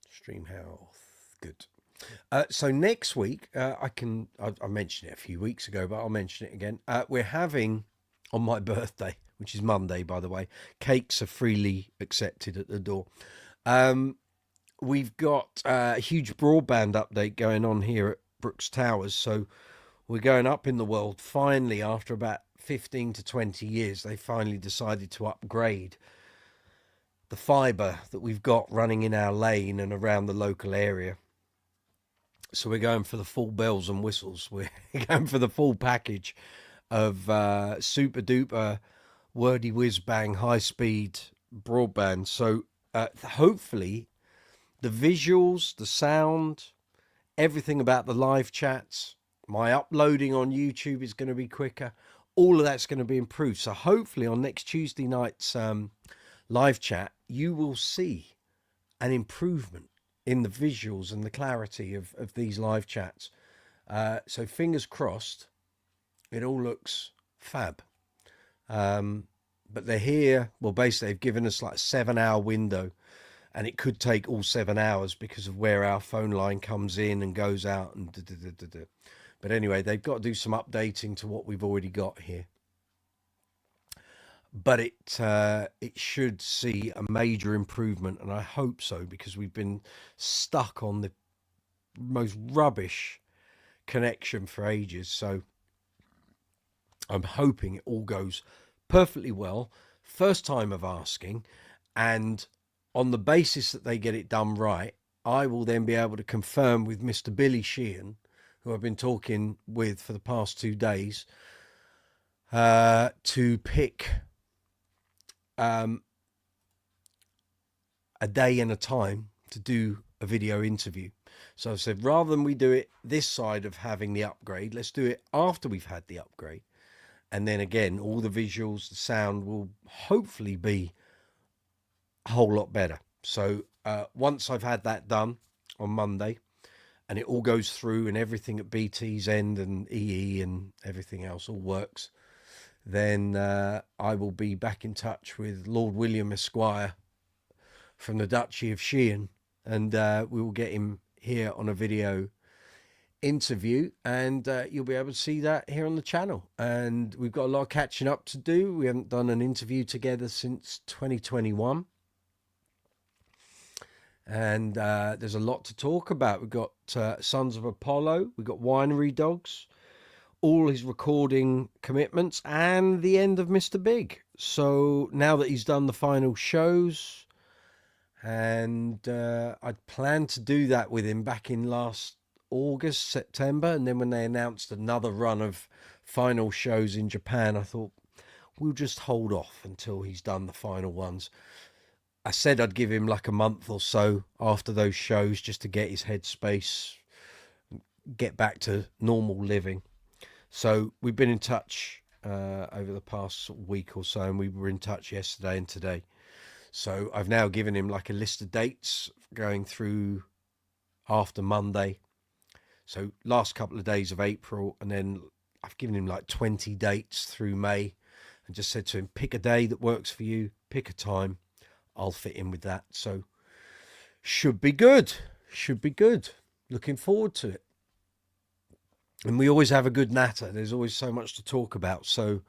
Stream health, good. So next week, I mentioned it a few weeks ago, but I'll mention it again. We're having, on my birthday, which is Monday, by the way, cakes are freely accepted at the door. We've got a huge broadband update going on here at Brooks Towers. So we're going up in the world finally. After about 15 to 20 years, they finally decided to upgrade the fiber that we've got running in our lane and around the local area. So we're going for the full bells and whistles. We're going for the full package of super duper wordy whiz bang high speed broadband. So hopefully the visuals, the sound, everything about the live chats, my uploading on YouTube is going to be quicker. All of that's going to be improved. So hopefully on next Tuesday night's live chat, you will see an improvement in the visuals and the clarity of these live chats. So fingers crossed, it all looks fab. But they're here. Well, basically, they've given us like a 7-hour window, and it could take all 7 hours because of where our phone line comes in and goes out. And But anyway, they've got to do some updating to what we've already got here. But it should see a major improvement, and I hope so, because we've been stuck on the most rubbish connection for ages. So I'm hoping it all goes perfectly well. First time of asking, and on the basis that they get it done right, I will then be able to confirm with Mr. Billy Sheehan, who I've been talking with for the past 2 days, to pick a day and a time to do a video interview. So I said, rather than we do it this side of having the upgrade, let's do it after we've had the upgrade. And then again, all the visuals, the sound will hopefully be a whole lot better. So once I've had that done on Monday and it all goes through and everything at BT's end and EE and everything else all works, then I will be back in touch with Lord William Esquire from the Duchy of Sheehan, and we will get him here on a video interview, and you'll be able to see that here on the channel. And we've got a lot of catching up to do. We haven't done an interview together since 2021, and there's a lot to talk about. We've got Sons of Apollo, we've got Winery Dogs, all his recording commitments, and the end of Mr. Big. So now that he's done the final shows, and I'd planned to do that with him back in last August, September, and then when they announced another run of final shows in Japan, I thought we'll just hold off until he's done the final ones. I said I'd give him like a month or so after those shows just to get his headspace, get back to normal living. So we've been in touch over the past week or so, and we were in touch yesterday and today. So I've now given him like a list of dates going through after Monday. So last couple of days of April, and then I've given him like 20 dates through May, and just said to him, pick a day that works for you, pick a time, I'll fit in with that. So should be good. Should be good. Looking forward to it. And we always have a good natter. There's always so much to talk about. So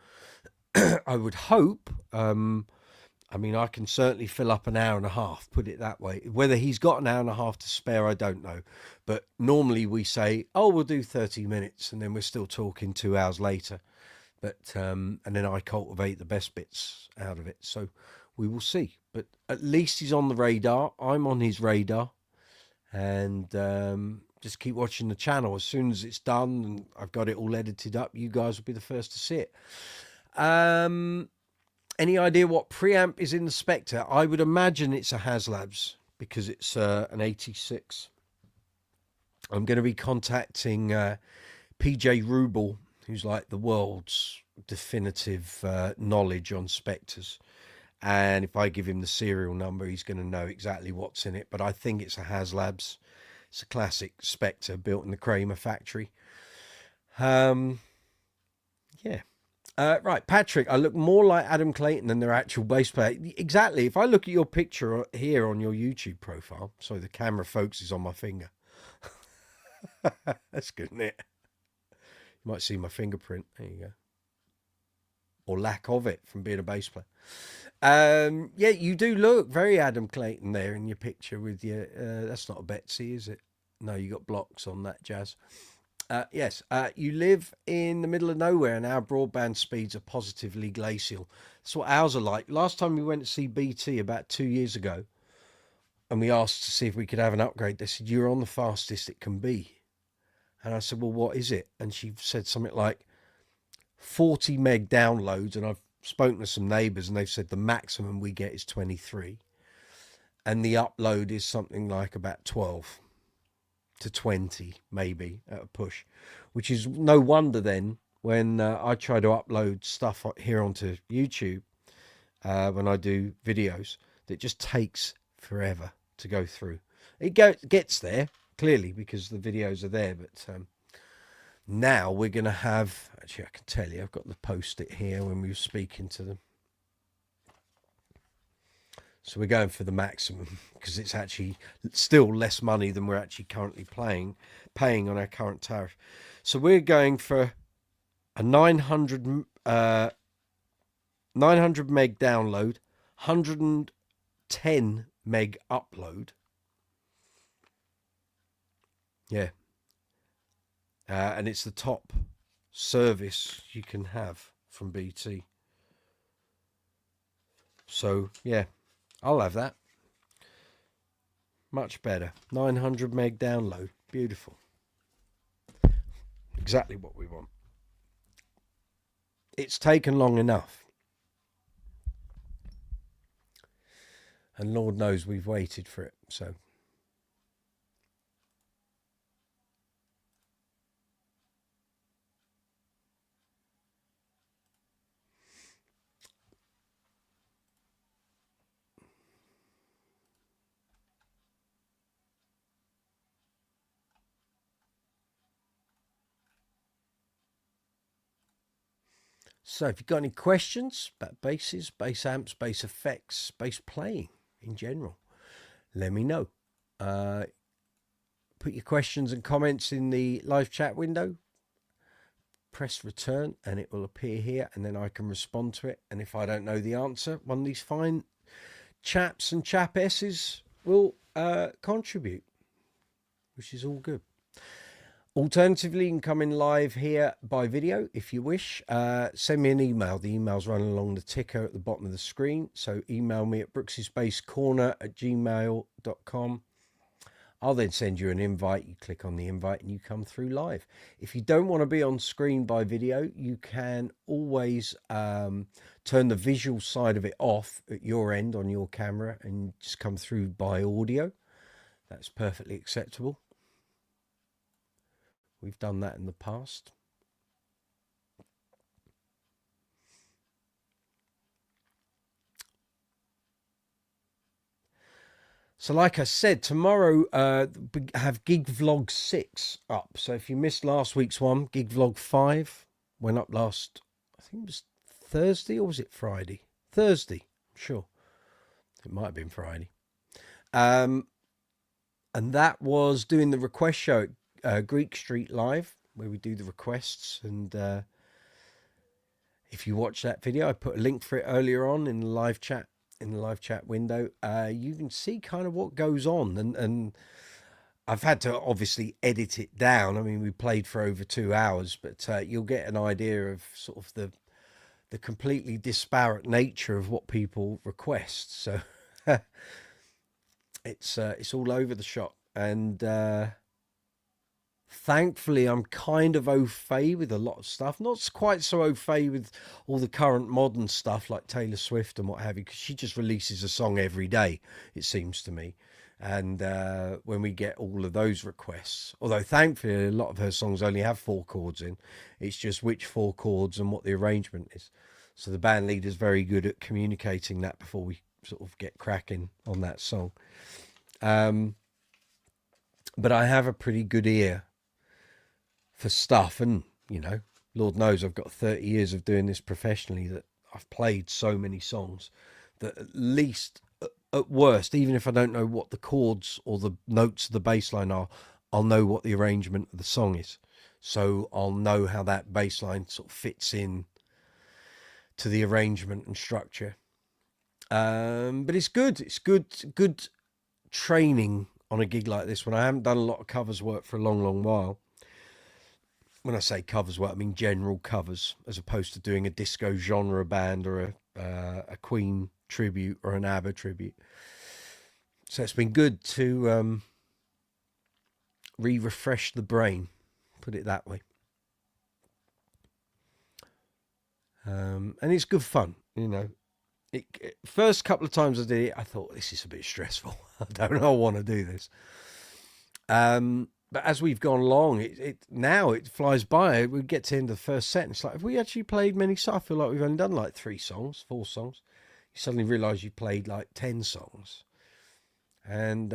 I would hope, I mean, I can certainly fill up an hour and a half, put it that way. Whether he's got an hour and a half to spare, I don't know. But normally we say, oh, we'll do 30 minutes, and then we're still talking 2 hours later. But and then I cultivate the best bits out of it. So we will see. But at least he's on the radar. I'm on his radar. And just keep watching the channel. As soon as it's done and I've got it all edited up, you guys will be the first to see it. Any idea what preamp is in the Spectre? I would imagine it's a Haslabs because it's an 86. I'm going to be contacting PJ Rubel, who's like the world's definitive knowledge on Spectres. And if I give him the serial number, he's going to know exactly what's in it. But I think it's a Haslabs. It's a classic Spectre built in the Kramer factory. Yeah. Right, Patrick, I look more like Adam Clayton than their actual bass player. Exactly. If I look at your picture here on your YouTube profile, sorry, the camera focuses on my finger. That's good, isn't it? You might see my fingerprint. There you go. Or lack of it from being a bass player. Yeah, you do look very Adam Clayton there in your picture with your... that's not a Betsy, is it? No, you got blocks on that, Jazz. Yes, you live in the middle of nowhere and our broadband speeds are positively glacial. That's what ours are like. Last time we went to see BT about 2 years ago and we asked to see if we could have an upgrade, they said, you're on the fastest it can be. And I said, well, what is it? And she said something like 40 meg downloads. And I've spoken to some neighbours and they've said the maximum we get is 23. And the upload is something like about 12 to 20, maybe at a push, which is no wonder then when I try to upload stuff here onto YouTube, when I do videos, that just takes forever to go through. It gets there clearly because the videos are there, but now we're going to have, actually I can tell you, I've got the post-it here when we were speaking to them. So we're going for the maximum because it's actually still less money than we're actually currently paying on our current tariff. So we're going for a 900 meg download, 110 meg upload. Yeah. And it's the top service you can have from BT. So, yeah, I'll have that. Much better. 900 meg download. Beautiful. Exactly what we want. It's taken long enough. And Lord knows we've waited for it. So if you've got any questions about basses, bass amps, bass effects, bass playing in general, let me know. Put your questions and comments in the live chat window. Press return and it will appear here, and then I can respond to it. And if I don't know the answer, one of these fine chaps and chapesses will contribute, which is all good. Alternatively, you can come in live here by video if you wish. Send me an email. The email's running along the ticker at the bottom of the screen. So email me at brooksyspacecorner@gmail.com. I'll then send you an invite. You click on the invite and you come through live. If you don't want to be on screen by video, you can always turn the visual side of it off at your end on your camera and just come through by audio. That's perfectly acceptable. We've done that in the past. So like I said, tomorrow we have Gig Vlog 6 up. So if you missed last week's one, Gig Vlog 5 went up last, I think it was Thursday, or was it Friday? Thursday, I'm sure. It might have been Friday. And that was doing the request show at Greek Street Live, where we do the requests. And if you watch that video, I put a link for it earlier on in the live chat window. You can see kind of what goes on, and I've had to obviously edit it down. I mean, we played for over 2 hours, but you'll get an idea of sort of the completely disparate nature of what people request. So it's all over the shop, and thankfully I'm kind of au fait with a lot of stuff. Not quite so au fait with all the current modern stuff like Taylor Swift and what have you, because she just releases a song every day, it seems to me. And when we get all of those requests, although thankfully a lot of her songs only have 4 chords in, it's just which 4 chords and what the arrangement is. So the band leader's very good at communicating that before we sort of get cracking on that song. But I have a pretty good ear for stuff, and you know, Lord knows I've got 30 years of doing this professionally, that I've played so many songs that at least, at worst, even if I don't know what the chords or the notes of the bass line are, I'll know what the arrangement of the song is. So I'll know how that bass line sort of fits in to the arrangement and structure. But it's good training on a gig like this when I haven't done a lot of covers work for a long while. when I say covers, well, I mean general covers, as opposed to doing a disco genre band or a Queen tribute or an ABBA tribute. So it's been good to refresh the brain, put it that way. And it's good fun, you know. First couple of times I did it, I thought, this is a bit stressful. I don't know I want to do this. But as we've gone along, now it flies by. We get to the end of the first set, and it's like, have we actually played many songs? I feel like we've only done like 3 songs, 4 songs. You suddenly realise you played like 10 songs. And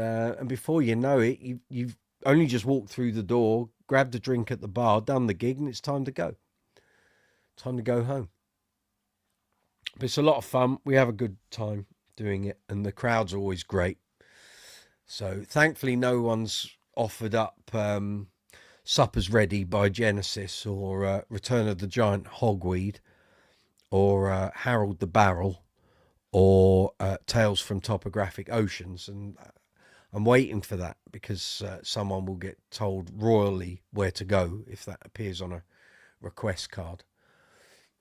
before you know it, you've only just walked through the door, grabbed a drink at the bar, done the gig, and it's time to go. Time to go home. But it's a lot of fun. We have a good time doing it, and the crowds are always great. So thankfully no one's offered up Supper's Ready by Genesis, or Return of the Giant Hogweed, or Harold the Barrel, or Tales from Topographic Oceans. And I'm waiting for that, because someone will get told royally where to go if that appears on a request card.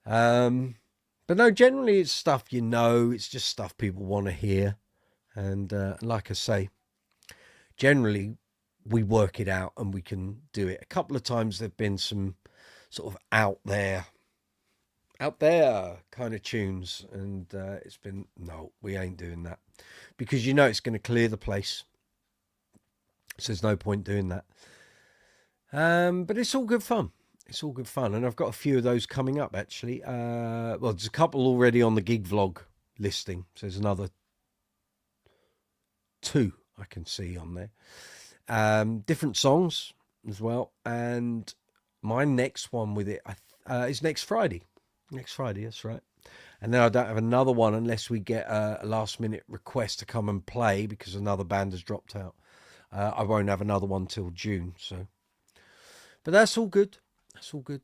But no, generally it's stuff you know. It's just stuff people want to hear. And like I say, generally we work it out and we can do it. A couple of times there've been some sort of out there kind of tunes, and it's been, no, we ain't doing that, because you know it's going to clear the place. So there's no point doing that. But it's all good fun. It's all good fun. And I've got a few of those coming up, actually. Well, there's a couple already on the gig vlog listing. So there's another 2 I can see on there. Different songs as well. And my next one with it is next Friday. Next Friday, that's right. And then I don't have another one unless we get a last minute request to come and play, because another band has dropped out. I won't have another one till June. So, but that's all good. That's all good.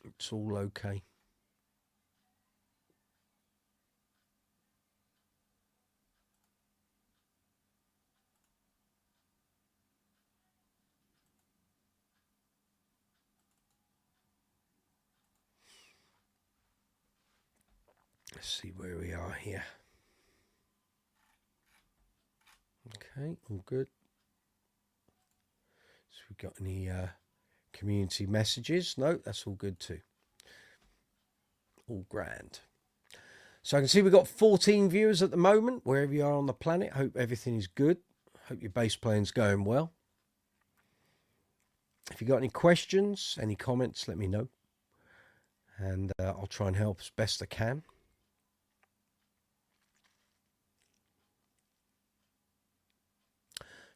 It's all okay. Let's see where we are here. Okay, all good. So we got any community messages? No, that's all good too. All grand. So I can see we've got 14 viewers at the moment, wherever you are on the planet. Hope everything is good. Hope your bass playing's going well. If you got any questions, any comments, let me know. And I'll try and help as best I can.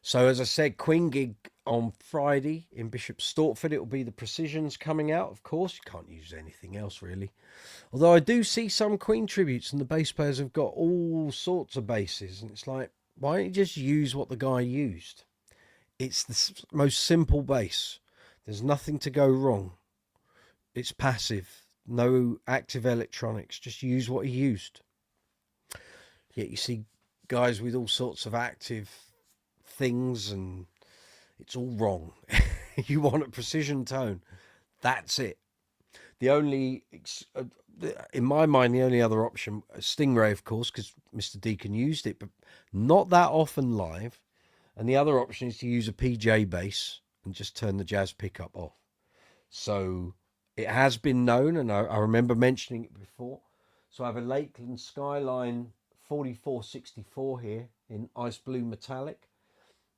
So as I said, Queen gig on Friday in Bishop Stortford. It will be the Precisions coming out, of course. You can't use anything else, really. Although I do see some Queen tributes, and the bass players have got all sorts of basses. And it's like, why don't you just use what the guy used? It's the most simple bass. There's nothing to go wrong. It's passive. No active electronics. Just use what he used. Yet you see guys with all sorts of active things, and it's all wrong. You want a precision tone, that's it. The only, in my mind, the only other option, Stingray, of course, because Mr. Deacon used it, but not that often live. And the other option is to use a PJ bass and just turn the jazz pickup off. So it has been known, and I remember mentioning it before. So I have a Lakeland Skyline 4464 here in ice blue metallic,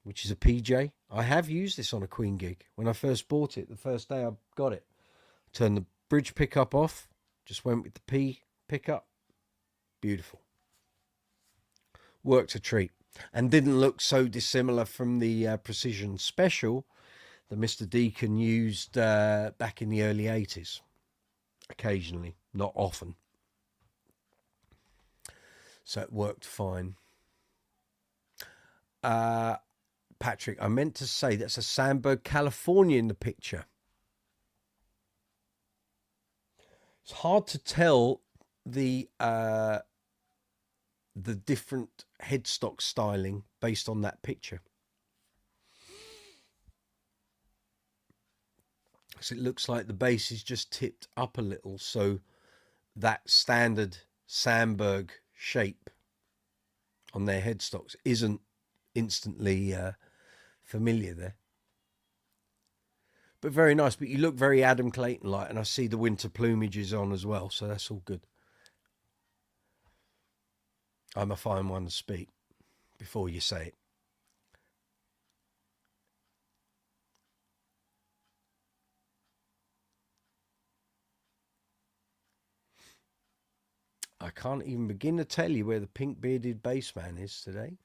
which is a PJ. I have used this on a Queen gig. When I first bought it, the first day I got it, turned the bridge pickup off, just went with the P pickup. Beautiful. Worked a treat. And didn't look so dissimilar from the Precision Special that Mr. Deacon used back in the early 80s. Occasionally, not often. So it worked fine. Patrick, I meant to say that's a Sandberg, California in the picture. It's hard to tell the the different headstock styling based on that picture. So it looks like the bass is just tipped up a little, so that standard Sandberg shape on their headstocks isn't instantly familiar there. But very nice. But you look very Adam Clayton-like, and I see the winter plumage is on as well, so that's all good. I'm a fine one to speak before you say it. I can't even begin to tell you where the pink-bearded bassman is today.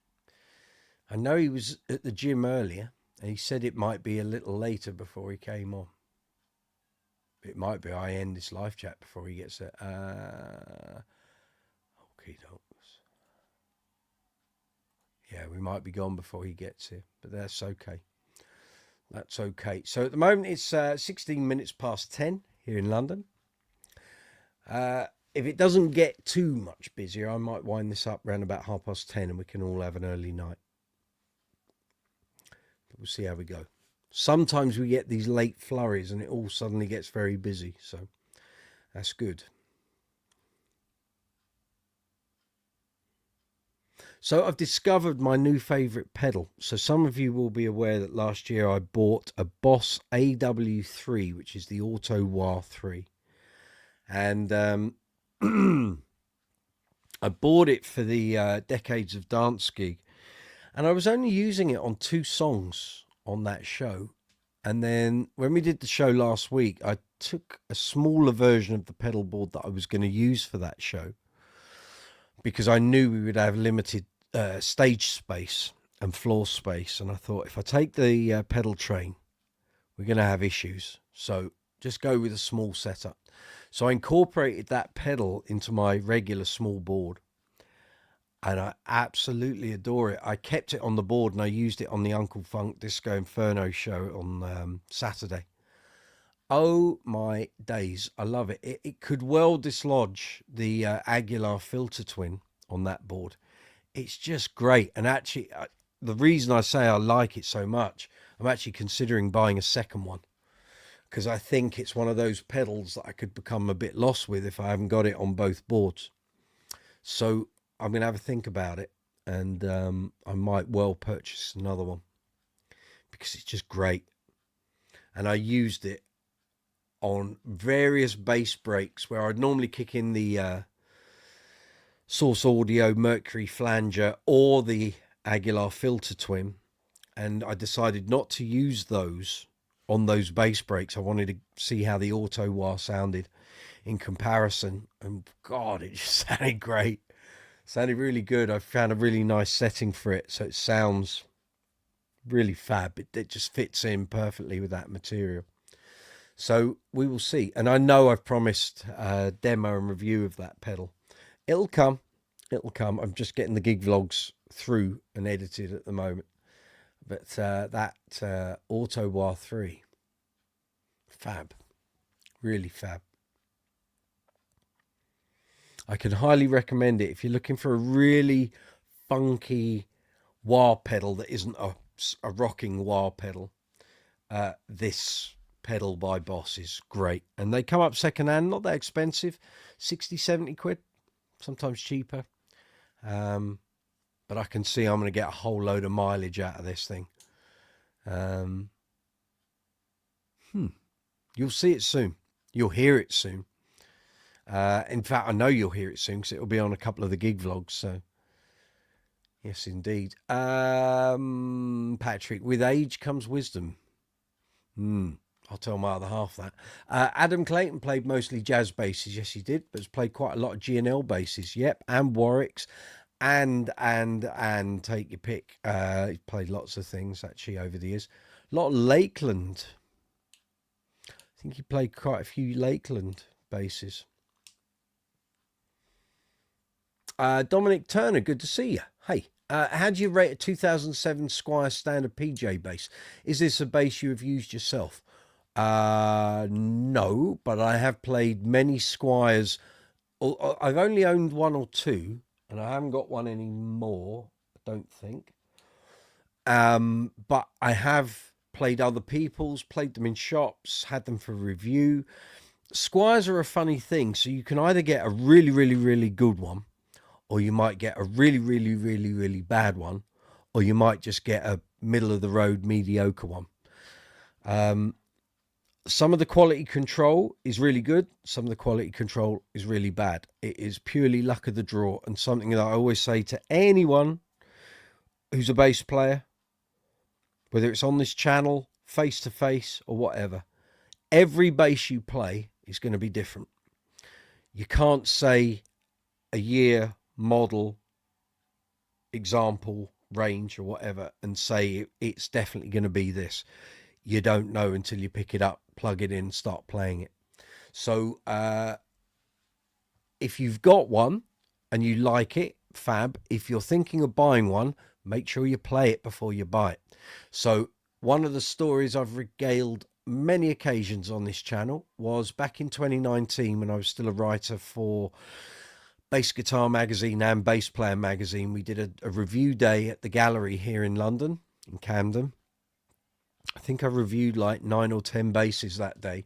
I know he was at the gym earlier, and he said it might be a little later before he came on. It might be I end this live chat before he gets it. Okay, dokes. Yeah, we might be gone before he gets here, but that's okay. That's okay. So at the moment, it's 16 minutes past 10 here in London. If it doesn't get too much busier, I might wind this up around about 10:30 and we can all have an early night. But we'll see how we go. Sometimes we get these late flurries and it all suddenly gets very busy. So that's good. So I've discovered my new favourite pedal. So some of you will be aware that last year I bought a Boss AW3, which is the Auto Wah 3. And I bought it for the Decades of Dance gig. And I was only using it on 2 songs on that show. And then when we did the show last week, I took a smaller version of the pedal board that I was going to use for that show, because I knew we would have limited stage space and floor space. And I thought, if I take the pedal train, we're going to have issues. So just go with a small setup. So I incorporated that pedal into my regular small board. And I absolutely adore it. I kept it on the board and I used it on the Uncle Funk Disco Inferno show on Saturday. Oh my days, I love it. It could well dislodge the Aguilar Filter Twin on that board. It's just great. And actually, the reason I say I like it so much, I'm actually considering buying a second one, because I think it's one of those pedals that I could become a bit lost with if I haven't got it on both boards. So I'm going to have a think about it, and I might well purchase another one because it's just great. And I used it on various bass breaks where I'd normally kick in the Source Audio Mercury Flanger or the Aguilar Filter Twin, and I decided not to use those on those bass breaks. I wanted to see how the Auto Wah sounded in comparison, and God, it just sounded great. Sounded really good. I found a really nice setting for it, so it sounds really fab. It just fits in perfectly with that material. So we will see. And I know I've promised a demo and review of that pedal. It'll come. It'll come. I'm just getting the gig vlogs through and edited at the moment. But that Auto Wah 3, fab. Really fab. I can highly recommend it if you're looking for a really funky wah pedal that isn't a rocking wah pedal. This pedal by Boss is great, and they come up secondhand, not that expensive, 60-70 quid, sometimes cheaper. But I can see I'm going to get a whole load of mileage out of this thing. You'll see it soon. You'll hear it soon. In fact, I know you'll hear it soon because it'll be on a couple of the gig vlogs. So, yes, indeed. Patrick, with age comes wisdom. I'll tell my other half that. Adam Clayton played mostly jazz basses. Yes, he did, but has played quite a lot of G&L basses. Yep, and Warwicks, and take your pick. He's played lots of things actually over the years. A lot of Lakeland. I think he played quite a few Lakeland basses. Dominic Turner, good to see you. Hey, how do you rate a 2007 Squier standard PJ bass? Is this a bass you have used yourself? No, but I have played many Squiers. I've only owned 1 or 2, and I haven't got one anymore, I don't think. But I have played other people's, played them in shops, had them for review. Squiers are a funny thing. So you can either get a really, really, really good one, or you might get a really, really, really, really bad one, or you might just get a middle of the road mediocre one. Some of the quality control is really good. Some of the quality control is really bad. It is purely luck of the draw, and something that I always say to anyone who's a bass player, whether it's on this channel, face to face, or whatever, every bass you play is going to be different. You can't say a year, model, example, range, or whatever, and say it's definitely going to be this. You don't know until you pick it up, plug it in, start playing it. So if you've got one and you like it, fab. If you're thinking of buying one, make sure you play it before you buy it. So one of the stories I've regaled many occasions on this channel was back in 2019 when I was still a writer for Bass Guitar Magazine and Bass Player Magazine. We did a review day at the gallery here in London, in Camden. I think I reviewed like 9 or 10 basses that day.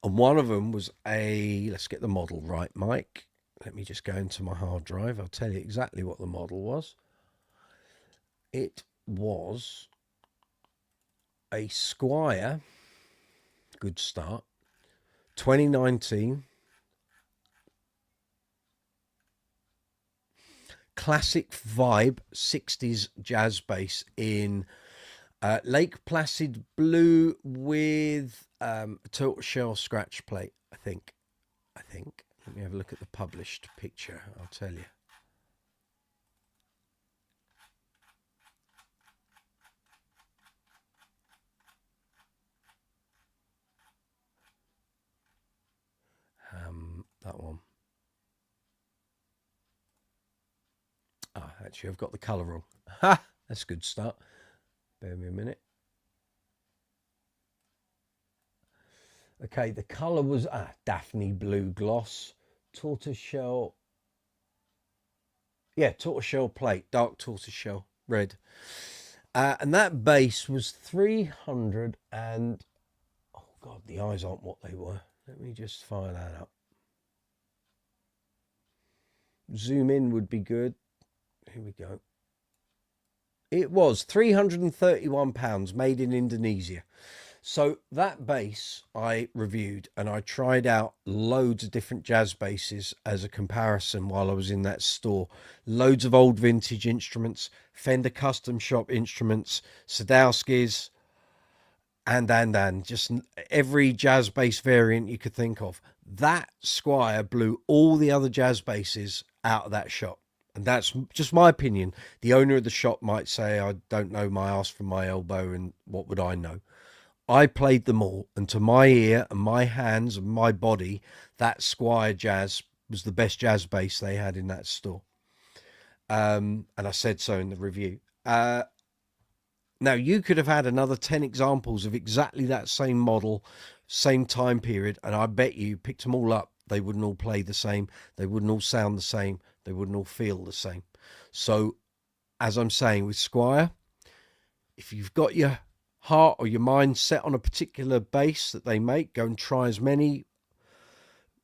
And one of them was let's get the model right, Mike. Let me just go into my hard drive. I'll tell you exactly what the model was. It was a Squier, good start, 2019. Classic vibe 60s jazz bass in Lake Placid blue with a tortoiseshell scratch plate, I think. Let me have a look at the published picture, I'll tell you. That one. Actually, I've got the colour wrong. Ha! That's a good start. Bear me a minute. Okay, the colour was Daphne blue gloss, tortoiseshell. Yeah, tortoiseshell plate, dark tortoiseshell red. And that bass was 300 and... Oh, God, the eyes aren't what they were. Let me just fire that up. Zoom in would be good. Here we go. It was £331 made in Indonesia. So that bass I reviewed, and I tried out loads of different jazz basses as a comparison while I was in that store. Loads of old vintage instruments, Fender custom shop instruments, Sadowski's, and just every jazz bass variant you could think of. That Squier blew all the other jazz basses out of that shop. And that's just my opinion. The owner of the shop might say, I don't know my ass from my elbow, and what would I know? I played them all, and to my ear and my hands and my body, that Squier jazz was the best jazz bass they had in that store. And I said so in the review. Now, you could have had another 10 examples of exactly that same model, same time period, and I bet you picked them all up. They wouldn't all play the same. They wouldn't all sound the same. They wouldn't all feel the same. So, as I'm saying with Squier, if you've got your heart or your mind set on a particular bass that they make, go and try as many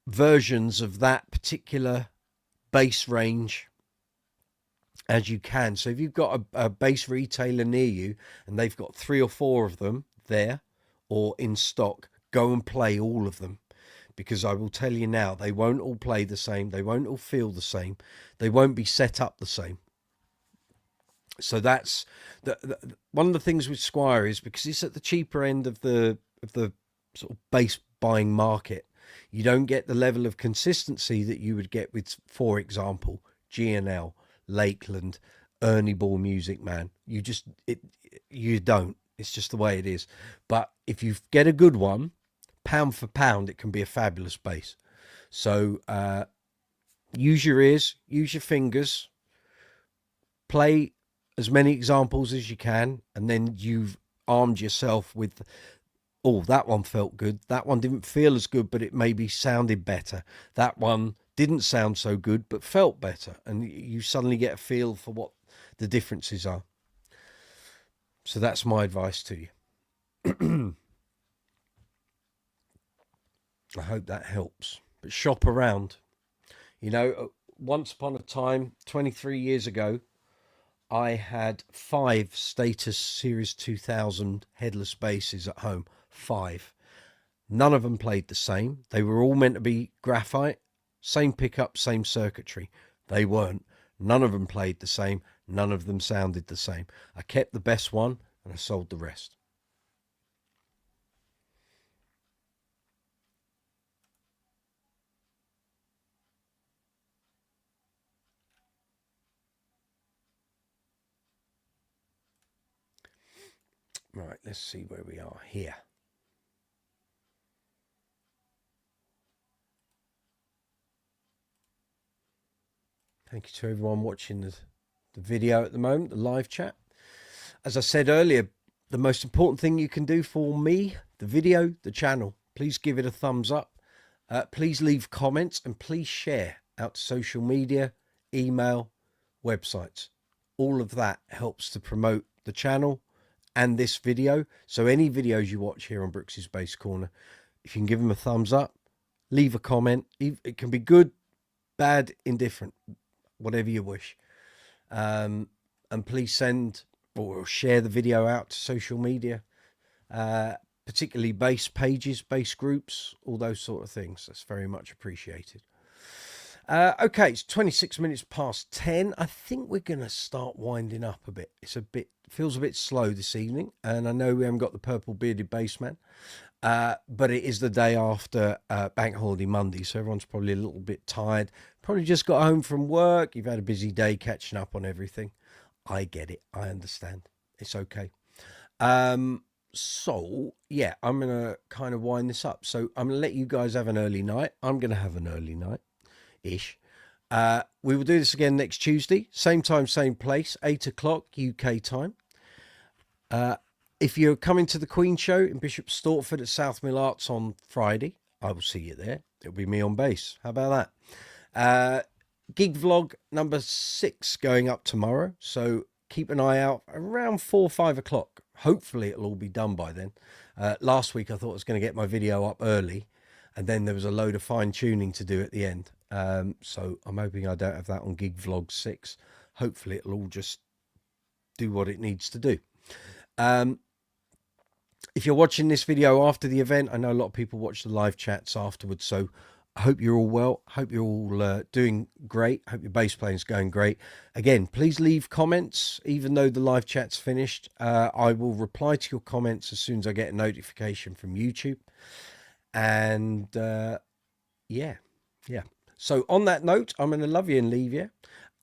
versions of that particular bass range as you can. So if you've got a bass retailer near you and they've got 3 or 4 of them there or in stock, go and play all of them. Because I will tell you now, they won't all play the same. They won't all feel the same. They won't be set up the same. So that's one of the things with Squier is because it's at the cheaper end of the sort of bass buying market. You don't get the level of consistency that you would get with, for example, G&L, Lakeland, Ernie Ball Music Man. You don't. It's just the way it is. But if you get a good one, pound for pound, it can be a fabulous bass. So use your ears, use your fingers, play as many examples as you can, and then you've armed yourself with, oh, that one felt good, that one didn't feel as good, but it maybe sounded better, that one didn't sound so good but felt better, and you suddenly get a feel for what the differences are. So that's my advice to you. I hope that helps. But shop around. You know, once upon a time, 23 years ago, I had 5 Status Series 2000 headless basses at home. 5. None of them played the same. They were all meant to be graphite, same pickup, same circuitry. They weren't. None of them played the same. None of them sounded the same. I kept the best one and I sold the rest. Right, let's see where we are here. Thank you to everyone watching the video at the moment, the live chat. As I said earlier, the most important thing you can do for me, the video, the channel, please give it a thumbs up. Please leave comments and please share out to social media, email, websites. All of that helps to promote the channel and this video. So any videos you watch here on Brooks's Bass Corner, if you can give them a thumbs up, leave a comment. It can be good, bad, indifferent, whatever you wish. And please send or share the video out to social media, particularly bass pages, bass groups, all those sort of things. That's very much appreciated. Okay, it's 26 minutes past 10. I think we're going to start winding up a bit. Feels a bit slow this evening, and I know we haven't got the purple bearded bassman, but it is the day after Bank Holiday Monday, so everyone's probably a little bit tired. Probably just got home from work. You've had a busy day catching up on everything. I get it. I understand. It's okay. So yeah, I'm going to kind of wind this up. So I'm going to let you guys have an early night. I'm going to have an early night-ish. We will do this again next Tuesday. Same time, same place, 8 o'clock UK time. If you're coming to the Queen Show in Bishop Stortford at South Mill Arts on Friday, I will see you there. It'll be me on bass. How about that? Gig vlog number 6 going up tomorrow. So keep an eye out around 4 or 5 o'clock. Hopefully it'll all be done by then. Last week I thought I was going to get my video up early, and then there was a load of fine tuning to do at the end. So I'm hoping I don't have that on Gig Vlog 6. Hopefully it'll all just do what it needs to do. If you're watching this video after the event, I know a lot of people watch the live chats afterwards, so I hope you're all well. Hope you're all doing great. Hope your bass playing is going great. Again, please leave comments, even though the live chat's finished. I will reply to your comments as soon as I get a notification from YouTube. And yeah. So on that note, I'm going to love you and leave you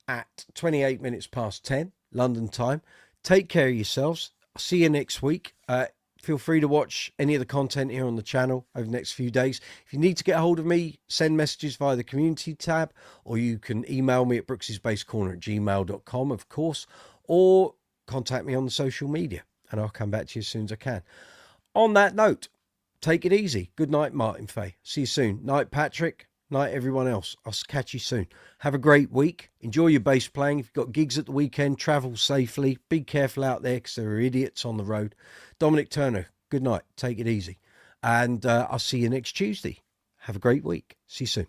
at 28 minutes past 10 London time. Take care of yourselves. I'll see you next week. Feel free to watch any of the content here on the channel over the next few days. If you need to get a hold of me, send messages via the community tab, or you can email me at brooksysbasscorner@gmail.com, of course, or contact me on the social media, and I'll come back to you as soon as I can. On that note, take it easy. Good night, Martin Fay. See you soon. Night, Patrick. Night, everyone else. I'll catch you soon. Have a great week. Enjoy your bass playing. If you've got gigs at the weekend, travel safely. Be careful out there because there are idiots on the road. Dominic Turner, good night. Take it easy. And I'll see you next Tuesday. Have a great week. See you soon.